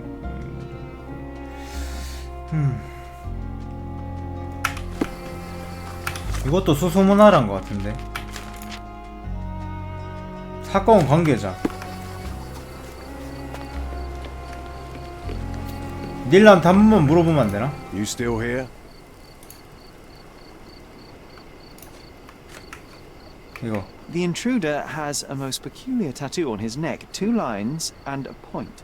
이것도 수소문화란 것 같은데. 사건 관계자. 닐라한테 한 번만 물어보면 안 되나? You still here? 이거. The intruder has a most peculiar tattoo on his neck, 2 lines and a point.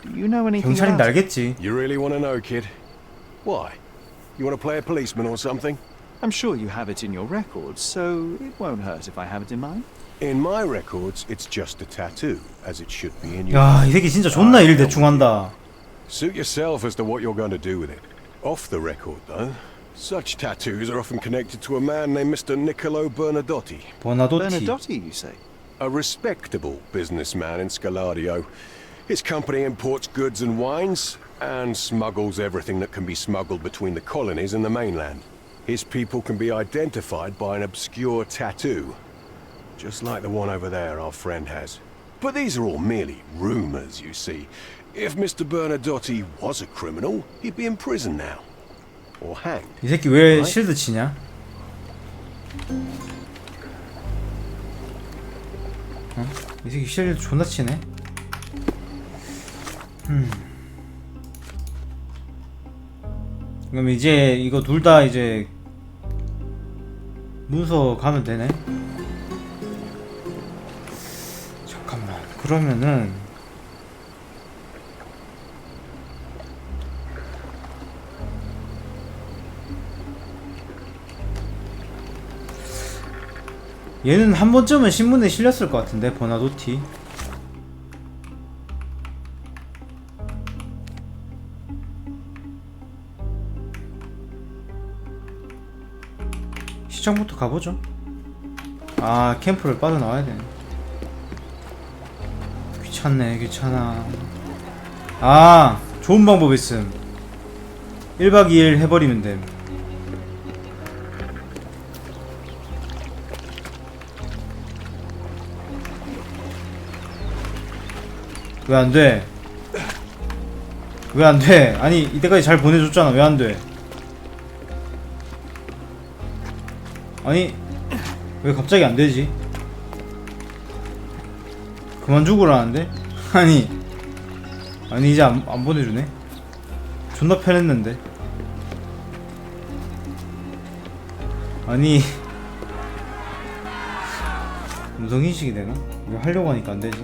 Do you know anything 경찰인데 about it? 알겠지. You really want to know, kid? Why? You want to play a policeman or something? I'm sure you have it in your records, so it won't hurt if I have it in mine. In my records, it's just a tattoo, as it should be in your. 야, 이 새끼 진짜 존나 일 대충 한다. Suit yourself as to what you're going to do with it. Off the record, though, such tattoos are often connected to a man named Mr. Niccolo Bernadotti. Bernadotti, you say? A respectable businessman in Scaladio. His company imports goods and wines, and smuggles everything that can be smuggled between the colonies and the mainland. His people can be identified by an obscure tattoo, just like the one over there our friend has. But these are all merely rumors, you see. If Mr. Bernadotti was a criminal, he'd be in prison now. Or hanged. 이 새끼 왜 실드 치냐? 어? 이 새끼 실드 존나 치네? 그럼 이제 이거 둘 다 이제 문서 가면 되네? 잠깐만. 그러면은 얘는 한 번쯤은 신문에 실렸을 것 같은데, 버나도티. 시청부터 가보죠. 아, 캠프를 빠져나와야 되네. 귀찮네, 귀찮아. 아, 좋은 방법 있음. 1박 2일 해버리면 됨. 왜 안 돼? 왜 안 돼? 아니, 이때까지 잘 보내줬잖아. 왜 안 돼? 아니, 왜 갑자기 안 되지? 그만 죽으라는데? 아니 이제 안 보내주네? 존나 편했는데. 아니 음성인식이 되나? 이거 하려고 하니까 안 되지.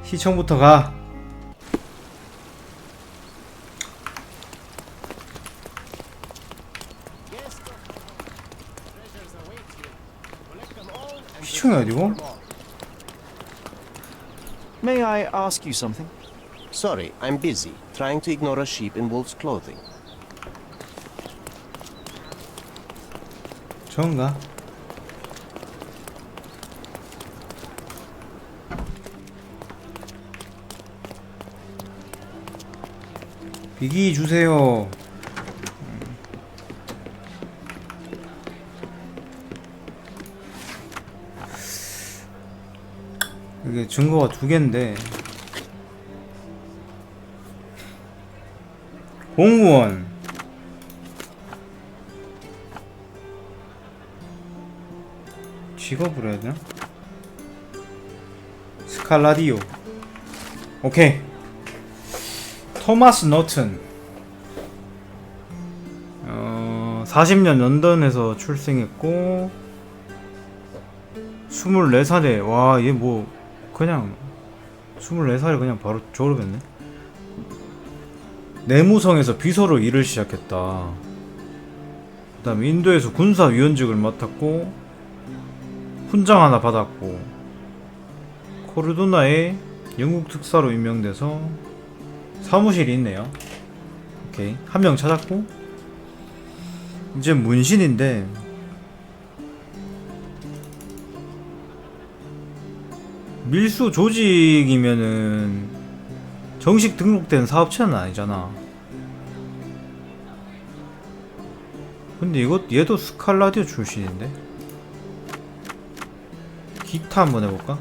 시청부터 가. 시청이 어디고? May I ask you something? Sorry, I'm busy, trying to ignore a sheep in wolf's clothing. 저건가? 비기 주세요. 이게 증거가 2개인데 공무원 직업으로 해야 되나? 스칼라디오. 오케이. 토마스 너튼 40년 런던에서 출생했고 24살에 와 얘 뭐 그냥 24살에 그냥 바로 졸업했네. 내무성에서 비서로 일을 시작했다. 그 다음에 인도에서 군사위원직을 맡았고 훈장 하나 받았고 코르도나에 영국 특사로 임명돼서 사무실이 있네요. 오케이. 한 명 찾았고 이제 문신인데 밀수 조직이면은 정식 등록된 사업체는 아니잖아. 근데 얘도 스칼라디오 출신인데? 기타 한번 해볼까?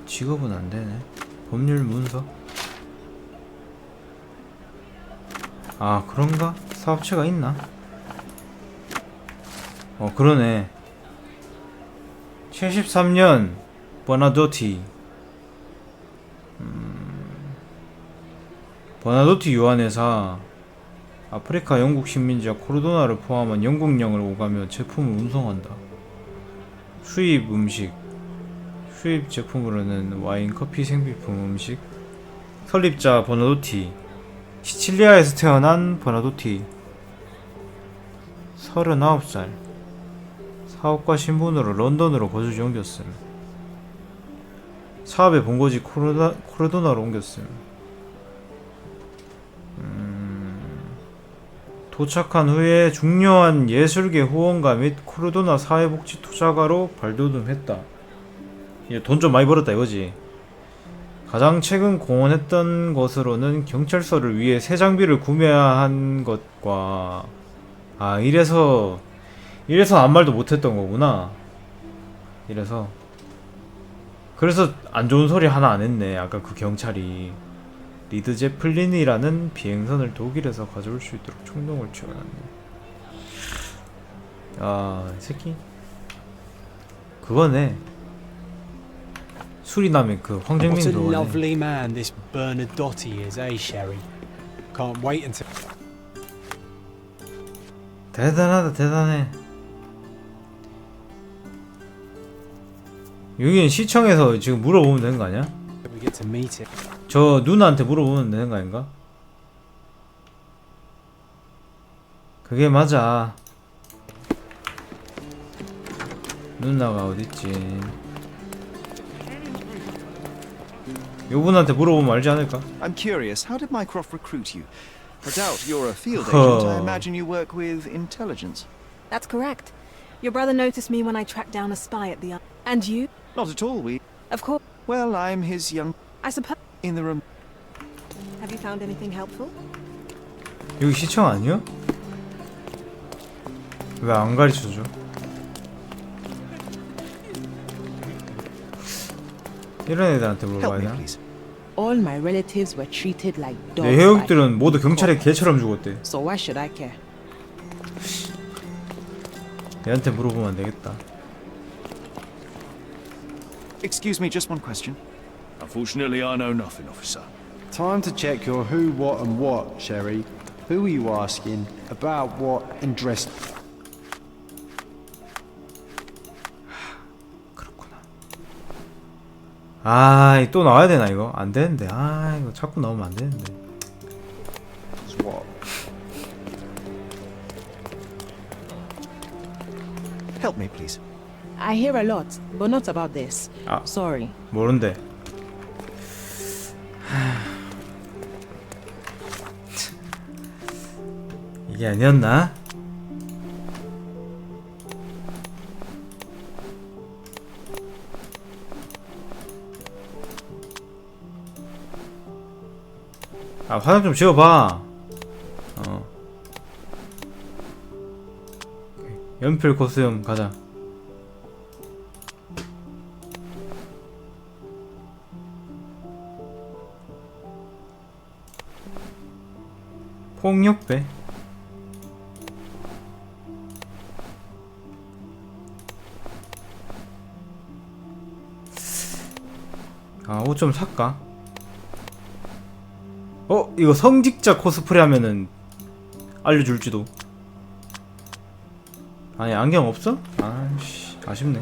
직업은 안되네. 법률 문서? 아 그런가? 사업체가 있나? 그러네. 73년 버나도티 버나도티 유한회사 아프리카 영국 식민지와 코르도나를 포함한 영국령을 오가며 제품을 운송한다. 수입 음식 수입 제품으로는 와인, 커피, 생필품, 음식. 설립자 버나도티 시칠리아에서 태어난 버나도티 39살 사업가 신분으로 런던으로 거주지 옮겼음. 사업의 본거지 코르도나로 옮겼음. 도착한 후에 중요한 예술계 후원가 및 코르도나 사회복지 투자가로 발돋움했다. 돈 좀 많이 벌었다 이거지. 가장 최근 공헌했던 것으로는 경찰서를 위해 새 장비를 구매한 것과 이래서 아무 말도 못했던 거구나. 그래서 안 좋은 소리 하나 안 했네. 아까 그 경찰이 리드 제플린이라는 비행선을 독일에서 가져올 수 있도록 총동을 지원했네. 이 새끼 그거네. 수리남의 그 황정민 What a 그거네. lovely man this Bernadotte is, eh, Sherry? Can't wait until. 대단하다, 대단해. 여긴 시청에서 지금 물어보면 되는 거 아니야? we get to meet it. 저 누나한테 물어보면 되는 거 아닌가? 그게 맞아. 누나가 어딨지? 요분한테 물어보면 알지 않을까? I'm curious, how did Mycroft recruit you? I doubt you're a field agent. I imagine you work with intelligence. That's correct. Your brother noticed me when I tracked down a spy at the... And you? Not at all, Of course. Well, I'm his young... I suppose... In the room. Have you found anything helpful? 여기 시청 아니야? 왜 안 가르쳐줘? 이런 애들한테 물어봐야 되나? All my relatives were treated like dogs. 내 해역들은 모두 경찰에 개처럼 죽었대. So why should I care? 얘한테 물어보면 안 되겠다. Excuse me, just one question. Unfortunately, I know nothing, officer. Time to check your who, what, and what, Sherry. Who are you asking? About what? And dressed. 아, 또 나와야 되나 이거? 안 되는데. 아, 이거 자꾸 나오면 안 되는데. What? Help me, please. I hear a lot, but not about this. 아, Sorry. 모른대. 이게 아니었나? 아, 화장 좀 지워봐. 연필 코스염 가자. 폭력배. 아, 옷 좀 살까? 이거 성직자 코스프레 하면은 알려줄지도. 아니, 안경 없어? 아씨, 아쉽네.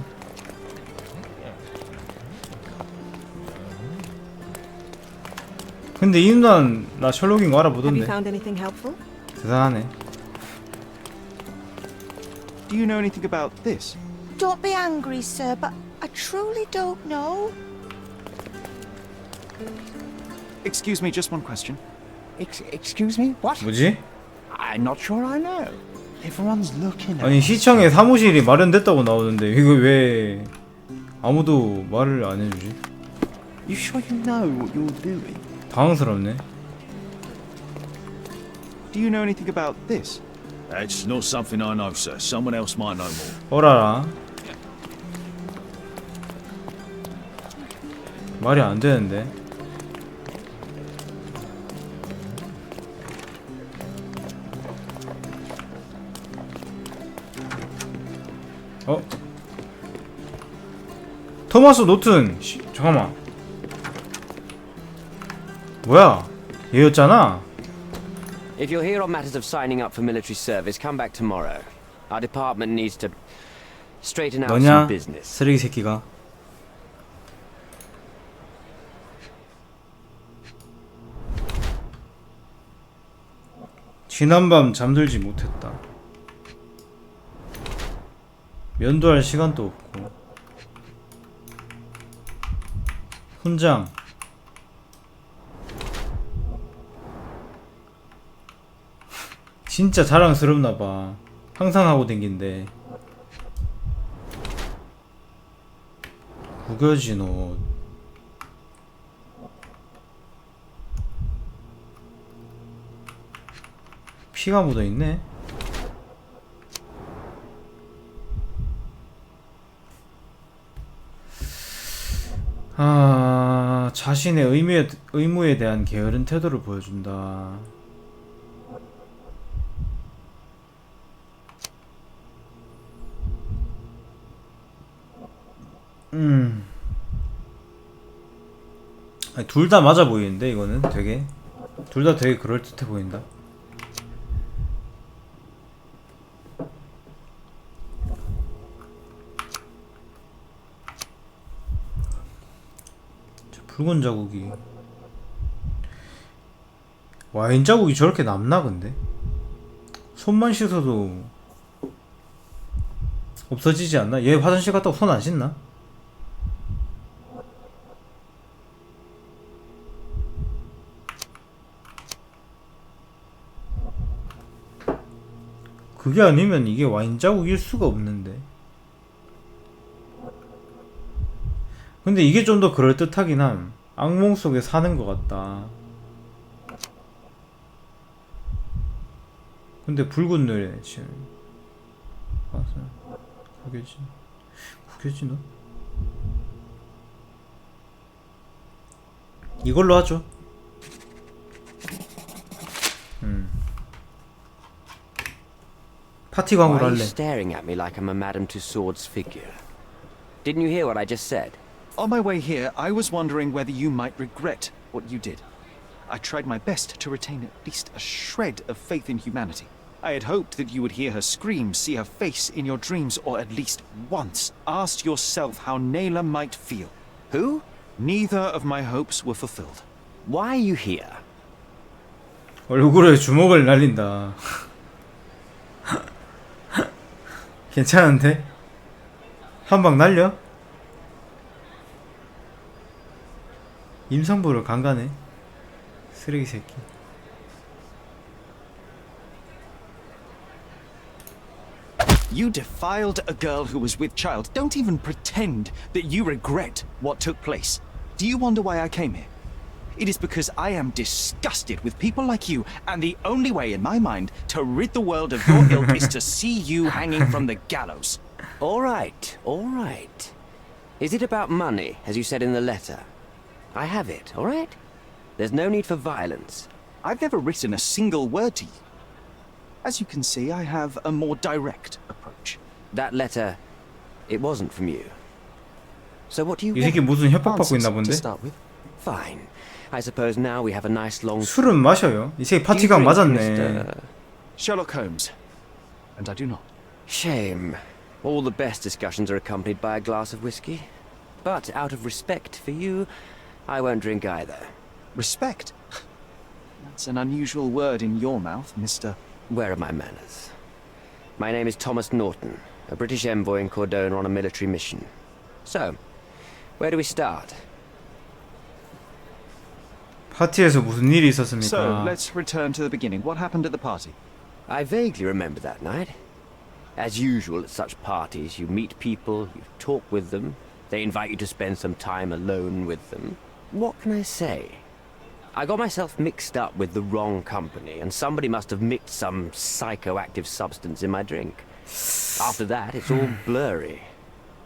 근데 이 누나는 나 셜록인 거 Have you 알아보던데. found anything helpful? 대단하네. Do you know anything about this? Don't be angry, sir, but I truly don't know. Excuse me, just one question. Excuse me? What? 뭐지? I'm not sure I know. Everyone's looking at 아니, us. 시청에 사무실이 마련됐다고 나오는데 이거 왜 아무도 말을 안 해주지? You sure you know what you're doing? 당황스럽네. Do you know anything about this? That's not something I know, sir. Someone else might know more. 어라라. 말이 안 되는데. 토마스 노튼. 잠깐만. 뭐야? 얘였잖아. If you're here on matters of signing up for military service, come back tomorrow. Our department needs to straighten out some 너냐? business. 쓰레기 새끼가. 지난밤 잠들지 못했다. 면도할 시간도 없고. 훈장. 진짜 자랑스럽나봐. 항상 하고 댕긴데. 구겨진 옷. 피가 묻어있네. 아, 자신의 의무에 대한 게으른 태도를 보여준다. 둘 다 맞아 보이는데 이거는 되게 둘 다 되게 그럴듯해 보인다. 저 붉은 자국이 와인 자국이 저렇게 남나 근데? 손만 씻어도 없어지지 않나? 얘 화장실 갔다고 손 안 씻나? 그게 아니면 이게 와인 자국일 수가 없는데. 근데 이게 좀 더 그럴듯하긴 함. 악몽 속에 사는 것 같다. 근데 붉은 노래 지금 구겨지나? 이걸로 하죠. 파티 광고를 Why are 할래. you staring at me like I'm a Madame Tussauds figure? Didn't you hear what I just said? On my way here, I was wondering whether you might regret what you did. I tried my best to retain at least a shred of faith in humanity. I had hoped that you would hear her scream, see her face in your dreams, or at least once ask yourself how Naylor might feel. Who? Neither of my hopes were fulfilled. Why are you here? 얼굴에 주먹을 날린다. 괜찮은데? 한 방 날려? 임산부를 강간해? 쓰레기 새끼. You defiled a girl who was with child. Don't even pretend that you regret what took place. Do you wonder why I came here? It is because I am disgusted with people like you, and the only way in my mind to rid the world of your ilk is to see you hanging from the gallows. All right, all right. Is it about money, as you said in the letter? I have it, all right? There's no need for violence. I've never written a single word to you. As you can see, I have a more direct approach. That letter, it wasn't from you. So what do you 이 새끼 want? 무슨 협박받고 있나 To 본데? start with. Fine. I suppose now we have a nice long... 술은 마셔요. 이 새끼 파티가 You drink, 맞았네. Mr. Sherlock Holmes. And I do not. Shame. All the best discussions are accompanied by a glass of whiskey. But out of respect for you, I won't drink either. Respect? That's an unusual word in your mouth, Mr. Where are my manners? My name is Thomas Norton, a British envoy in Cordona on a military mission. So, where do we start? 파티에서 무슨 일이 So, 있었습니까? let's return to the beginning. What happened at the party? I vaguely remember that night. As usual at such parties, you meet people, you talk with them, they invite you to spend some time alone with them. What can I say? I got myself mixed up with the wrong company, and somebody must have mixed some psychoactive substance in my drink. After that, it's all blurry.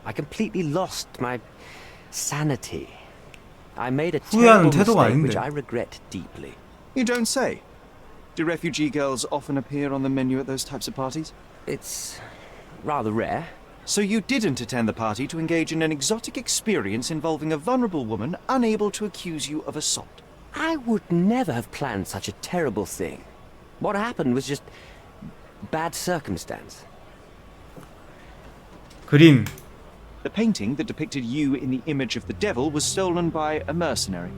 I completely lost my sanity. I made a terrible mistake which I regret deeply. You don't say. Do refugee girls often appear on the menu at those types of parties? It's rather rare. So you didn't attend the party to engage in an exotic experience involving a vulnerable woman unable to accuse you of assault? I would never have planned such a terrible thing. What happened was just bad circumstance. 그림. The painting that depicted you in the image of the devil was stolen by a mercenary.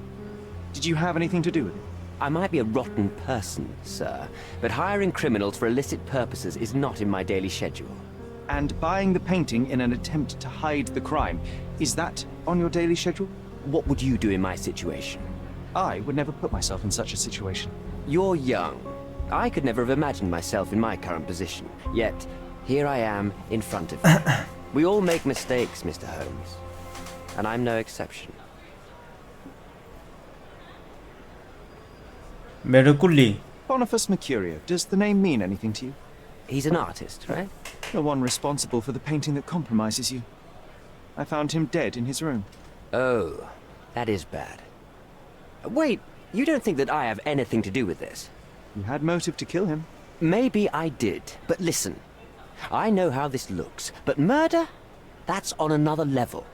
Did you have anything to do with it? I might be a rotten person, sir, but hiring criminals for illicit purposes is not in my daily schedule. And buying the painting in an attempt to hide the crime, is that on your daily schedule? What would you do in my situation? I would never put myself in such a situation. You're young. I could never have imagined myself in my current position. Yet, here I am in front of you. We all make mistakes, Mr. Holmes. And I'm no exception. 메르꿀리. Boniface Mercurio, does the name mean anything to you? He's an artist, right? The one responsible for the painting that compromises you. I found him dead in his room. Oh, that is bad. Wait, you don't think that I have anything to do with this? You had motive to kill him. Maybe I did, but listen. I know how this looks, but murder? That's on another level.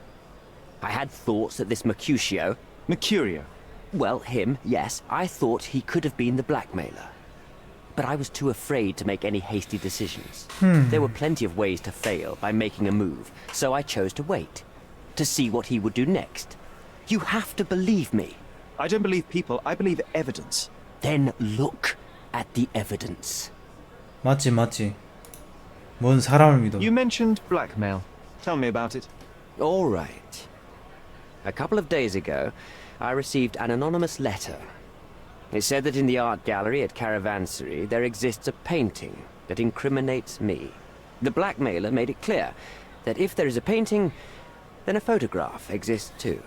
I had thoughts that this Mercutio... Mercurio? Well, him, yes. I thought he could have been the blackmailer. But I was too afraid to make any hasty decisions. There were plenty of ways to fail by making a move, so I chose to wait. To see what he would do next. You have to believe me. I don't believe people, I believe evidence. Then look at the evidence. 맞지. 뭔 사람을 믿어. You mentioned blackmail. Tell me about it. All right. A couple of days ago, I received an anonymous letter. It said that in the art gallery at Caravansary there exists a painting that incriminates me. The blackmailer made it clear that if there is a painting, then a photograph exists too.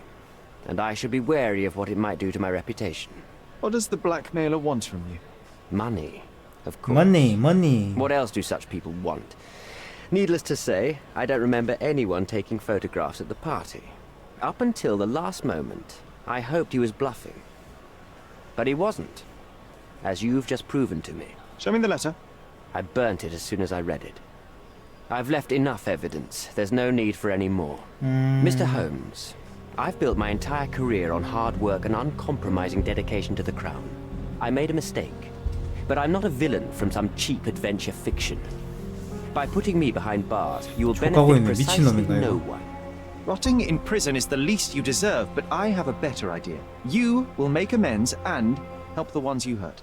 And I should be wary of what it might do to my reputation. What does the blackmailer want from you? Money, of course. Money. What else do such people want? Needless to say, I don't remember anyone taking photographs at the party. Up until the last moment, I hoped he was bluffing. But he wasn't, as you've just proven to me. Show me the letter. I burnt it as soon as I read it. I've left enough evidence. There's no need for any more. Mr. Holmes, I've built my entire career on hard work and uncompromising dedication to the Crown. I made a mistake, but I'm not a villain from some cheap adventure fiction. By putting me behind bars, you will benefit precisely no one. Rotting in prison is the least you deserve, but I have a better idea. You will make amends and help the ones you hurt.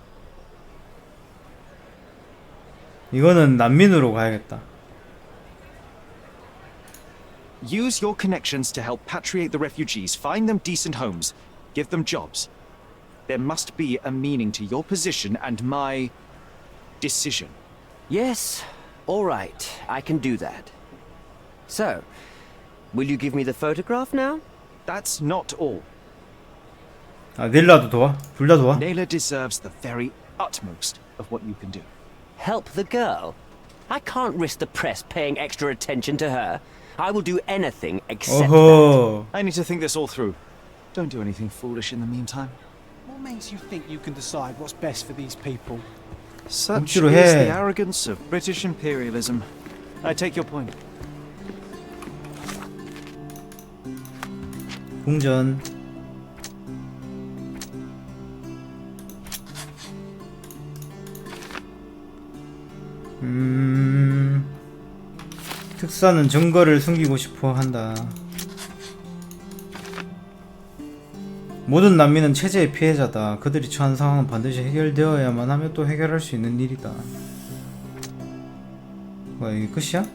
이거는 난민으로 가야겠다. Use your connections to help patriate the refugees, find them decent homes, give them jobs. There must be a meaning to your position and my decision. Yes, all right, I can do that. So, will you give me the photograph now? That's not all. 아, 닐라도 도와? 둘 다 도와? Naylor deserves the very utmost of what you can do. Help the girl? I can't risk the press paying extra attention to her. I will do anything except that. I need to think this all through. Don't do anything foolish in the meantime. What makes you think you can decide what's best for these people? Such is the arrogance of British imperialism. I take your point. 궁전. 특사는 증거를 숨기고 싶어 한다. 모든 난민은 체제의 피해자다. 그들이 처한 상황은 반드시 해결되어야만 하며 또 해결할 수 있는 일이다. 뭐야, 이게 끝이야?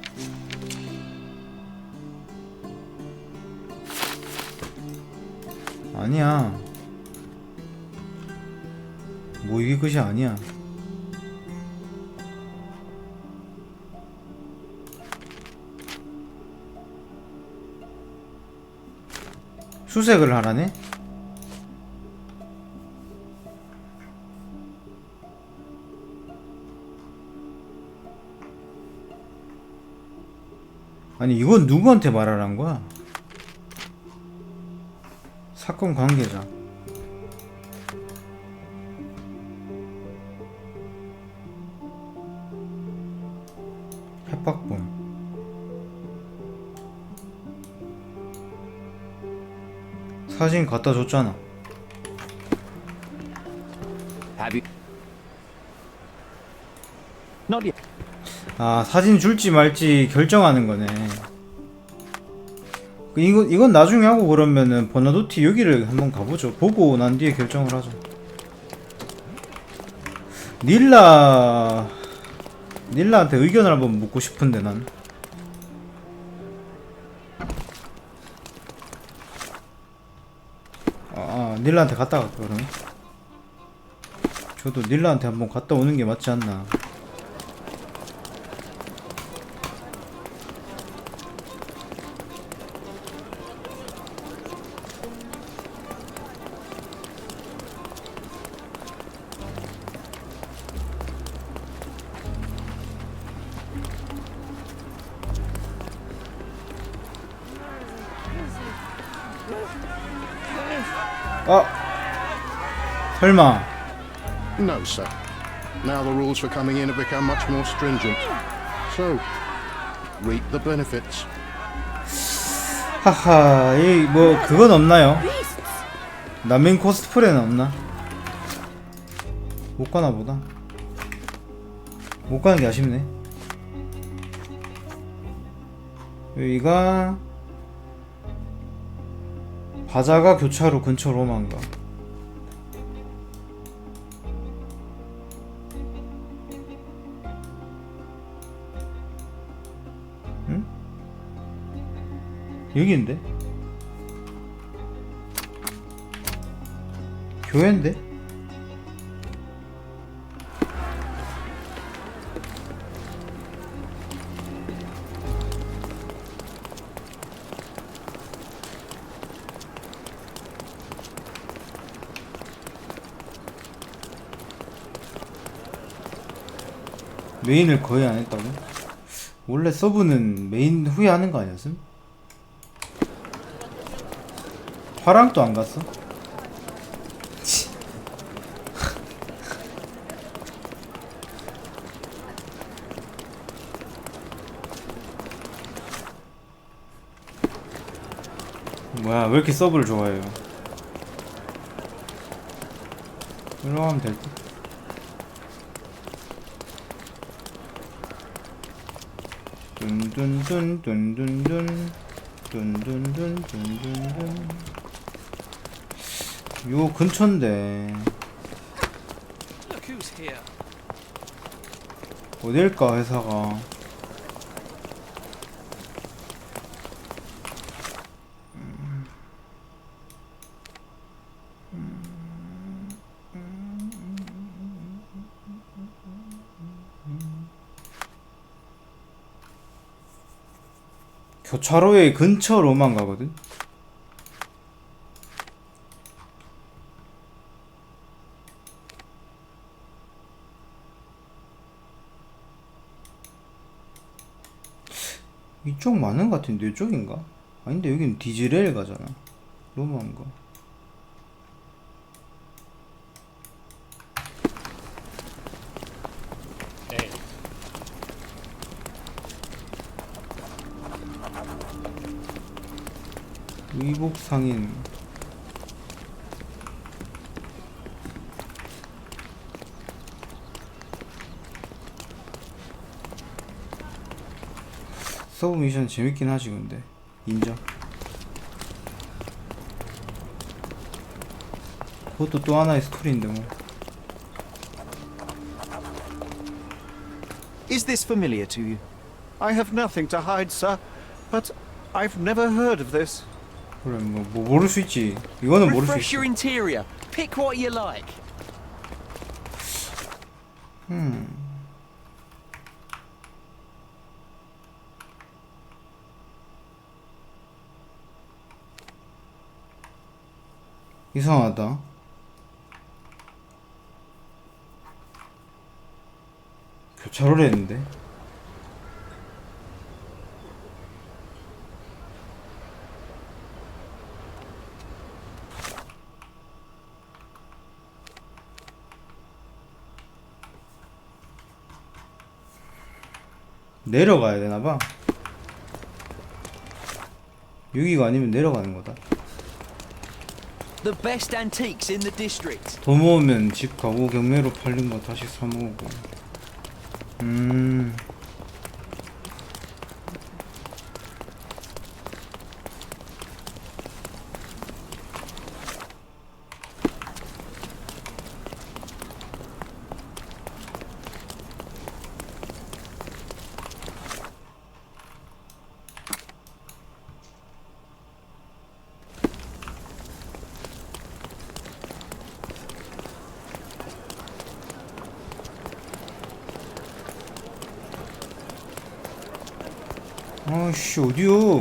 아니야. 뭐 이게 끝이 아니야. 수색을 하라네? 아니 이건 누구한테 말하란 거야? 사건 관계자. 협박범. 사진 갖다 줬잖아. 아, 사진 줄지 말지 결정하는 거네. 이건 나중에 하고, 그러면은 버나도티 여기를 한번 가보죠. 보고 난 뒤에 결정을 하죠. 닐라한테 의견을 한번 묻고 싶은데 난. 닐라한테 갔다 갈까 그러면? 저도 닐라한테 한번 갔다 오는 게 맞지 않나. 설마. No, sir. Now the rules for coming in have become much more stringent. So, reap the benefits. 하하, 뭐 그건 없나요? 난민 코스프레는 없나? 못 가나 보다. 못 가는 게 아쉽네. 여기가 바자가 교차로 근처로만가. 응? 여기인데? 교회인데? 메인을 거의 안 했다고? 원래 서브는 메인 후에 하는 거 아니었음? 화랑도 안 갔어? 뭐야, 왜 이렇게 서브를 좋아해요? 일로 가면 될 듯. 뚠뚠뚠뚠뚠뚠 뚠뚠뚠뚠뚠뚠. 요 근처인데 Look who's here. 어딜까 회사가. 교차로의 근처로만 가거든. 이쪽 많은 것 같은데 이쪽인가? 아닌데 여기는 디즈레일 가잖아. 너무한가? 의복 상인. 서브 미션 재밌긴 하지 근데 인정. 그것도 또 하나의 스토리인데 뭐. Is this familiar to you? I have nothing to hide, sir, but I've never heard of this. 그래 뭐 모를 수 있지. 이거는 모를 수 Refresh 있어. your interior. Pick what you like. 이상하다. 교차로를 했는데. 내려가야 되나봐. 여기가 아니면 내려가는 거다. The best antiques in the district. 돈 모으면 집 가고 경매로 팔린 거 다시 사 모으고. 아씨 어디요?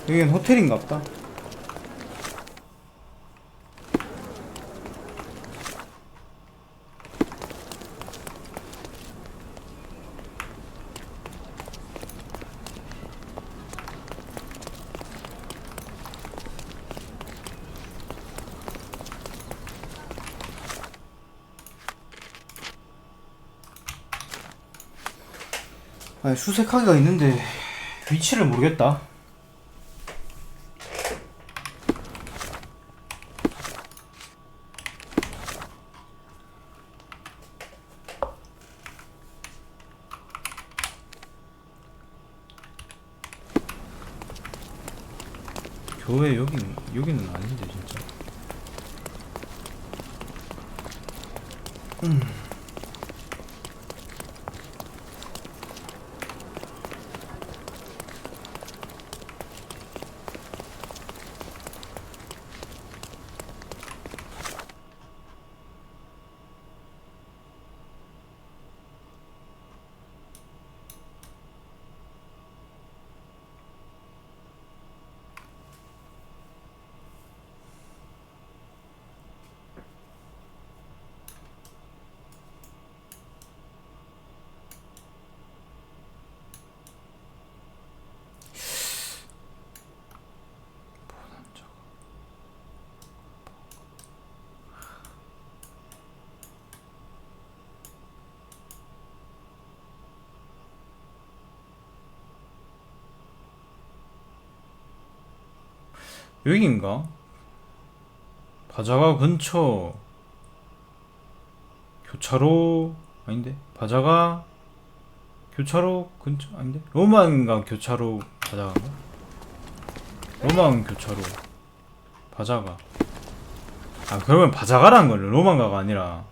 여긴 호텔인갑다. 아니 수색하기가 있는데 위치를 모르겠다. 교회 여기는 아닌데 진짜. 여긴가? 바자가 근처 교차로 아닌데? 바자가 교차로 근처 아닌데? 로망인가 교차로 바자가인가? 로망 교차로 바자가. 아 그러면 바자가라는 거네. 로망가가 아니라.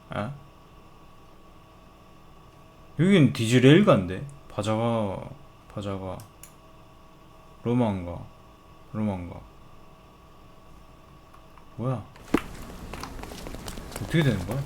아? 여긴 디즈레일가인데? 바자가 로망가 뭐야? 어떻게 되는 거야?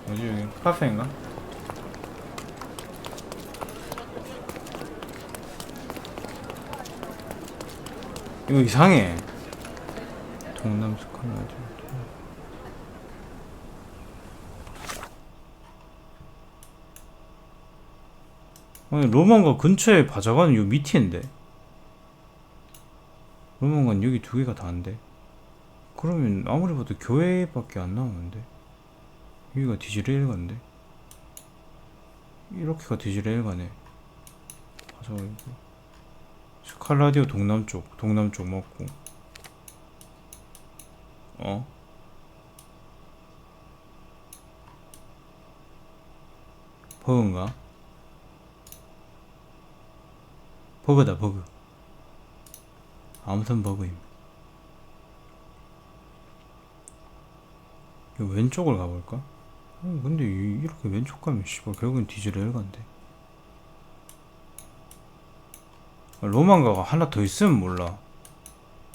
뭐지 여기 카페인가? 이거 이상해. 동남스칸 어디? 아니 로망가 근처에 바자가는 요 밑인데. 로망가는 여기 두 개가 다인데. 그러면 아무리 봐도 교회밖에 안 나오는데. 여기가 디즈레일가인데. 이렇게가 디즈레일가네. 바자가 이거. 스칼라디오 동남쪽 먹고. 버그인가? 버그다 버그. 아무튼 버그임. 이 왼쪽을 가볼까? 근데 이렇게 왼쪽 가면 씨발 결국엔 디즈레일가인데. 로망가가 하나 더 있으면 몰라.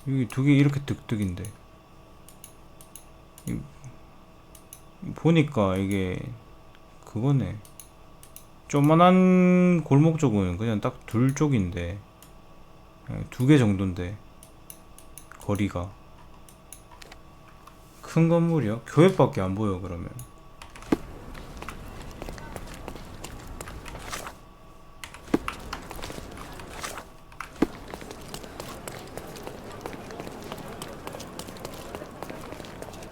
여기 두 개 이렇게 득득인데. 보니까 이게 그거네. 조만한 골목 쪽은 그냥 딱 둘 쪽인데 두 개 정도인데 거리가 큰 건물이요? 교회밖에 안 보여. 그러면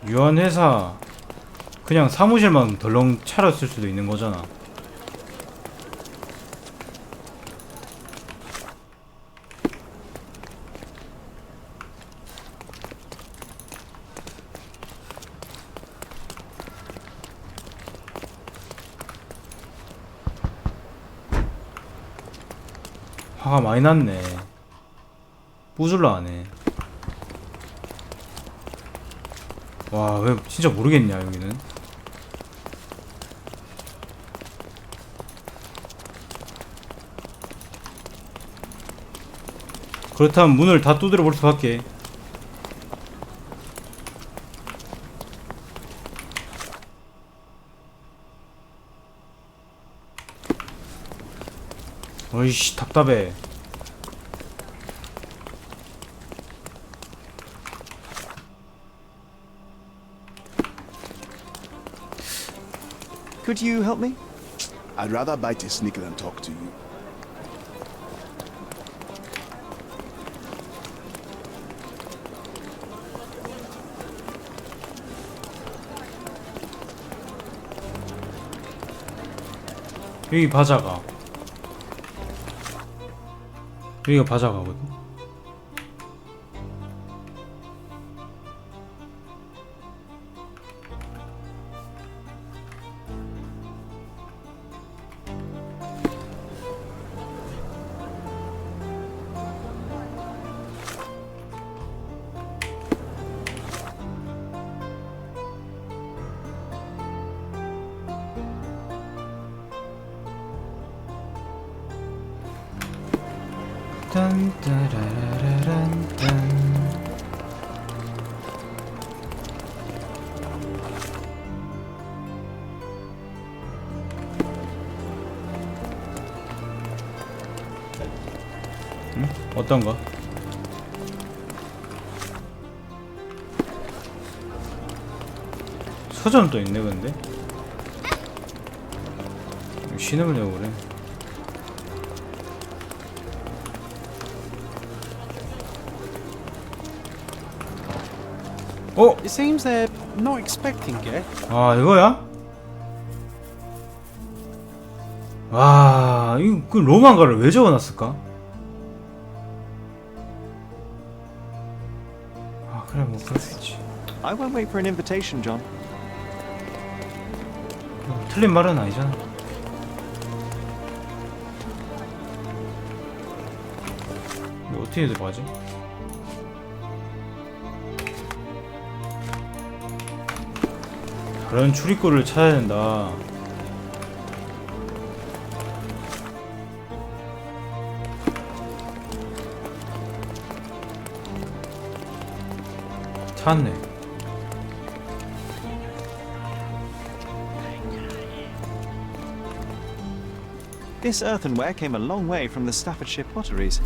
유한회사 그냥 사무실만 덜렁 차렸을 수도 있는 거잖아. 화가 많이 났네. 뿌줄라 하네. 와, 왜 진짜 모르겠냐 여기는. 그렇다면 문을 다 두드려 볼 수밖에. 어이씨 답답해. Could you help me? I'd rather bite a sneaker than talk to you. 여기 바자가. 여기가 바자가거든. 딴따라라란딴. 응? 어떤가? 서점 또 있네 근데. 신음을 내고 그래. 어? It seems they're not expecting guests. 아 이거야? 와 이거 그 로마인가를 왜 적어놨을까? 아 그래 뭐 그럴 수 있지. I won't wait for an invitation, John. 틀린 말은 아니잖아. 이거 어떻게 들어가지? 그런 출입구를 찾아야 된다. 찾네. This earthenware came a long way from the Staffordshire potteries.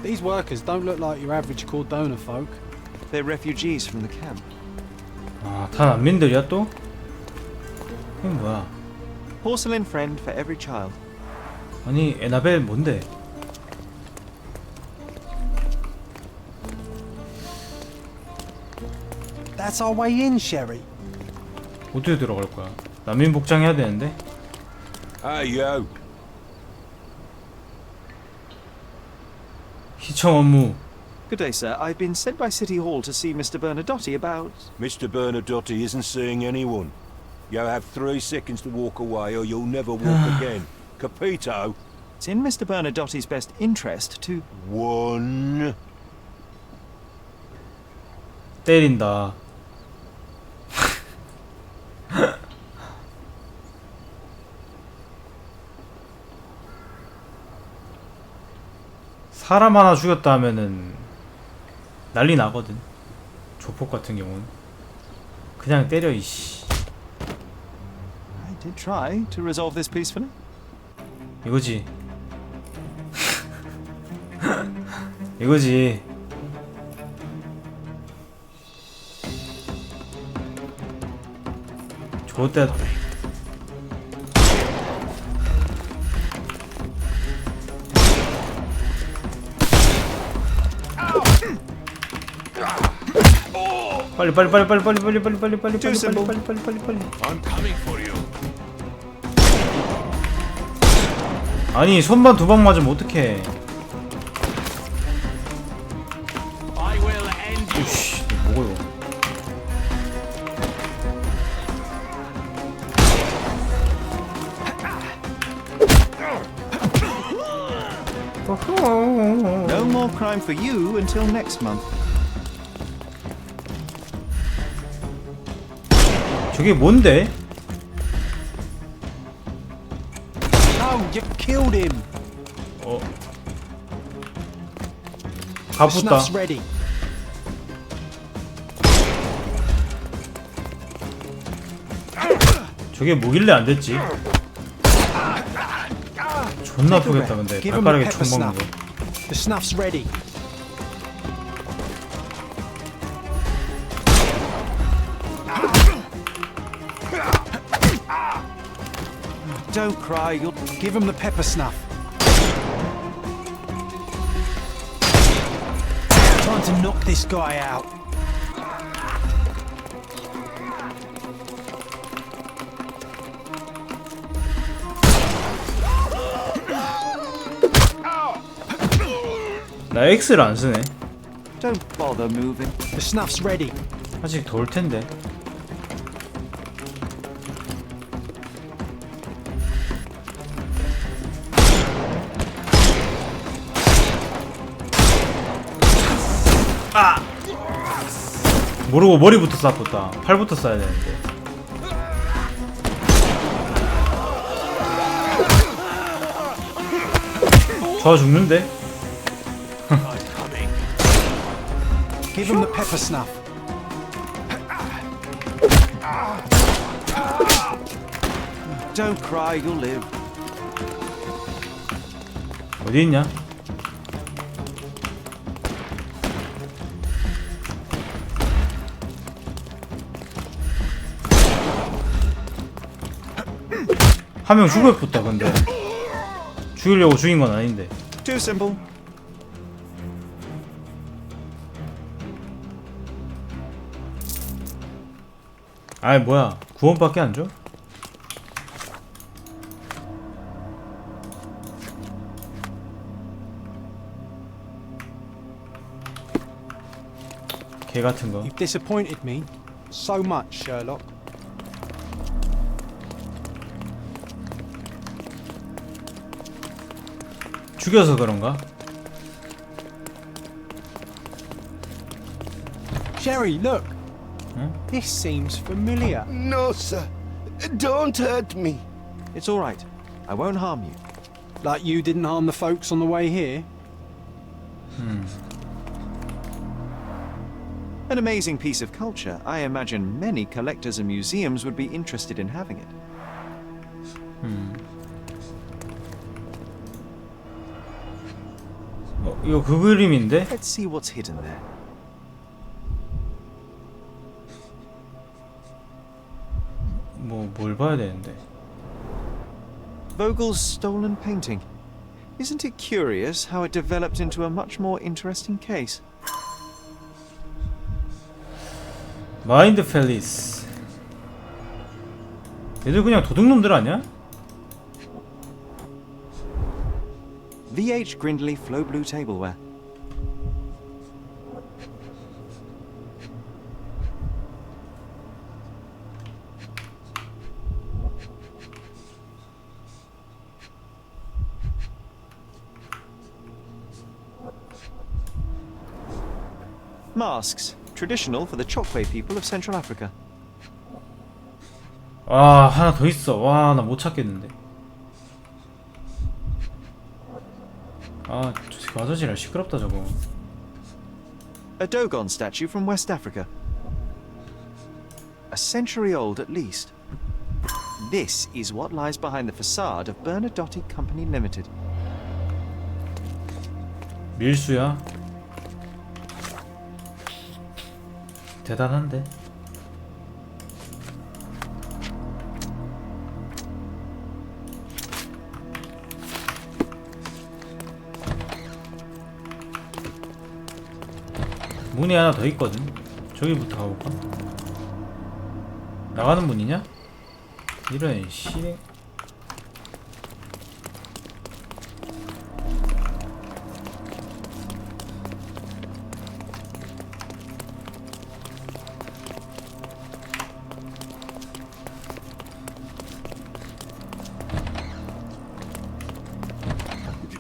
These workers don't look like your average Cordona folk. They're refugees from the camp. 아, 다 난민들이야 또? 이게 뭐야? Porcelain friend for every child. 아니 에나벨 뭔데? That's our way in, Sherry. 어떻게 들어갈 거야? 난민 복장해야 되는데? Hey, yo. 시청 업무. Good day, sir. I've been sent by City Hall to see Mr. Bernadotte about... Mr. Bernadotte isn't seeing anyone. You have 3 seconds to walk away or you'll never walk again. Capito? It's in Mr. Bernadotte's best interest to... 1. 때린다. 사람 하나 죽였다 하면은 난리 나거든. 조폭 같은 경우는 그냥 때려 이씨. I did try to resolve this peacefully. 이거지. 이거지. 좋댔다. 빨리 빨리 빨리 빨리 빨리 빨리 빨리 빨리 빨리 빨리 빨리 빨리 빨리 빨리. I'm coming for you. 아니 손만 2방 맞으면 어떡해. 이씨 뭐고 이거. No more crime for you until next month. 저게 뭔데? Oh, you killed him. 어. The 가붙다. snuff's ready. 저게 뭐길래 안 됐지? 존나 아프겠다 근데 발가락에 총 먹는 거. The snuff's ready. Don't cry, you'll... Give him the pepper snuff. Time to knock this guy out. 나 X를 안 쓰네. Don't bother moving. The snuff's ready. 아직 더울 텐데. 아! 모르고 머리부터 쐈었다. 팔부터 쏴야 되는데. 저 죽는데? Give him the pepper snuff. Don't cry, you'll live. 어디 있냐? 한 명 죽였었다. 근데 죽이려고 죽인 건 아닌데. Too simple. 아이 뭐야, 구원밖에 안 줘? 개 같은 거. You've disappointed me so much, Sherlock. 죽여서 그런가? Sherry, look. Huh? This seems familiar. No, sir. Don't hurt me. It's all right. I won't harm you. Like you didn't harm the folks on the way here? An amazing piece of culture. I imagine many collectors and museums would be interested in having it. 이거 그 그림인데? Let's see what's hidden there. 뭘 봐야 되는데? Vogel's stolen painting. Isn't it curious how it developed into a much more interesting case? 마인드 팰리스. 얘들 그냥 도둑놈들 아니야? VH Grindley Flow Blue Tableware. Masks, traditional for the Chokwe people of Central Africa. 아, 하나 더 있어. 와, 나 못 찾겠는데. 아, 저 아저씨랑 시끄럽다 저거. A Dogon statue from West Africa. A century old at least. This is what lies behind the facade of Bernadotte Company Limited. 밀수야? 대단한데? 문이 하나 더 있거든? 저기부터 가볼까? 나가는 문이냐? 이런 씨.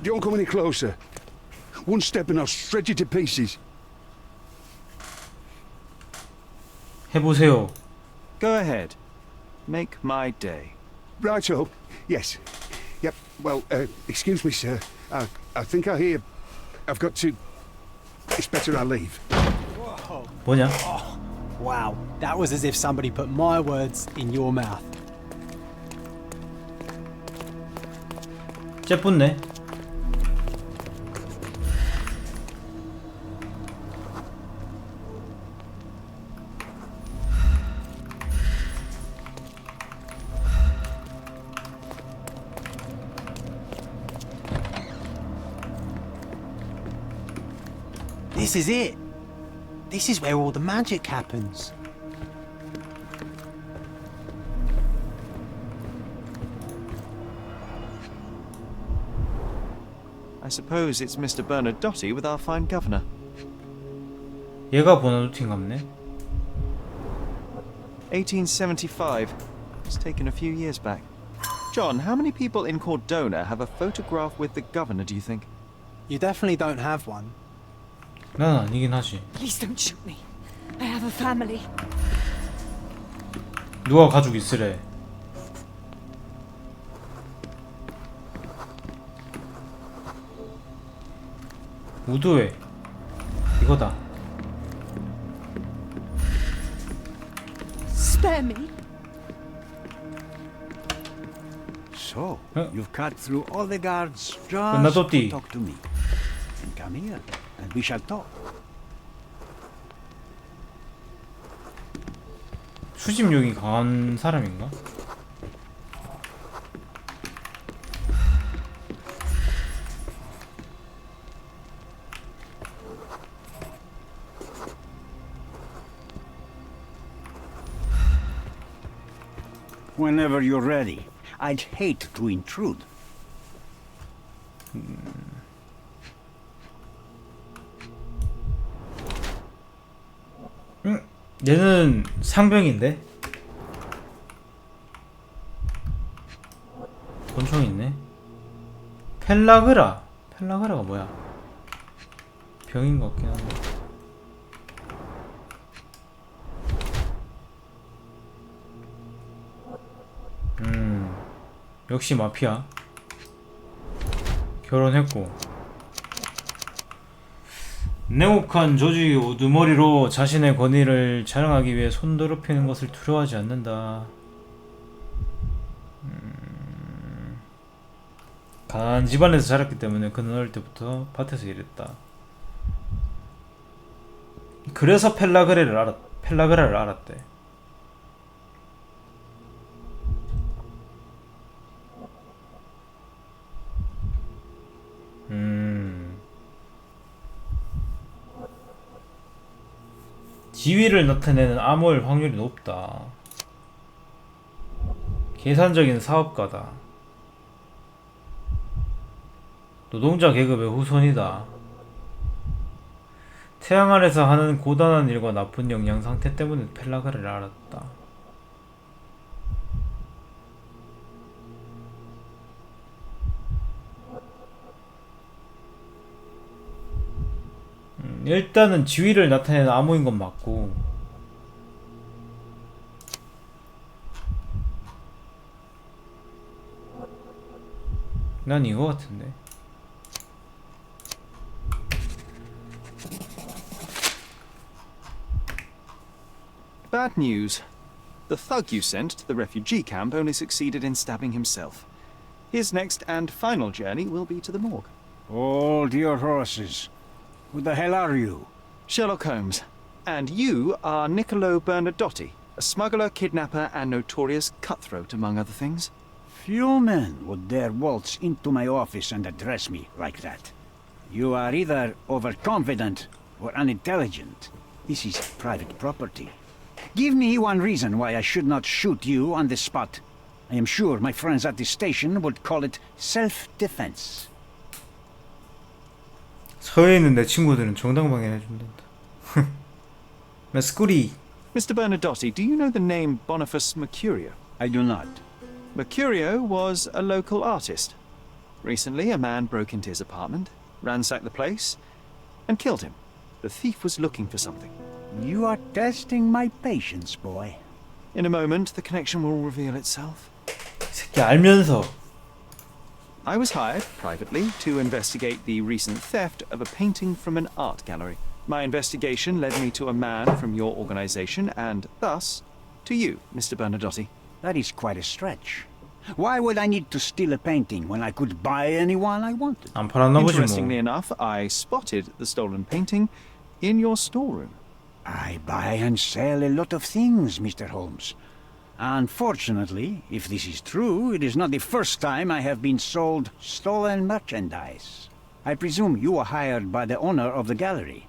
Don't come any closer. One step and I'll shred you to pieces. 해보세요. Go ahead. Make my day. Righto. Yes. Yep. Well, excuse me, sir. I think I hear... I've got to... It's better I leave. Whoa. 뭐냐? Oh, wow. That was as if somebody put my words in your mouth. 째뿐네. This is it. This is where all the magic happens. I suppose it's Mr. Bernadotte with our fine governor. 얘가 버나도틴 같네. 1875. It's taken a few years back. John, how many people in Cordona have a photograph with the governor, do you think? You definitely don't have one. 난 아니긴 하지. Please don't shoot me. I have a family. 누가 가족 있으래. 우드웨. 이거다. Spare me. So, you've cut through all the guards just Bernadotte. to talk to me. And come here, and we shall talk. 수집욕이 강한 사람인가? Whenever you're ready. I'd hate to intrude. 얘는 상병인데? 권총 있네. 펠라그라가 뭐야? 병인 것 같긴 한데. 역시 마피아. 결혼했고. 냉혹한 저주의 우두머리로 자신의 권위를 자랑하기 위해 손 더럽히는 것을 두려워하지 않는다. 가난한 집안에서 자랐기 때문에 그는 어릴 때부터 밭에서 일했다. 그래서 펠라그라를 알았대. 지위를 나타내는 암호일 확률이 높다. 계산적인 사업가다. 노동자 계급의 후손이다. 태양 아래서 하는 고단한 일과 나쁜 영양 상태 때문에 펠라그라를 알았다. 일단은 지위를 나타내는 암호인 건 맞고, 난 이거 같은데. Bad news. The thug you sent to the refugee camp only succeeded in stabbing himself. His next and final journey will be to the morgue. Hold your horses. Who the hell are you? Sherlock Holmes. And you are Niccolo Bernadotti, a smuggler, kidnapper, and notorious cutthroat, among other things. Few men would dare waltz into my office and address me like that. You are either overconfident or unintelligent. This is private property. Give me one reason why I should not shoot you on the spot. I am sure my friends at the station would call it self-defense. 서해에 있는 내 친구들은 정당방위를 해준단다. 메스쿠리. Mr. Bernadotti, do you know the name Boniface Mercurio? I do not. Mercurio was a local artist. Recently, a man broke into his apartment, ransacked the place, and killed him. The thief was looking for something. You are testing my patience, boy. In a moment, the connection will reveal itself. 새끼 알면서. I was hired, privately, to investigate the recent theft of a painting from an art gallery. My investigation led me to a man from your organization, and thus, to you, Mr. Bernadotti. That is quite a stretch. Why would I need to steal a painting when I could buy anyone I wanted? 안 팔았나 보지 뭐. Interestingly enough, I spotted the stolen painting in your storeroom. I buy and sell a lot of things, Mr. Holmes. Unfortunately, if this is true, it is not the first time I have been sold stolen merchandise. I presume you were hired by the owner of the gallery.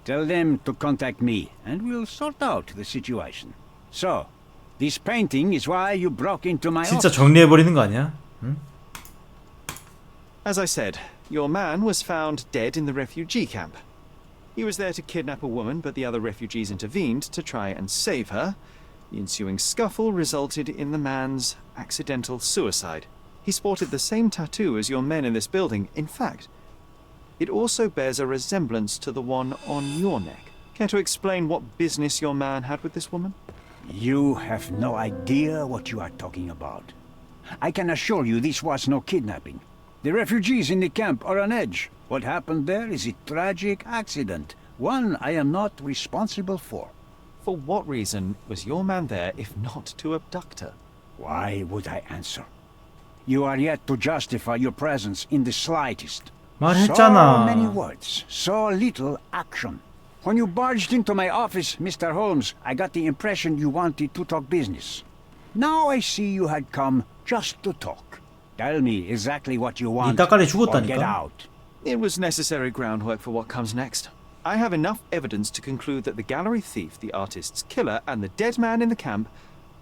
Tell them to contact me, and we'll sort out the situation. So, this painting is why you broke into my 진짜 office. 정리해버리는 거 아니야? 응? As I said, your man was found dead in the refugee camp. He was there to kidnap a woman, but the other refugees intervened to try and save her. The ensuing scuffle resulted in the man's accidental suicide. He sported the same tattoo as your men in this building. In fact, it also bears a resemblance to the one on your neck. Care to explain what business your man had with this woman? You have no idea what you are talking about. I can assure you this was no kidnapping. The refugees in the camp are on edge. What happened there is a tragic accident, one I am not responsible for. For what reason was your man there if not to abduct her? Why would I answer? You are yet to justify your presence in the slightest. 말했잖아. So many words, so little action. When you barged into my office, Mr. Holmes, I got the impression you wanted to talk business. Now I see you had come just to talk. Tell me exactly what you want, or get out. It was necessary groundwork for what comes next. I have enough evidence to conclude that the gallery thief, the artist's killer, and the dead man in the camp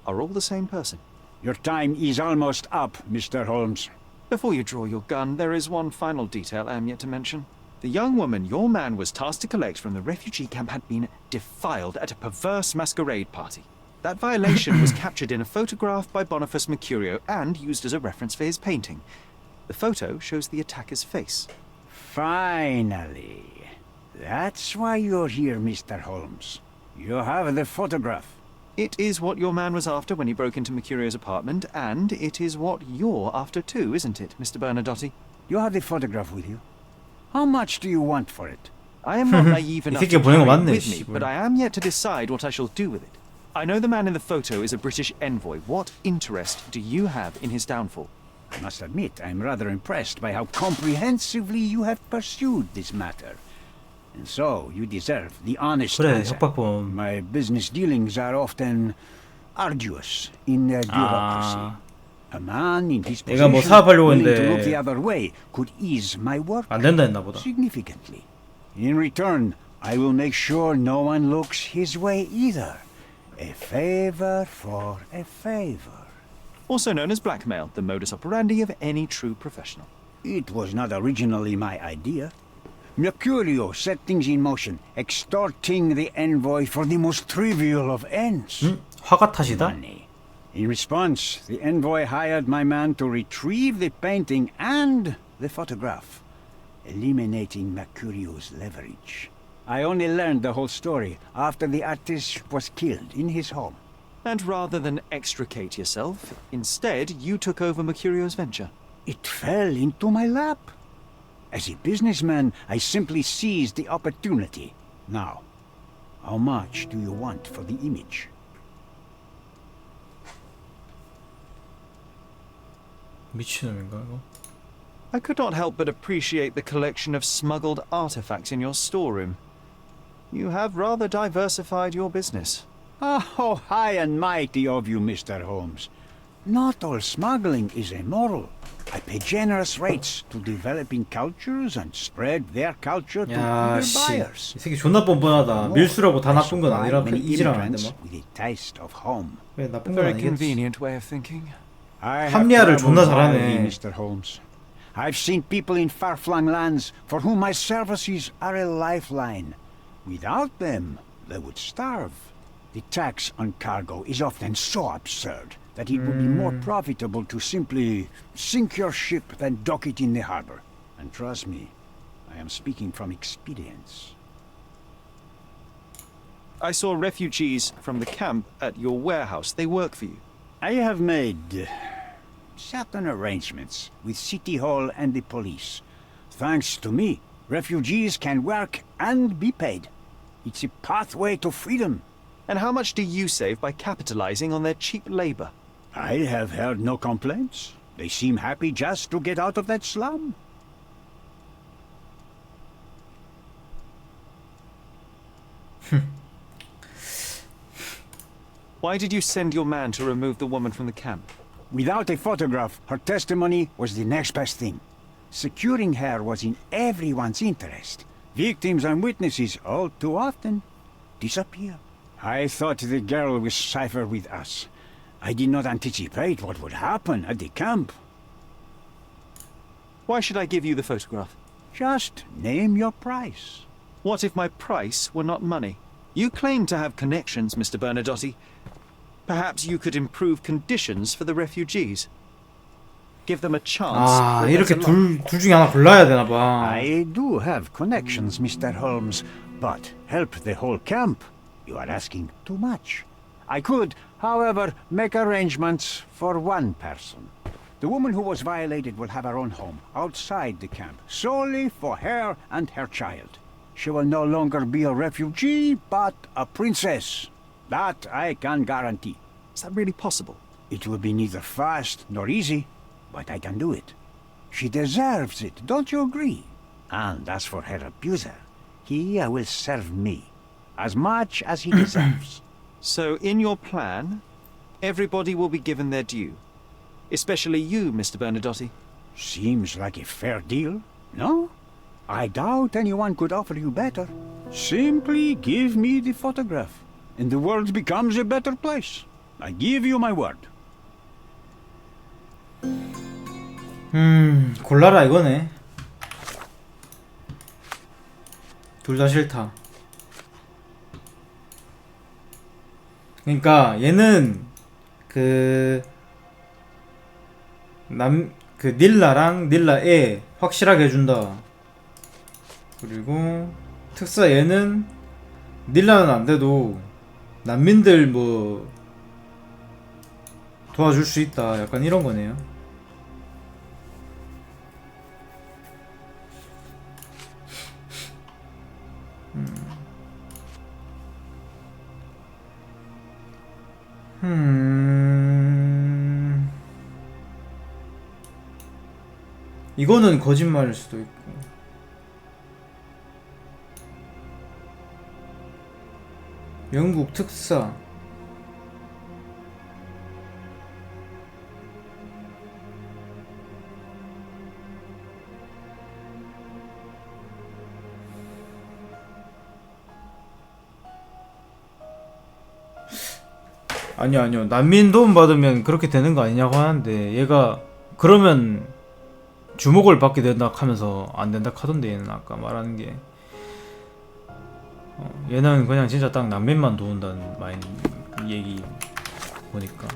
are all the same person. Your time is almost up, Mr. Holmes. Before you draw your gun, there is one final detail I am yet to mention. The young woman your man was tasked to collect from the refugee camp had been defiled at a perverse masquerade party. That violation was captured in a photograph by Boniface Mercurio and used as a reference for his painting. The photo shows the attacker's face. Finally. That's why you're here, Mr. Holmes. You have the photograph. It is what your man was after when he broke into Mercurio's apartment, and it is what you're after too, isn't it, Mr. Bernadotte? You have the photograph with you. How much do you want for it? I am not naive enough to carry it with me, but I am yet to decide what I shall do with it. I know the man in the photo is a British envoy. What interest do you have in his downfall? I must admit, I'm rather impressed by how comprehensively you have pursued this matter. And so, you deserve the honest answer. My business dealings are often arduous in their bureaucracy. A man in his position willing to look the other way could ease my work significantly. In return, I will make sure no one looks his way either. A favor for a favor. Also known as blackmail, the modus operandi of any true professional. It was not originally my idea. Mercurio set things in motion, extorting the envoy for the most trivial of ends. 화가 탓이다? Money. In response, the envoy hired my man to retrieve the painting and the photograph, eliminating Mercurio's leverage. I only learned the whole story after the artist was killed in his home. And rather than extricate yourself, instead you took over Mercurio's venture. It fell into my lap. As a businessman, I simply seized the opportunity. Now, how much do you want for the image? 미친놈인가 이거? I could not help but appreciate the collection of smuggled artifacts in your storeroom. You have rather diversified your business. Oh, high and mighty of you, Mr. Holmes. Not all smuggling is immoral. I pay generous rates to developing cultures and spread their culture to other buyers. 이 새끼 존나 뻔뻔하다. 밀수라고 다 나쁜 건 아니라 그냥 이지라는데 막. With a taste of home. 왜 나쁜 건 Very 아니겠지? convenient way of thinking. 합리화를 존나 잘하네. Mr. Holmes. I've seen people in far-flung lands for whom my services are a lifeline. Without them, they would starve. The tax on cargo is often so absurd that it would be more profitable to simply sink your ship than dock it in the harbor. And trust me, I am speaking from experience. I saw refugees from the camp at your warehouse. They work for you. I have made certain arrangements with City Hall and the police. Thanks to me, refugees can work and be paid. It's a pathway to freedom. And how much do you save by capitalizing on their cheap labor? I have heard no complaints. They seem happy just to get out of that slum. Why did you send your man to remove the woman from the camp? Without a photograph, her testimony was the next best thing. Securing her was in everyone's interest. Victims and witnesses all too often disappear. I thought the girl was safer with us. I did not anticipate what would happen at the camp. Why should I give you the photograph? Just name your price. What if my price were not money? You claim to have connections, Mr. Bernadotte. Perhaps you could improve conditions for the refugees. Give them a chance. 아, 이렇게 둘 중에 하나 골라야 되나 봐. I do have connections, Mr. Holmes, but help the whole camp? You are asking too much. I could, however, make arrangements for one person. The woman who was violated will have her own home outside the camp, solely for her and her child. She will no longer be a refugee, but a princess. That I can guarantee. Is that really possible? It will be neither fast nor easy, but I can do it. She deserves it, don't you agree? And as for her abuser, he will serve me as much as he deserves. So, in your plan, everybody will be given their due. Especially you, Mr. Bernadotte. Seems like a fair deal, no? I doubt anyone could offer you better. Simply give me the photograph, and the world becomes a better place. I give you my word. 골라라 이거네. 둘 다 싫다. 그러니까 얘는 그 닐라랑 닐라에 확실하게 해준다. 그리고 특사 얘는 닐라는 안돼도 난민들 뭐 도와줄 수 있다. 약간 이런 거네요. 이거는 거짓말일 수도 있고. 영국 특사. 아니요. 난민 도움 받으면 그렇게 되는 거 아니냐고 하는데 얘가 그러면 주목을 받게 된다 하면서 안 된다 하던데 얘는 아까 말하는 게 얘는 그냥 진짜 딱 난민만 도운다는 마인 얘기 보니까.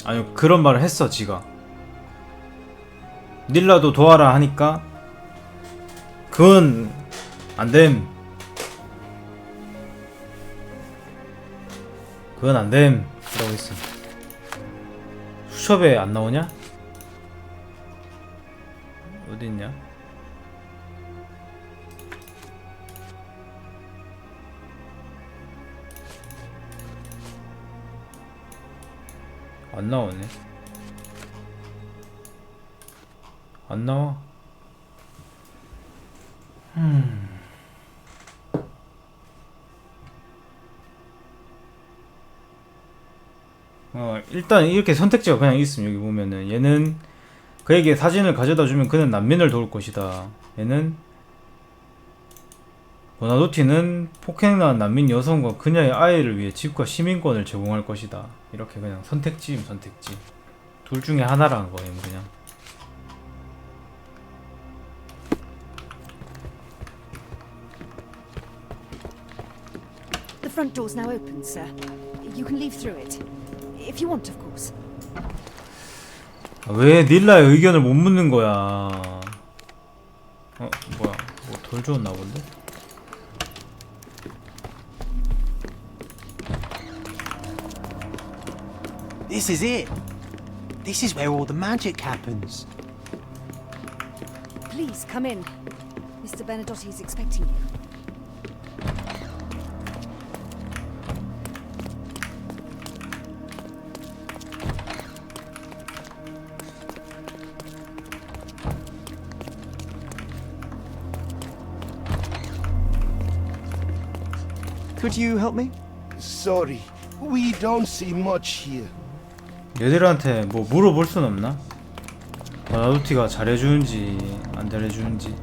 아니 그런 말을 했어 지가. 닐라도 도와라 하니까 그건 안됨. 그건 안됨 라고 했어. 수첩에 안 나오냐? 어디 있냐? 안 나오네. 안 나와. 일단 이렇게 선택지가 그냥 있음. 여기 보면은 얘는 그에게 사진을 가져다 주면 그는 난민을 도울 것이다. 얘는 보나도티는 폭행당한 난민 여성과 그녀의 아이를 위해 집과 시민권을 제공할 것이다. 이렇게 그냥 선택지임 선택지. 둘 중에 하나라는 거예요 그냥. The front door's now open, sir. You can leave through it. If you want, of course. 왜 닐라의 의견을 못 묻는 거야? 뭐야? 뭐 덜 좋았나 본데? This is it. This is where all the magic happens. Please come in. Mr. Benedotti is expecting you. Could you help me? Sorry, we don't see much here. 얘들한테 뭐 물어볼 순 없나? 보나도티가 잘해주는지 안 잘해주는지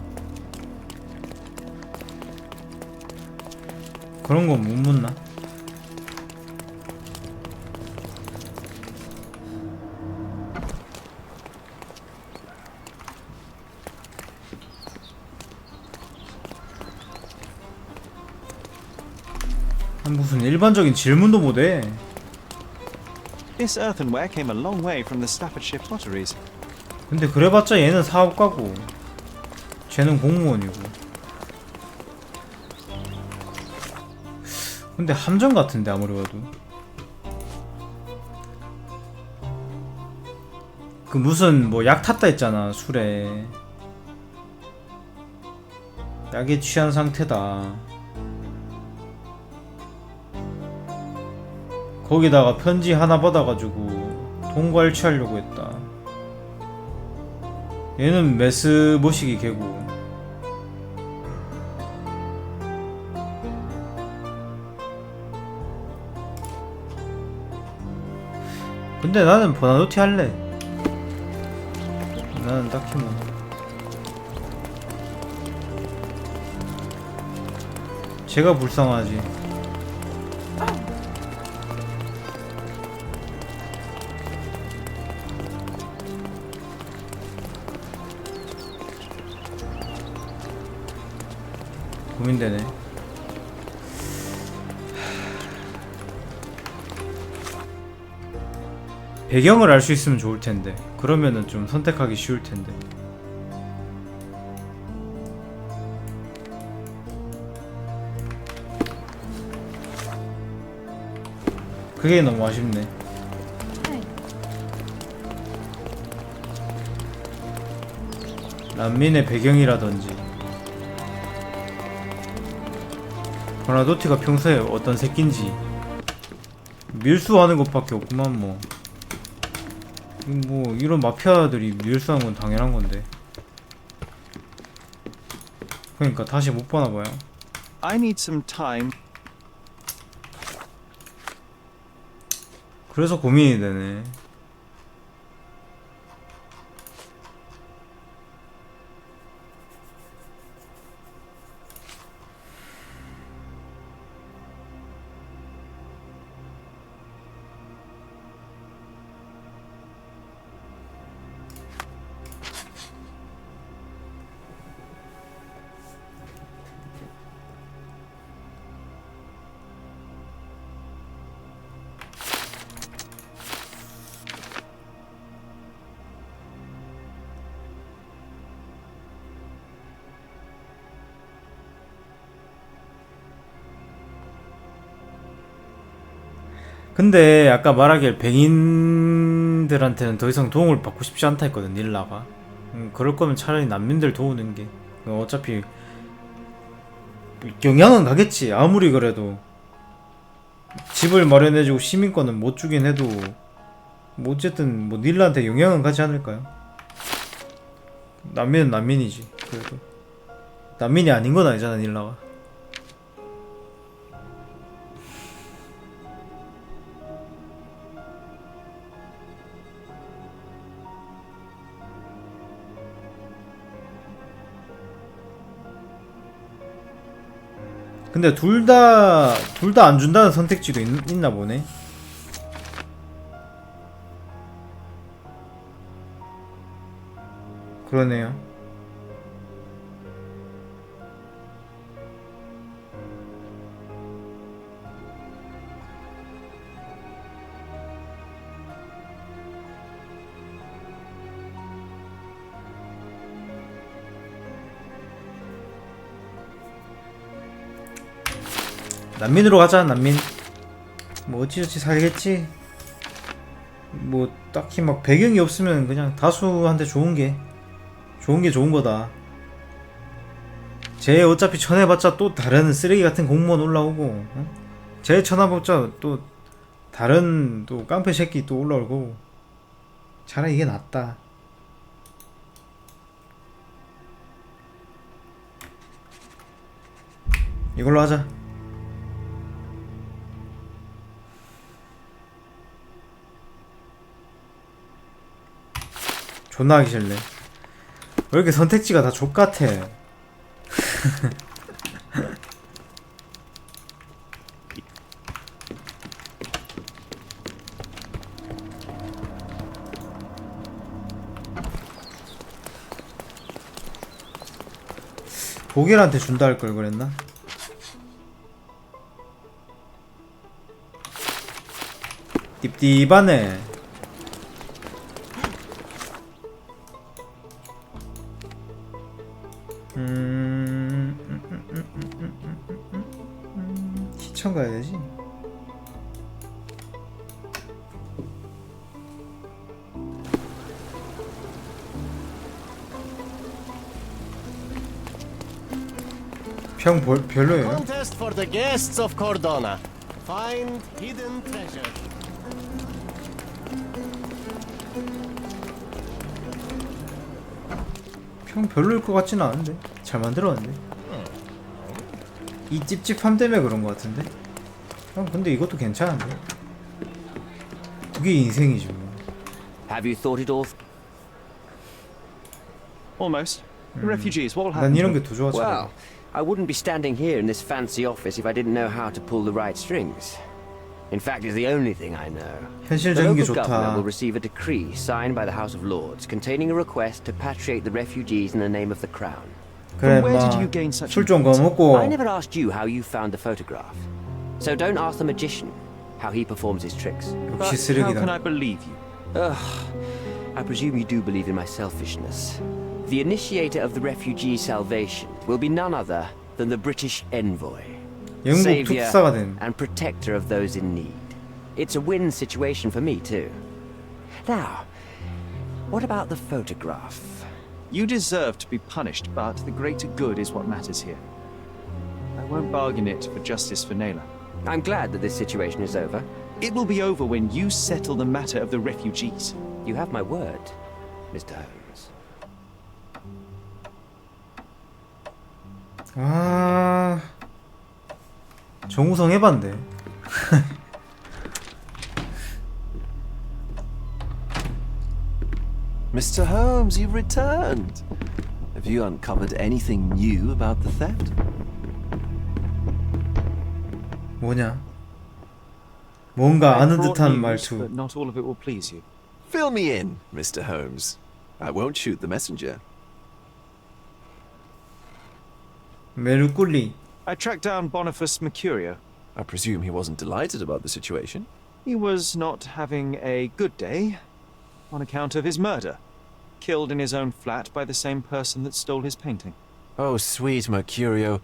그런 건 못 묻나? 무슨 일반적인 질문도 못해. This earthenware came a long way from the Staffordshire potteries. 근데 그래봤자 얘는 사업가고 쟤는 공무원이고. 근데 함정 같은데 아무리 봐도. 그 무슨 뭐 약 탔다 했잖아 술에. 약에 취한 상태다. 거기다가 편지 하나 받아가지고 통과일치하려고 했다. 얘는 메스 모시기 개고. 근데 나는 보나노티 할래. 나는 딱히 뭐 제가 불쌍하지. 고민되네. 배경을 알 수 있으면 좋을 텐데. 그러면은 좀 선택하기 쉬울 텐데. 그게 너무 아쉽네. 난민의 배경이라든지. 버나도티가 평소에 어떤 새끼인지 밀수하는 것밖에 없구만 뭐. 뭐 이런 마피아들이 밀수하는 건 당연한 건데. 그러니까 다시 못 보나 봐요. I need some time. 그래서 고민이 되네. 근데 아까 말하길 백인들한테는 더 이상 도움을 받고 싶지 않다 했거든 닐라가. 그럴 거면 차라리 난민들 도우는 게 어차피 영향은 가겠지. 아무리 그래도 집을 마련해주고 시민권은 못 주긴 해도 뭐 어쨌든 뭐 닐라한테 영향은 가지 않을까요? 난민은 난민이지. 그래도 난민이 아닌 건 아니잖아 닐라가. 근데 둘 다 안 준다는 선택지도 있나 보네. 그러네요. 난민으로 가자. 난민 뭐 어찌저찌 살겠지. 뭐 딱히 막 배경이 없으면 그냥 다수한테 좋은 게 좋은 거다. 쟤 어차피 쳐내봤자 또 다른 쓰레기 같은 공무원 올라오고, 어? 쟤 쳐내봤자 또 다른 또 깡패 새끼 또 올라올 거고. 차라리 이게 낫다. 이걸로 하자. 존나 하기 싫네. 왜 이렇게 선택지가 다 족같아. 보겔한테 준다 할 걸 그랬나? 딥딥하네. 시청 가야 되지. 평 별로예요. Contest for the guests of Cordona. Find hidden treasure. 평 별로일 것 같지는 않은데 잘 만들었는데. 이 찝찝함 때문에 그런 것 같은데. 근데 이것도 괜찮은데. 그게 인생이지 뭐. Have you thought it all? Almost. The refugees, what will 난 happen 이런 to 게 them? 더 좋아. Well, I wouldn't be standing here in this fancy office if I didn't know how to pull the right strings. In fact, it's the only thing I know. The 현실적인 게 local governor will 좋다. receive a decree signed by the House of Lords containing a request to patriate the refugees in the name of the Crown. 그래, where 마. did you gain such 술 좀 거먹고. I never asked you how you found the photograph. So don't ask the magician how he performs his tricks. But 역시 how can I 쓰레기다. believe you? I presume you do believe in my selfishness. The initiator of the refugee salvation will be none other than the British envoy, 영국 savior 특사가 된. and protector of those in need. It's a win situation for me too. Now, what about the photograph? You deserve to be punished, but the greater good is what matters here. I won't bargain it for justice for Naylor. I'm glad that this situation is over. It will be over when you settle the matter of the refugees. You have my word, Mr. Holmes. 아, 정우성 해봤는데. Mr. Holmes, you've returned. Have you uncovered anything new about the theft? 뭐냐? 뭔가 아는 Brought 듯한 news, 말투. but not all of it will please you. Fill me in, Mr. Holmes. I won't shoot the messenger. 메르꿀리. I tracked down Boniface Mercurio. I presume he wasn't delighted about the situation. He was not having a good day on account of his murder. Killed in his own flat by the same person that stole his painting. Oh, sweet Mercurio.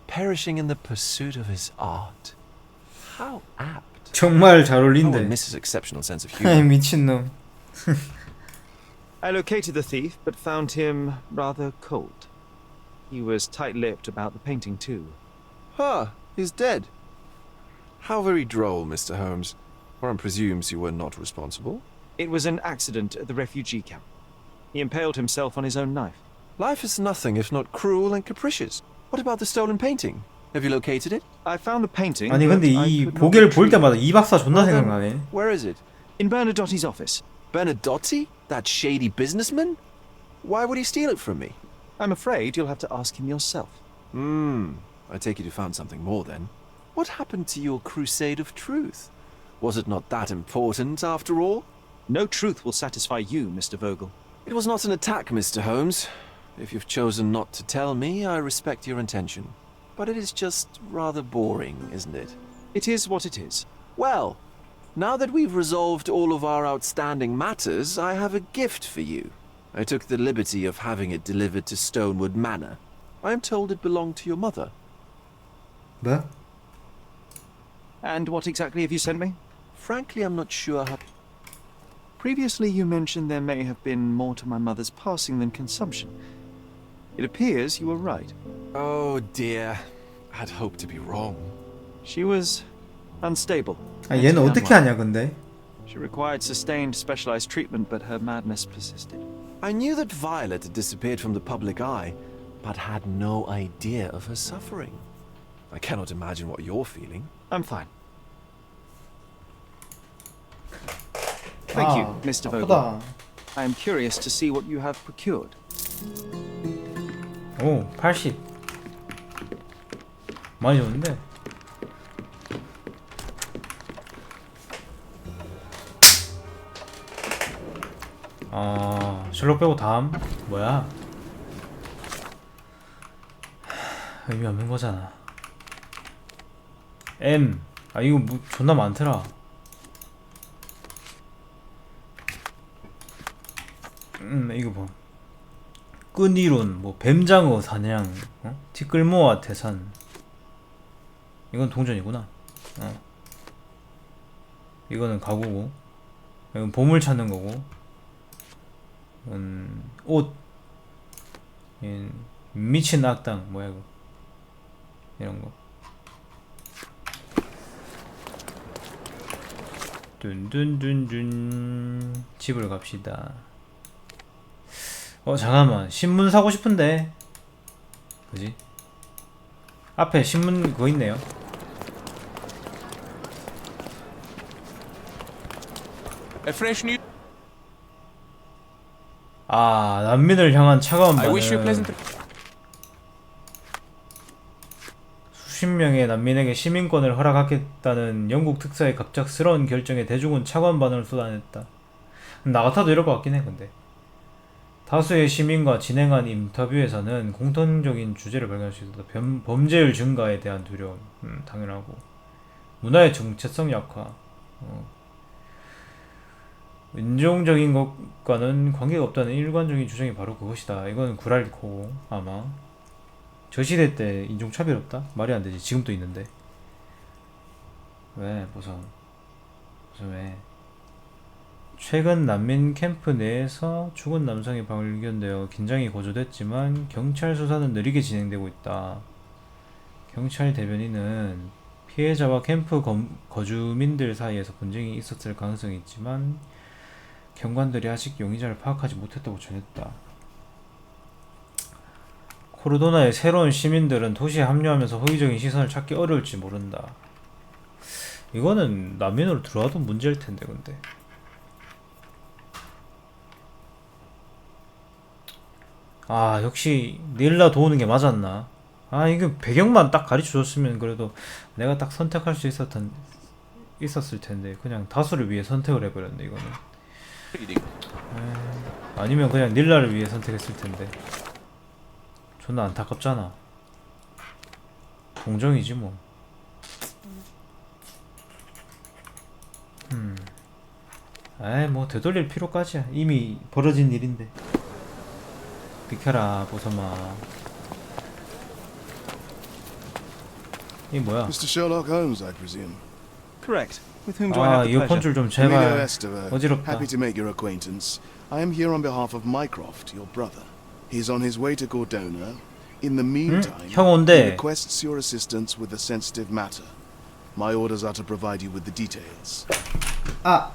Perishing in the pursuit of his art. How apt. 정말 잘 No one 어울린대. misses exceptional sense of 아이 humor. 미친놈. I located the thief, but found him rather cold. He was tight-lipped about the painting too. Huh, he's dead. How very droll, Mr. Holmes. One presumes you were not responsible. It was an accident at the refugee camp. He impaled himself on his own knife. Life is nothing if not cruel and capricious. What about the stolen painting? Have you located it? I found the painting. 아니 but 근데 I 이 could not 보게를 볼 retrieve 때마다 it. 이 박사 존나 Well, then, 생각나네. where is it? In Bernadotti's office. Bernadotti? That shady businessman? Why would he steal it from me? I'm afraid you'll have to ask him yourself. I take it you found something more then. What happened to your crusade of truth? Was it not that important after all? No truth will satisfy you, Mr. Vogel. It was not an attack, Mr. Holmes. If you've chosen not to tell me, I respect your intention. But it is just rather boring, isn't it? It is what it is. Well, now that we've resolved all of our outstanding matters, I have a gift for you. I took the liberty of having it delivered to Stonewood Manor. I am told it belonged to your mother. 뭐? And what exactly have you sent me? Frankly, I'm not sure how... Previously you mentioned there may have been more to my mother's passing than consumption. It appears you were right. Oh dear. I'd hoped to be wrong. She was unstable. 아 얘는 어떻게 하냐 근데? She required sustained specialized treatment, but her madness persisted. I knew that Violet had disappeared from the public eye, but had no idea of her suffering. I cannot imagine what you're feeling. I'm fine. Thank you, Mr. Vogel. 아프다. I am curious to see what you have procured. 오, 80. 많이 줬는데. 아, 셜록 빼고 다음 뭐야? 의미 없는 거잖아. M. 아 이거 뭐 존나 많더라. 이거 봐. 끈이론, 뭐 뱀장어 사냥, 티끌모아 태산. 이건 동전이구나. 이거는 가구고. 이건 보물 찾는 거고. 옷. 미친 악당 뭐야 이거. 이런 거. 둔둔둔둔. 집을 갑시다. 잠깐만, 신문 사고 싶은데. 그지? 앞에 신문 그거 있네요. A fresh new. 아, 난민을 향한 차가운 I wish you 반응. pleasant. 수십 명의 난민에게 시민권을 허락하겠다는 영국 특사의 갑작스러운 결정에 대중은 차가운 반응을 쏟아냈다. 나 같아도 이럴 것 같긴 해. 근데 다수의 시민과 진행한 인터뷰에서는 공통적인 주제를 발견할 수 있었다. 범죄율 증가에 대한 두려움, 당연하고 문화의 정체성 약화, 인종적인 것과는 관계가 없다는 일관적인 주장이 바로 그것이다. 이건 구랄코 아마 저 시대 때 인종차별 없다? 말이 안 되지. 지금도 있는데. 왜? 무슨 왜? 최근 난민 캠프 내에서 죽은 남성이 발견되어 긴장이 고조됐지만 경찰 수사는 느리게 진행되고 있다. 경찰 대변인은 피해자와 캠프 거주민들 사이에서 분쟁이 있었을 가능성이 있지만 경관들이 아직 용의자를 파악하지 못했다고 전했다. 코르도나의 새로운 시민들은 도시에 합류하면서 호의적인 시선을 찾기 어려울지 모른다. 이거는 난민으로 들어와도 문제일 텐데. 근데 아, 역시 닐라 도우는 게 맞았나? 아, 이거 배경만 딱 가르쳐 줬으면 그래도 내가 딱 선택할 수 있었을 텐데 그냥 다수를 위해 선택을 해버렸네. 이거는 아니면 그냥 닐라를 위해 선택했을 텐데. 존나 안타깝잖아. 동정이지 뭐. 아이, 뭐 되돌릴 필요까지야. 이미 벌어진 일인데. 비켜라, 보서마. 이 뭐야? Mr. Sherlock Holmes, I presume. Correct. With whom do I have the 이어폰 pleasure? 줄 좀 Emilio 제발. Esteva. 어지럽다. Happy to make your acquaintance. I am here on behalf of Mycroft, your brother. He's on his way to Cordona. In the meantime, 형 he 온대. requests your assistance with a sensitive matter. My orders are to provide you with the details. 아,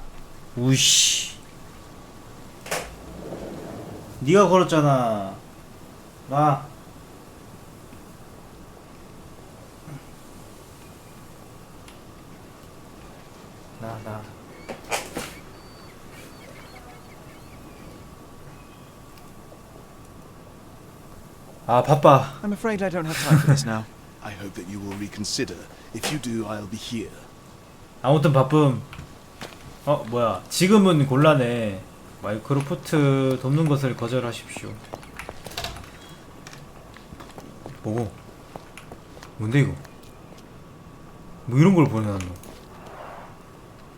우씨. 네가 걸었잖아. 나. 아, 바빠. I'm afraid I don't have time for this now. I hope that you will reconsider. If you do, I'll be here. 아무튼 바쁨. 뭐야. 지금은 곤란해. 마이크로프트 돕는 것을 거절하십시오. 뭐고? 뭔데 이거? 뭐 이런 걸 보내놨노?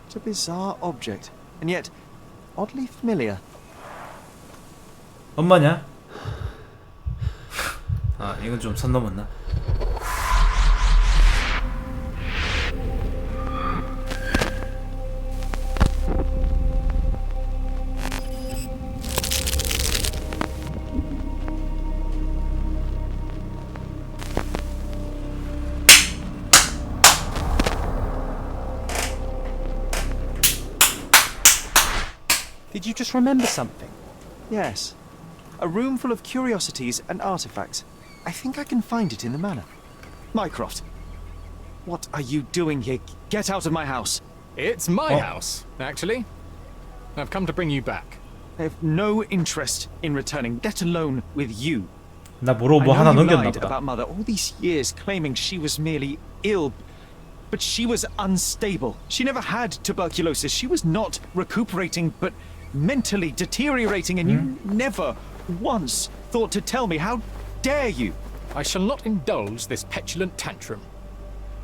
It's a bizarre object, and yet oddly familiar. 엄마냐? 아, 이건 좀 선 넘었나? Did you just remember something? Yes. A room full of curiosities and artifacts. I think I can find it in the manor. Mycroft, what are you doing here? Get out of my house. It's my house, actually. I've come to bring you back. I have no interest in returning, let alone with you. 나 뭐로 I 뭐 know 하나 you 넘겼나 lied 보다. about Mother all these years, claiming she was merely ill. But she was unstable. She never had tuberculosis. She was not recuperating, but mentally deteriorating, and you never once thought to tell me. How dare you? I shall not indulge this petulant tantrum.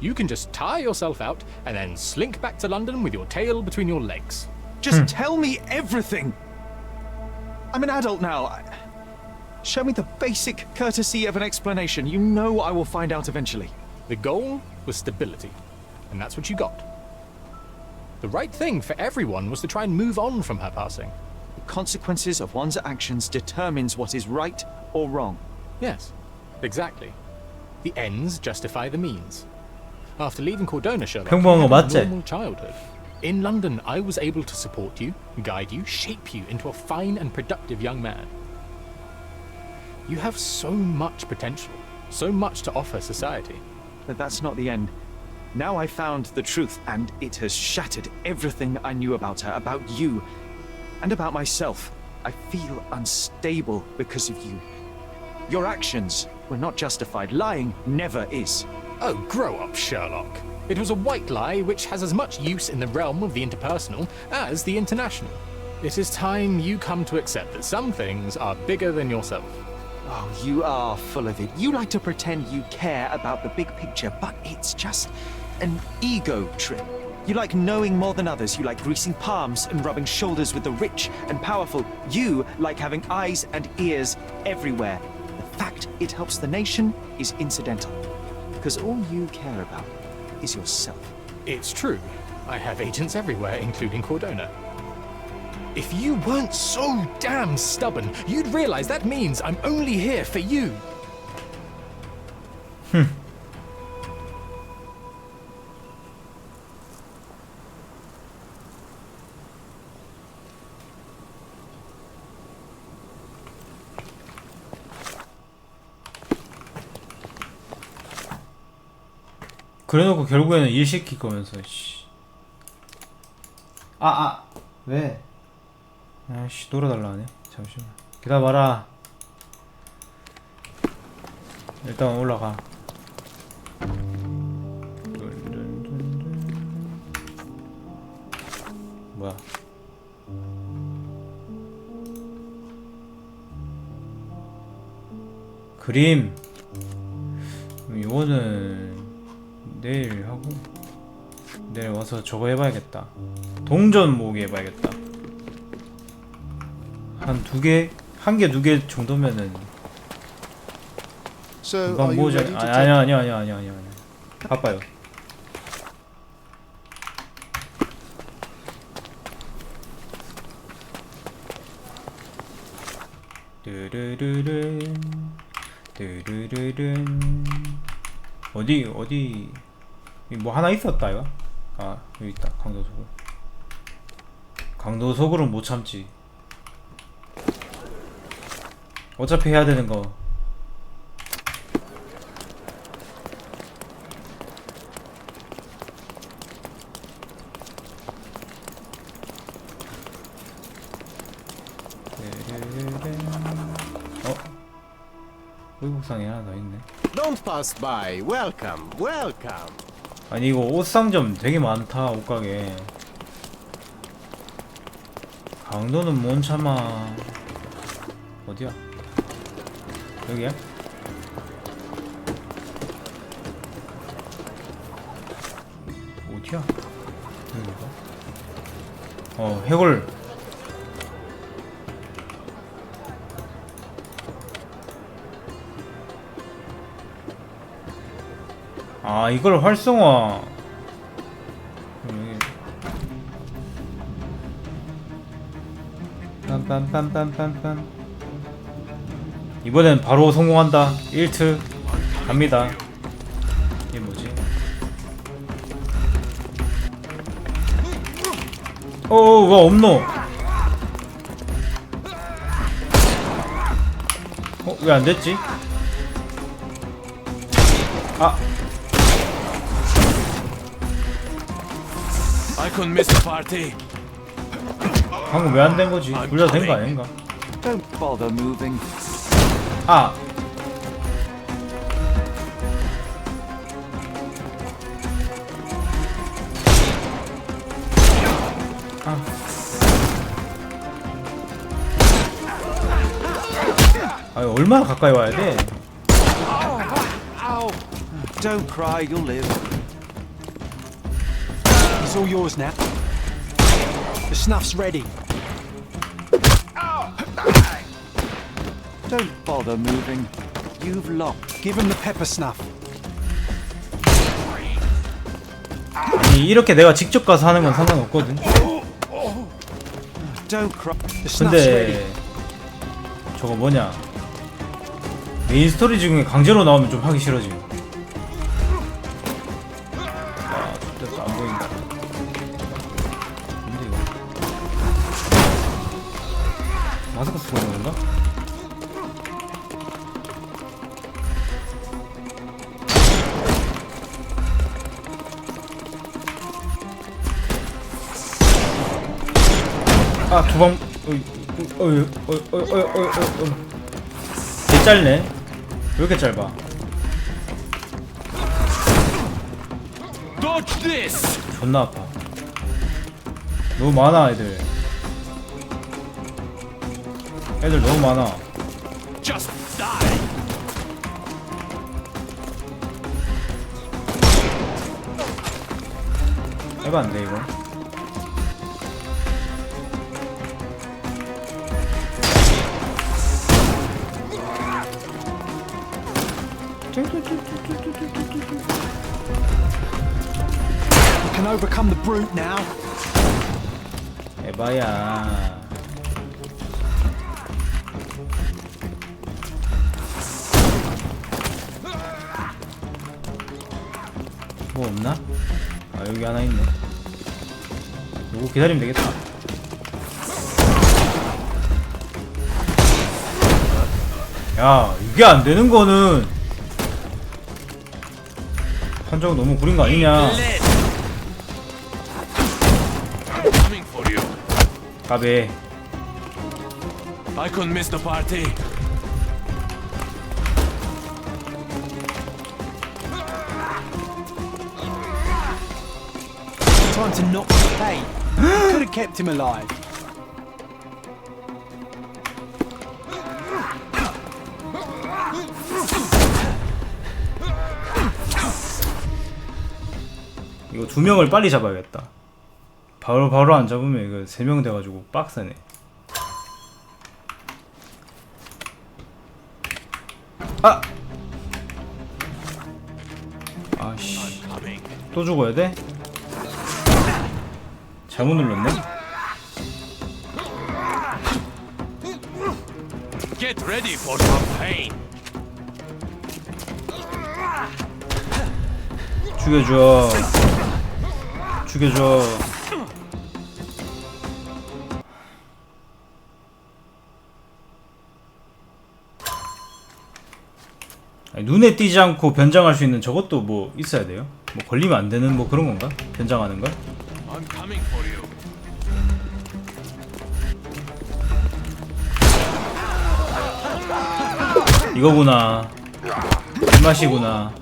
You can just tire yourself out and then slink back to London with your tail between your legs. Just tell me everything. I'm an adult now. Show me the basic courtesy of an explanation. You know I will find out eventually. The goal was stability, and that's what you got. The right thing for everyone was to try and move on from her passing. The consequences of one's actions determines what is right or wrong. Yes, exactly. The ends justify the means. After leaving Cordona, Sherlock, you 평범한 거 had a 맞지? normal childhood. In London, I was able to support you, guide you, shape you into a fine and productive young man. You have so much potential, so much to offer society. But that's not the end. Now I found the truth, and it has shattered everything I knew about her, about you, and about myself. I feel unstable because of you. Your actions were not justified. Lying never is. Oh, grow up, Sherlock. It was a white lie which has as much use in the realm of the interpersonal as the international. It is time you come to accept that some things are bigger than yourself. Oh, you are full of it. You like to pretend you care about the big picture, but it's just an ego trip. You like knowing more than others. You like greasing palms and rubbing shoulders with the rich and powerful. You like having eyes and ears everywhere. The fact it helps the nation is incidental, because all you care about is yourself. It's true. I have agents everywhere, including Cordona. If you weren't so damn stubborn, you'd realize that means I'm only here for you. 그래놓고 결국에는 일 시킬 거면서 씨. 왜? 아씨 놀아달라 하네. 잠시만 기다려봐라. 일단 올라가. 뭐야? 그림. 이거는 내일 하고 내일 와서 저거 해봐야겠다. 동전 모으기 해봐야겠다. 한 두 개, 한 개, 두 개 정도면은 금방 모으자. 아니야. 바빠요. 르르르른 르르르른 어디 뭐 하나 있었다 이거? 아 여기 있다. 강도소굴은 못 참지. 어차피 해야 되는 거. 의복상에 하나 더 있네. Don't pass by. Welcome, welcome. 아니 이거 옷상점 되게 많다. 옷가게. 강도는 못 참아. 어디야? 여기야? 어디야? 여기가? 해골. 아 이걸 활성화. 빰빰빰빰빰빰. 이번엔 바로 성공한다. 1트 갑니다. 이게 뭐지? 와 없노. 왜 안 됐지? I couldn't miss the party. 방금 왜 안 된 거지? 둘 다 된 거 아닌가? Don't bother moving. 얼마나 가까이 와야 돼? Don't cry, you'll live. It's all yours now. The snuff's ready. Don't bother moving. You've lost. Give him the pepper snuff. 아니 이렇게 내가 직접 가서 하는 건 상관없거든. Don't cry. 근데 저거 뭐냐? 메인 스토리 중에 강제로 나오면 좀 하기 싫어지. 진짜 안 보인다. 근데 이거 마스크 쓰고 있는 건가? 두 방. 개 짧네. 왜 이렇게 짧아? 존나 아파. 너무 많아 애들. 애들 너무 많아. 해봐 안돼 이거. You can overcome the brute now. 해봐야. 뭐 없나? 아 여기 하나 있네. 요거 기다리면 되겠다. 야 이게 안 되는 거는 판정 너무 구린 거 아니냐? 가베. I couldn't miss the party. Time to knock the pain. You could have kept him alive. 이거 2명을 빨리 잡아야겠다. 바로 안 잡으면 이거 3명 돼가지고 빡세네. 아! 아씨 또 죽어야 돼? 잘못 눌렀네? Get ready for some pain. 죽여줘. 죽여줘. 아니, 눈에 띄지 않고 변장할 수 있는 저것도 뭐 있어야 돼요? 뭐 걸리면 안 되는 뭐 그런 건가? 변장하는 거? I'm coming for you. 이거구나. 이 맛이구나.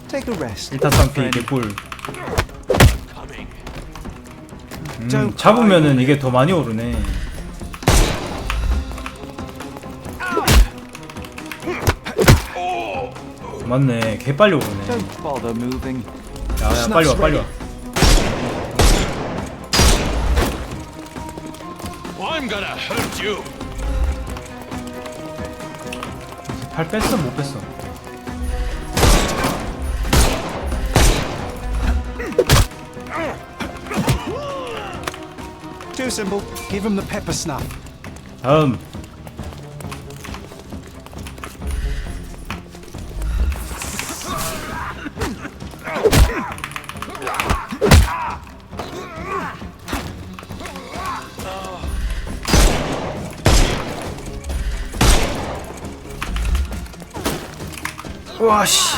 Take a rest. 1타 3피 개꿀. 잡으면은 이게 더 많이 오르네. 맞네. 개 빨리 오르네. Don't bother moving. 야, 빨리 와, 빨리 와. I'm gonna hurt you. 팔 뺐어? 못 뺐어? Too simple. Give him the pepper snuff. 다음. 와씨.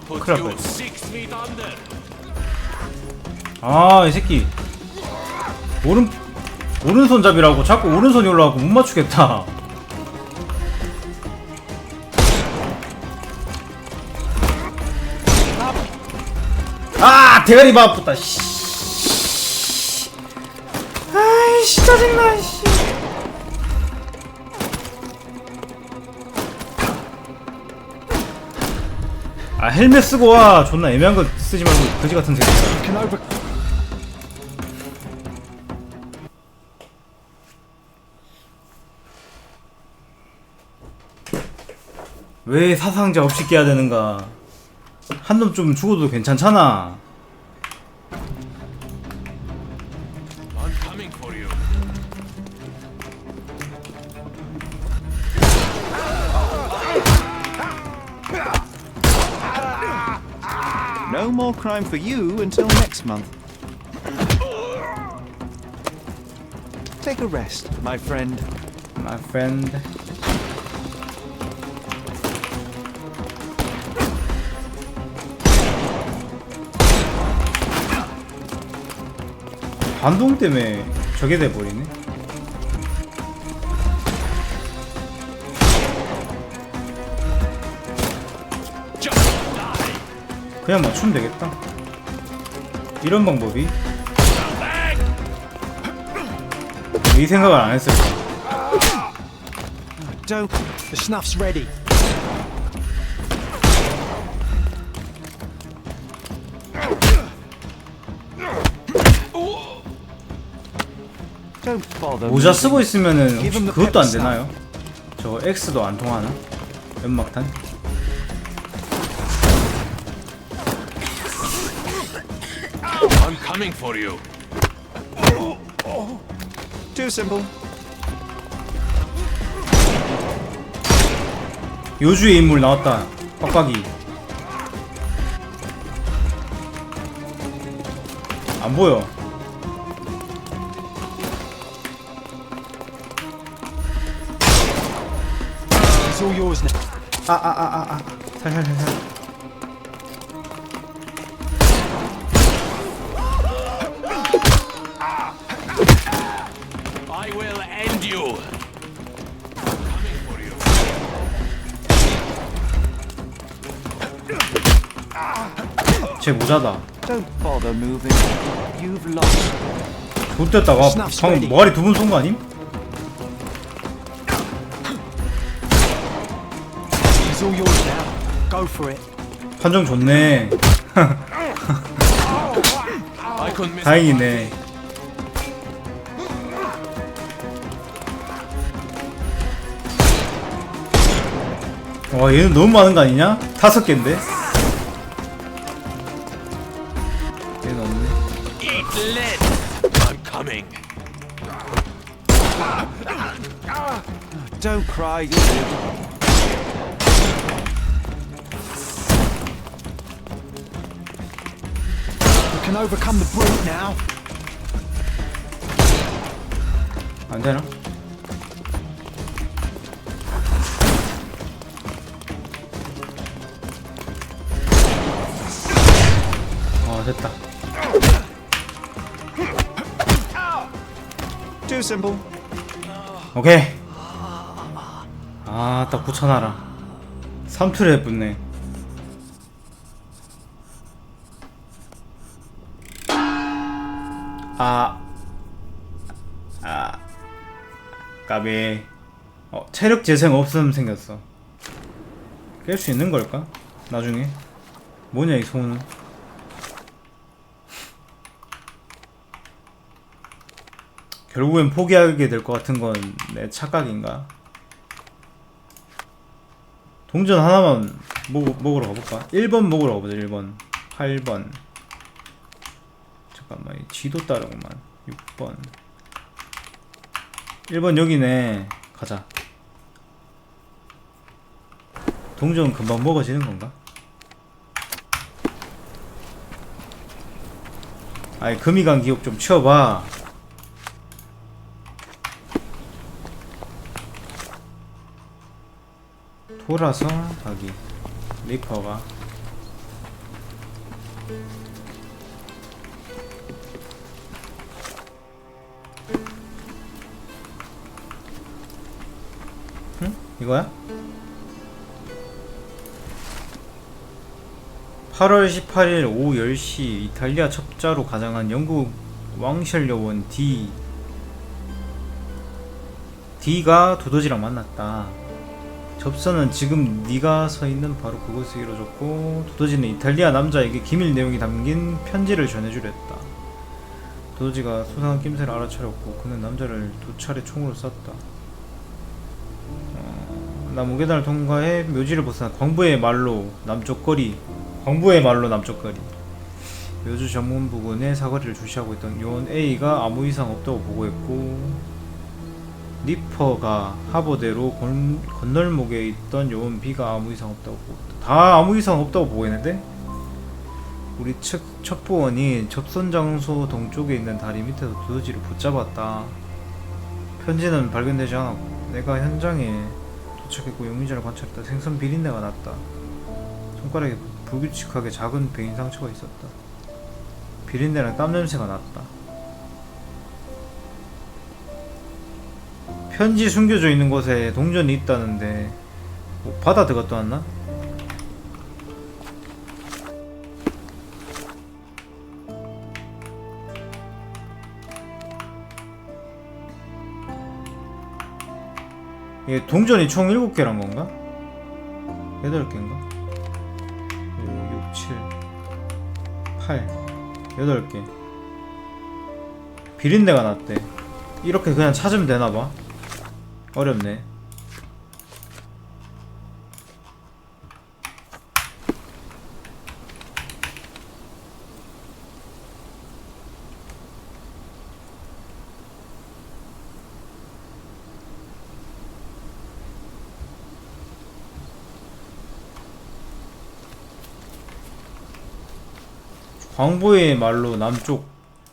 큰일 날 뻔했어. 아, 이 새끼. 오른손잡이라고 자꾸 오른손이 올라가고 못 맞추겠다. 아, 대가리 봐 아프다. 씨. 아이씨, 짜증나. 씨. 아, 헬멧 쓰고 와. 존나 애매한 거 쓰지 말고 거지 같은 새끼. 왜 사상자 없이 깨야 되는가? 한 놈 좀 죽어도 괜찮잖아. I'm coming for you. No more crime for you until next month. Take a rest, my friend. My friend. 반동 때문에 저게 돼버리네. 그냥 맞추면 되겠다. 이런 방법이 이 생각을 안 했을까? Don't. The snuff's ready. Don't bother. 모자 쓰고 있으면은 혹시 그것도 안 되나요? 저 X도 안 통하나? 연막탄? I'm coming for you. Too simple. 요주의 인물 나왔다. 빡빡이. 안 보여. It's all yours now. 살살살살. I will end you. 쟤 모자다. Don't bother moving. You've lost. 좋댔다가 방금 머리 두 번 쏜 거 아님? It's all yours now. Go for it. 판정 좋네. 다행이네. 와, 얘는 너무 많은 거 아니냐? 5개인데? 얘는 없네. I'm coming. Don't cry, you live. You can overcome the brute now. 안 되나? 됐다. Too simple. 오케이. 딱 붙여놔라. 3툴에 예쁘네. 까비. 체력 재생 없음 생겼어. 깰 수 있는 걸까? 나중에. 뭐냐 이 소는. 결국엔 포기하게 될 것 같은 건 내 착각인가? 동전 하나만 먹으러 가볼까? 1번 먹으러 가보자. 1번 8번 잠깐만 이 지도 따르구만. 6번 1번 여기네. 가자. 동전은 금방 먹어지는 건가? 아이 금이간 기억 좀 치워봐. 돌아서 가기. 리퍼가 응? 이거야? 8월 18일 오후 10시 이탈리아 첩자로 가장한 영국 왕셜 여원 D가 두더지랑 만났다. 접선은 지금 네가 서있는 바로 그곳에 이루어졌고 두더지는 이탈리아 남자에게 기밀 내용이 담긴 편지를 전해주려 했다. 두더지가 수상한 낌새를 알아차렸고 그는 남자를 2차례 총으로 쐈다. 나무계단을 통과해 묘지를 벗어나 광부의 말로 남쪽 거리 묘주 전문 부근에 사거리를 주시하고 있던 요원 A가 아무 이상 없다고 보고했고 리퍼가 하버대로 건널목에 있던 요원 B가 아무 이상 없다고 보고했다. 다 아무 이상 없다고 보고했는데 우리 측 첩보원이 접선 장소 동쪽에 있는 다리 밑에서 두더지를 붙잡았다. 편지는 발견되지 않았고 내가 현장에 도착했고 용의자를 관찰했다. 생선 비린내가 났다. 손가락에 불규칙하게 작은 베인 상처가 있었다. 비린내랑 땀 냄새가 났다. 편지 숨겨져 있는 곳에 동전이 있다는데 뭐 바다 들어갔다 왔나? 이게 동전이 총 7개란 건가? 8개인가? 5, 6, 7, 8 8개. 비린내가 났대. 이렇게 그냥 찾으면 되나봐. 어렵네. 광부의 말로 남쪽,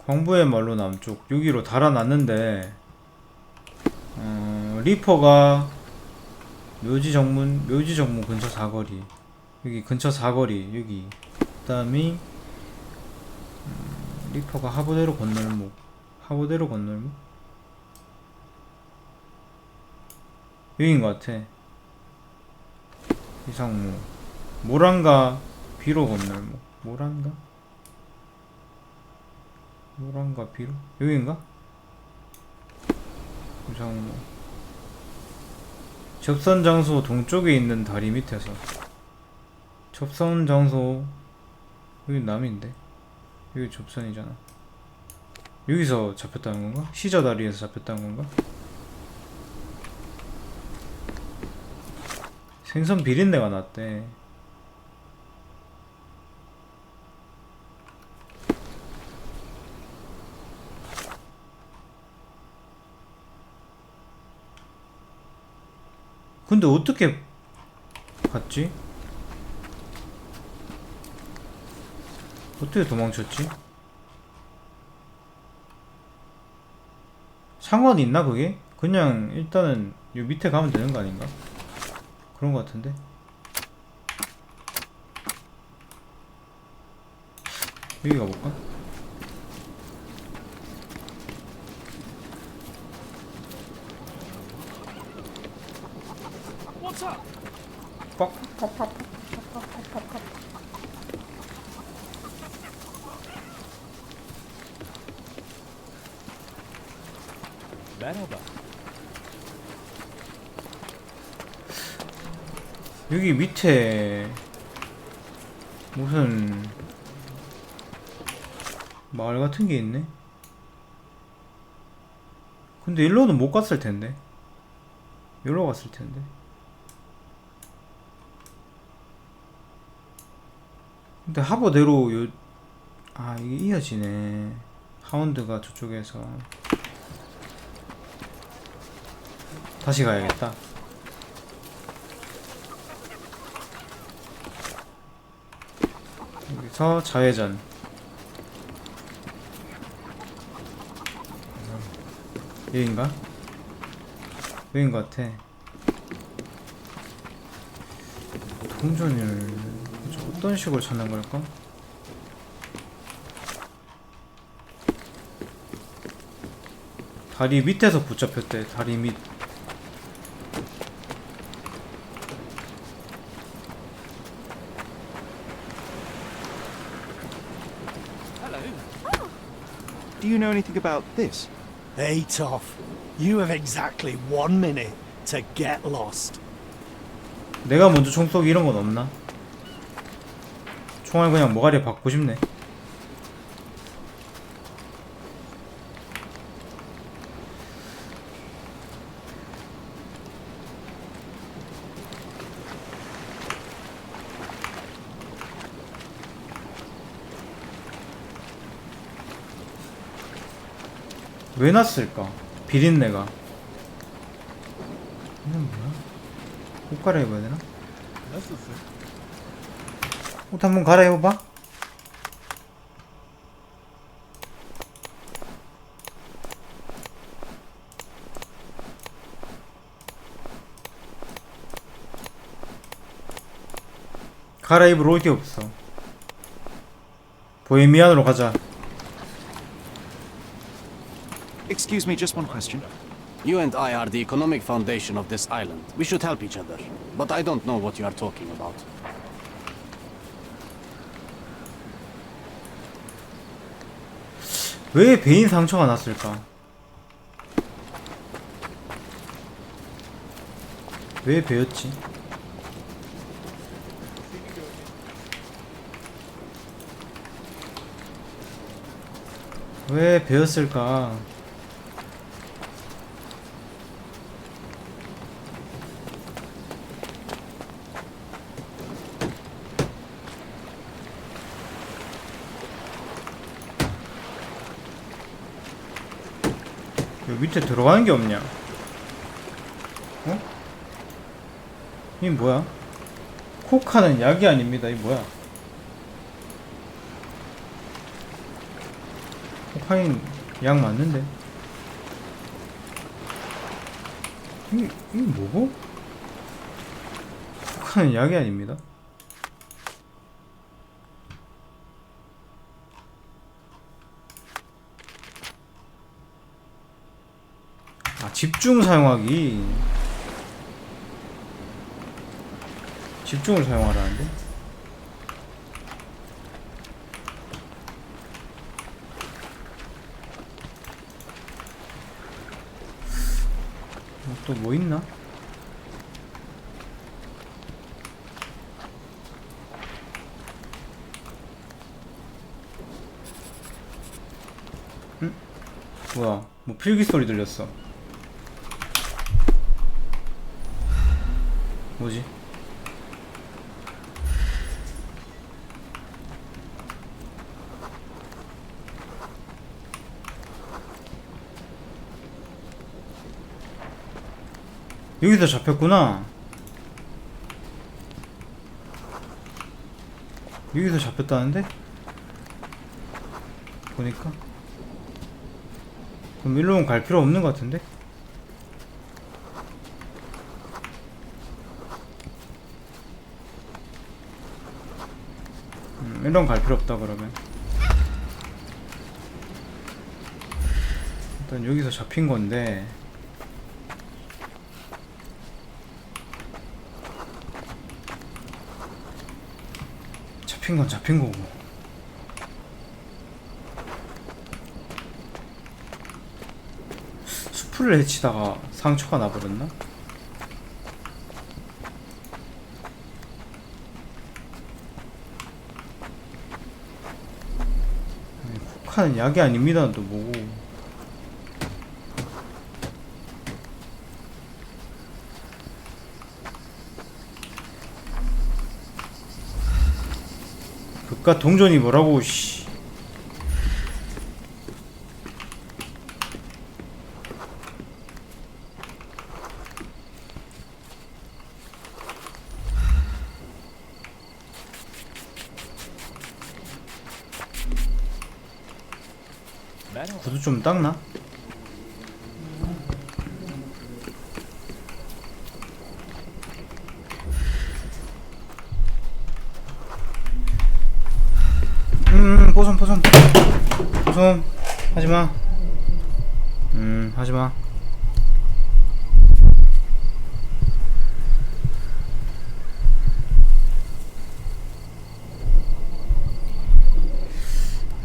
광부의 말로 남쪽. 여기로 달아놨는데 리퍼가 묘지 정문 근처 사거리, 여기 근처 사거리, 여기. 그 다음이 리퍼가 하보대로 건널목, 하보대로 건널목 여긴 것 같아. 이상무 모란가 비로 건널목, 모란가 비로 여긴가? 이상무 접선 장소 동쪽에 있는 다리 밑에서. 접선 장소 여기 남인데 여기 접선이잖아. 여기서 잡혔다는 건가? 시저 다리에서 잡혔다는 건가? 생선 비린내가 났대. 근데 어떻게 갔지? 어떻게 도망쳤지? 상관이 있나 그게? 그냥 일단은 요 밑에 가면 되는 거 아닌가? 그런 거 같은데? 여기 가볼까? 여기 밑에 무슨 마을 같은 게 있네? 근데 일로는 못 갔을 텐데. 여기로 갔을 텐데. 근데 하버대로 요, 아, 이게 이어지네. 하운드가 저쪽에서. 다시 가야겠다. 여기서 좌회전. 여긴가? 여긴 것 같아. 동전을 어떤 식으로 찾는 걸까? 다리 밑에서 붙잡혔대. 다리 밑. Do you know anything about this? Hey, Toff. You have exactly 1 minute to get lost. 내가 먼저 총 쏘기 이런 건 없나? 총알 그냥 모가리에 박고 싶네. 왜 났을까? 비린내가. 이건 뭐야? 옷 갈아입어야 되나? 옷 한번 갈아입어봐. 갈아입을 옷이 없어. 보헤미안으로 가자. Excuse me, just one question. You and I are the economic foundation of this island. We should help each other. But I don't know what you are talking about. 왜 배인 상처가 났을까? 왜 배웠지? 왜 배웠을까? 여기 밑에 들어가는 게 없냐? 어? 이 뭐야? 코카는 약이 아닙니다. 이 뭐야? 코카인 약 맞는데? 이 뭐고? 코카는 약이 아닙니다. 아, 집중 사용하기. 집중을 사용하라는데? 또 뭐 있나? 응? 뭐야? 뭐 필기 소리 들렸어. 뭐지? 여기서 잡혔구나. 여기서 잡혔다는데? 보니까. 그럼 일로는 갈 필요 없는 것 같은데? 일로는 갈 필요 없다 그러면. 일단 여기서 잡힌 건데. 잡힌 건 잡힌 거고. 수풀을 헤치다가 상처가 나버렸나? 아니, 코카는 약이 아닙니다. 또 뭐고. 극과 동전이 뭐라고, 씨. 구두 좀 닦나? 뽀송 하지마. 하지마.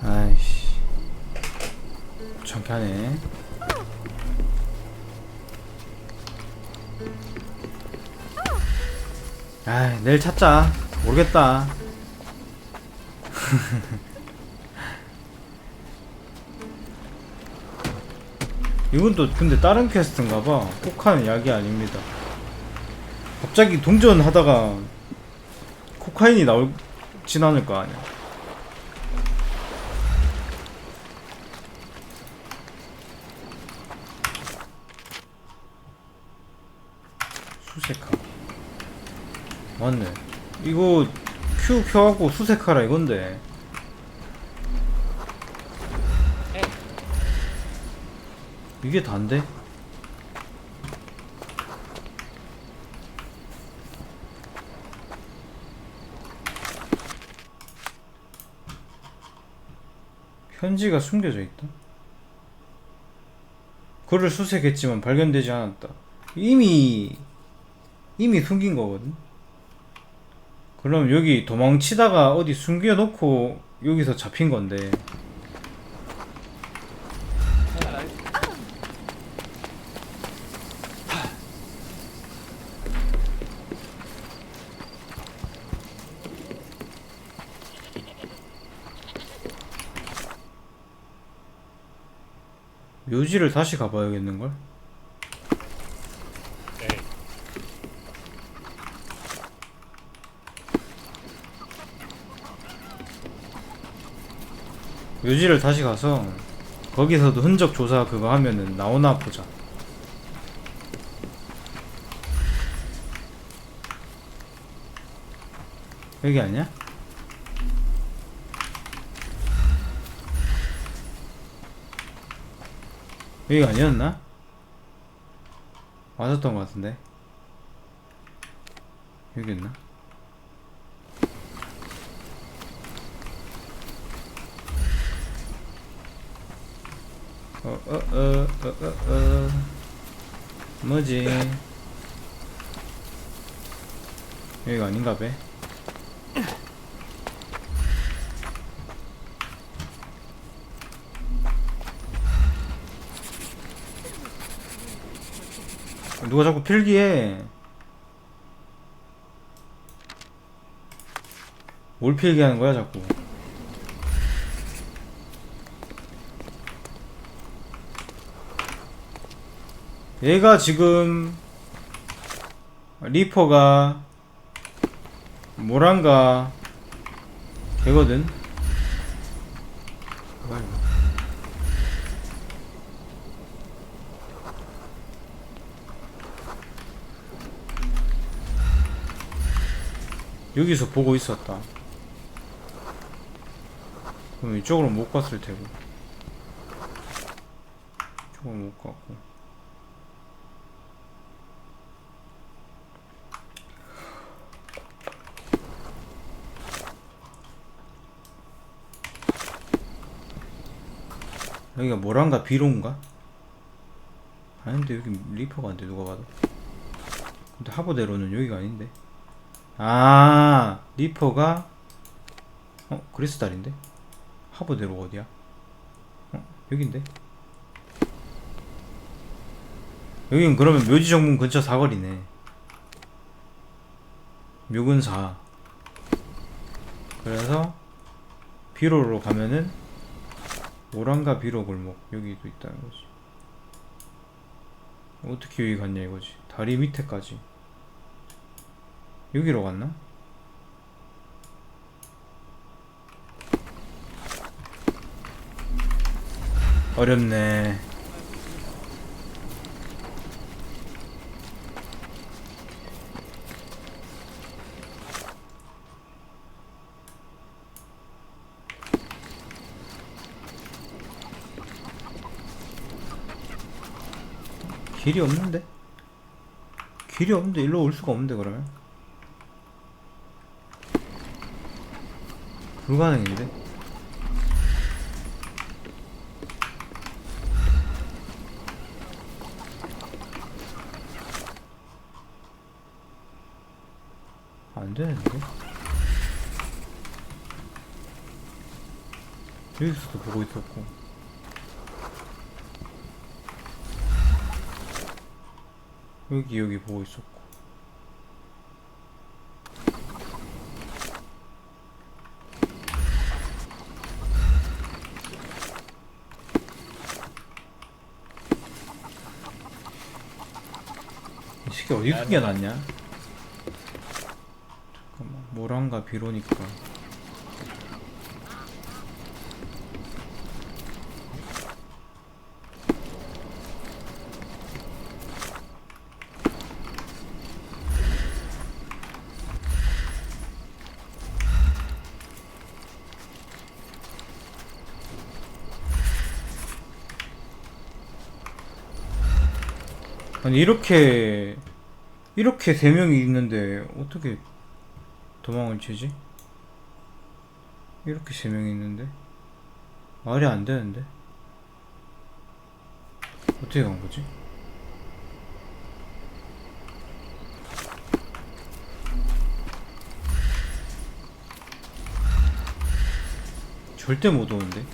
아이씨, 귀찮게 하네. 아이, 내일 찾자. 모르겠다. 이건 또 근데 다른 퀘스트인가봐. 코카는 약이 아닙니다. 갑자기 동전 하다가 코카인이 나올진 않을 거 아니야. 수색하 맞네. 이거 Q 켜갖고 수색하라 이건데. 이게 단데? 편지가 숨겨져 있다. 그를 수색했지만 발견되지 않았다. 이미 숨긴 거거든. 그럼 여기 도망치다가 어디 숨겨놓고 여기서 잡힌 건데. 묘지를 다시 가봐야겠는걸? 묘지를 다시 가서 거기서도 흔적 조사 그거 하면은 나오나 보자. 여기 아니야? 여기가 아니었나? 맞았던 것 같은데. 여기였나? 뭐지? 여기가 아닌가 봐. 누가 자꾸 필기해. 뭘 필기하는 거야 자꾸. 얘가 지금 리퍼가 뭐란가 걔거든. 여기서 보고 있었다. 그럼 이쪽으로 못 갔을 테고. 이쪽으로 못 갔고. 여기가 뭐란가 비로인가? 아닌데 여기 리퍼가 안돼 누가 봐도. 근데 하버대로는 여기가 아닌데. 아 리퍼가 그리스달인데? 하버대로 어디야? 여긴데? 여긴 그러면 묘지 정문 근처 사거리네. 묘근사. 그래서 비로로 가면은 오랑가 비로 골목 여기도 있다는 거지. 어떻게 여기 갔냐 이거지. 다리 밑에까지. 여기로 갔나? 어렵네. 길이 없는데? 길이 없는데 일로 올 수가 없는데 그러면? 불가능인데? 안 되는데? 여기서도 보고 있었고. 여기 보고 있었고. 이 새끼 어디 숨겨놨냐? 잠깐만 모란가 비로니까. 아니 이렇게 세 명이 있는데 어떻게 도망을 치지? 이렇게 세 명이 있는데 말이 안 되는데 어떻게 간 거지? 절대 못 오는데.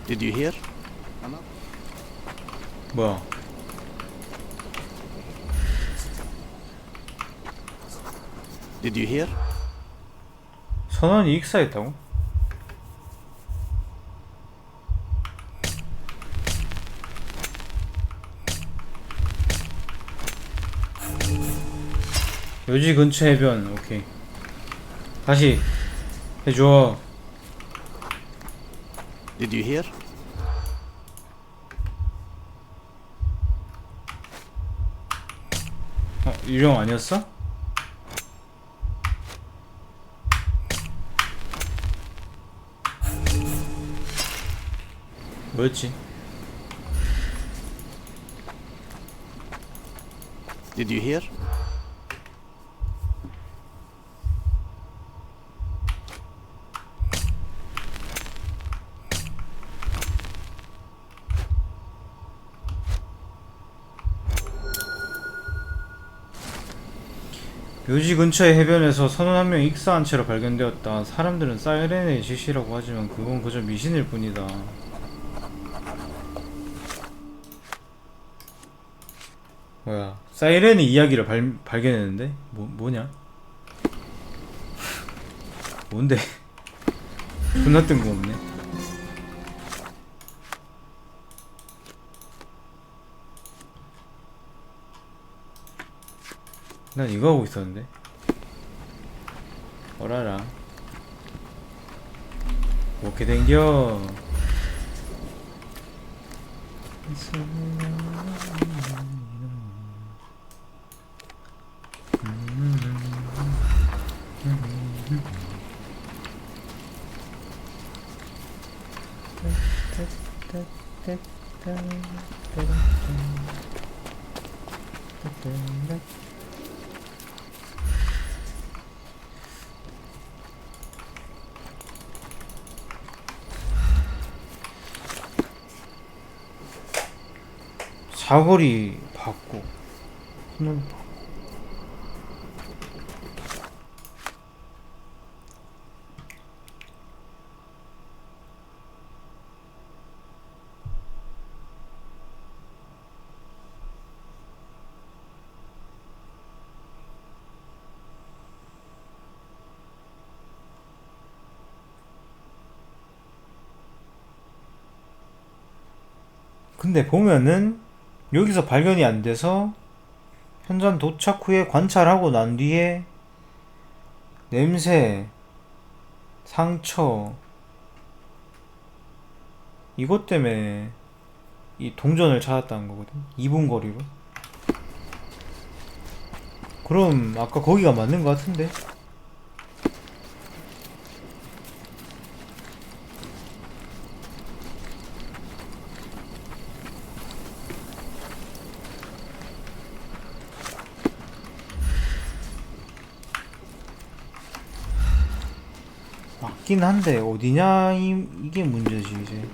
Did you hear? 뭐야? Did you hear? 선원이 익사했다고? 요지 근처 해변. 오케이. 다시 해줘. Did you hear? 유령 아니었어? 뭐였지? Did you hear? 묘지 근처의 해변에서 선원 한 명이 익사한 채로 발견되었다. 사람들은 사이렌의 지시라고 하지만 그건 그저 미신일 뿐이다. 뭐야? 사이렌이 이야기를 발견했는데? 뭐냐? 뭔데? 존나 뜬금없네. 난 이거 하고 있었는데. 어라라. 어떻게 댕겨? 사거리 받고 손을 받고. 근데 보면은 여기서 발견이 안 돼서 현장 도착 후에 관찰하고 난 뒤에 냄새, 상처 이것 때문에 이 동전을 찾았다는 거거든. 2분 거리로. 그럼 아까 거기가 맞는 것 같은데. 맞긴 한데 어디냐 이게 문제지 이제.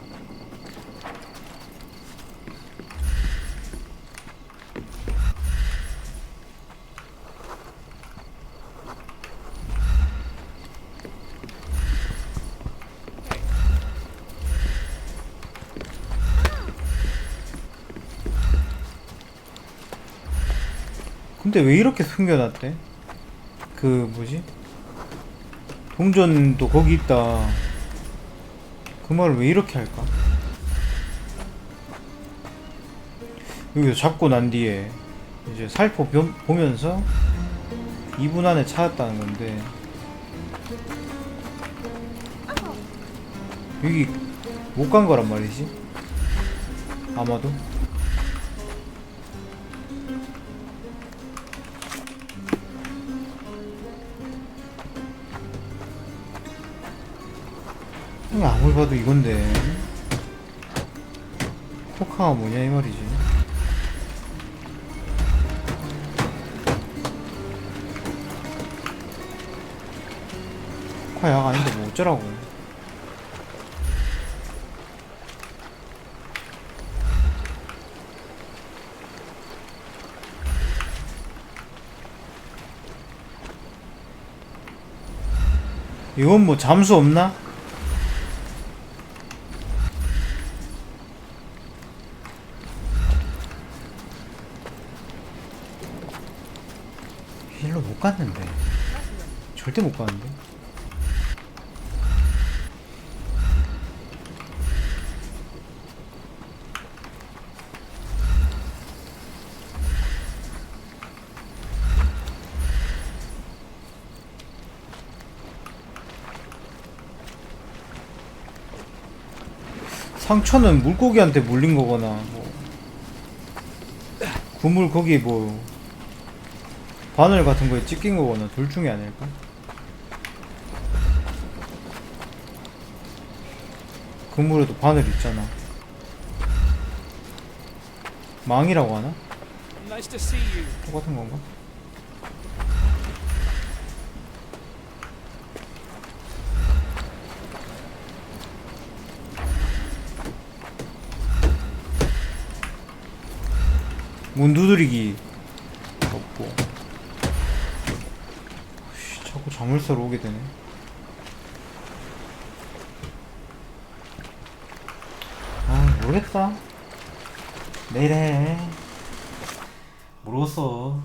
근데 왜 이렇게 숨겨놨대? 그 뭐지? 동전도 거기 있다. 그 말을 왜 이렇게 할까? 여기서 잡고 난 뒤에 이제 보면서 2분 안에 찾았다는 건데 여기 못 간 거란 말이지? 아마도? 아무리 봐도 이건데 코카가 뭐냐 이 말이지. 코카 약 아닌데 뭐 어쩌라고. 이건 뭐 잠수 없나? 갔는데. 절대 못 가는데. 상처는 물고기한테 물린 거거나 뭐 그물 거기 뭐 바늘 같은 거에 찢긴 거거나 둘 중에 아닐까? 그물에도 바늘 있잖아. 망이라고 하나? Nice to see you. 똑같은 건가? 문 두드리기 없고. 자꾸 자물쇠로 오게 되네. 아, 모르겠다. 내일 해. 모르겠어.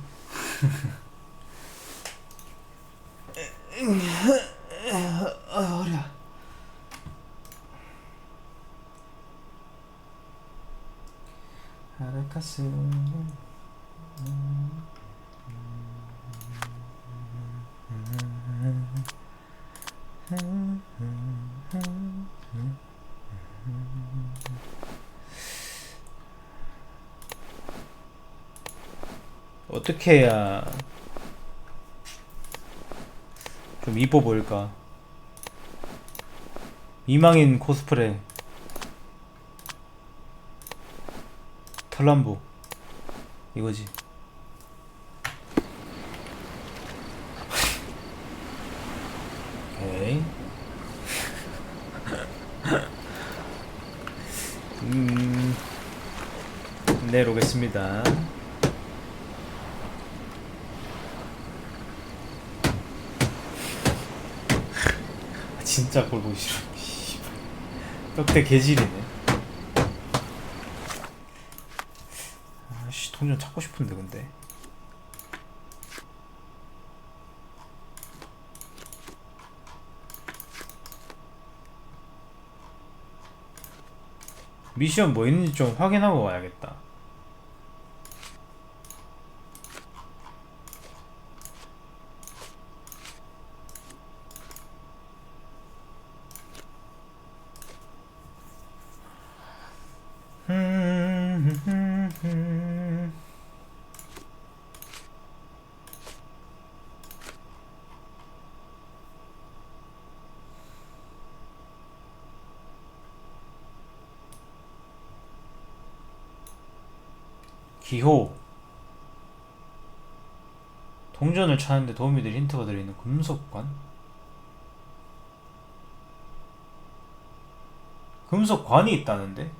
허리야. 아르카스. 어떻게 해야 좀 이뻐 보일까? 이망인 코스프레. 털람보 이거지. 오케이. 내일 오겠습니다. 진짜 그걸 보기 싫어. 떡대 개질이네. 아씨, 돈 좀 찾고 싶은데 근데. 미션 뭐 있는지 좀 확인하고 와야겠다. 기호. 동전을 찾는데 도움이 될 힌트가 들어있는 금속관? 금속관이 있다는데?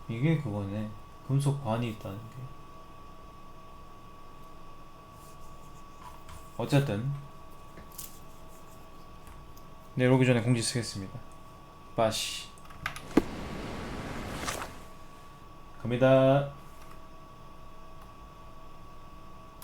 이게 그거네. 금속관이 있다는 게. 어쨌든 내일 오기 전에 공지 쓰겠습니다. 빠시 갑니다.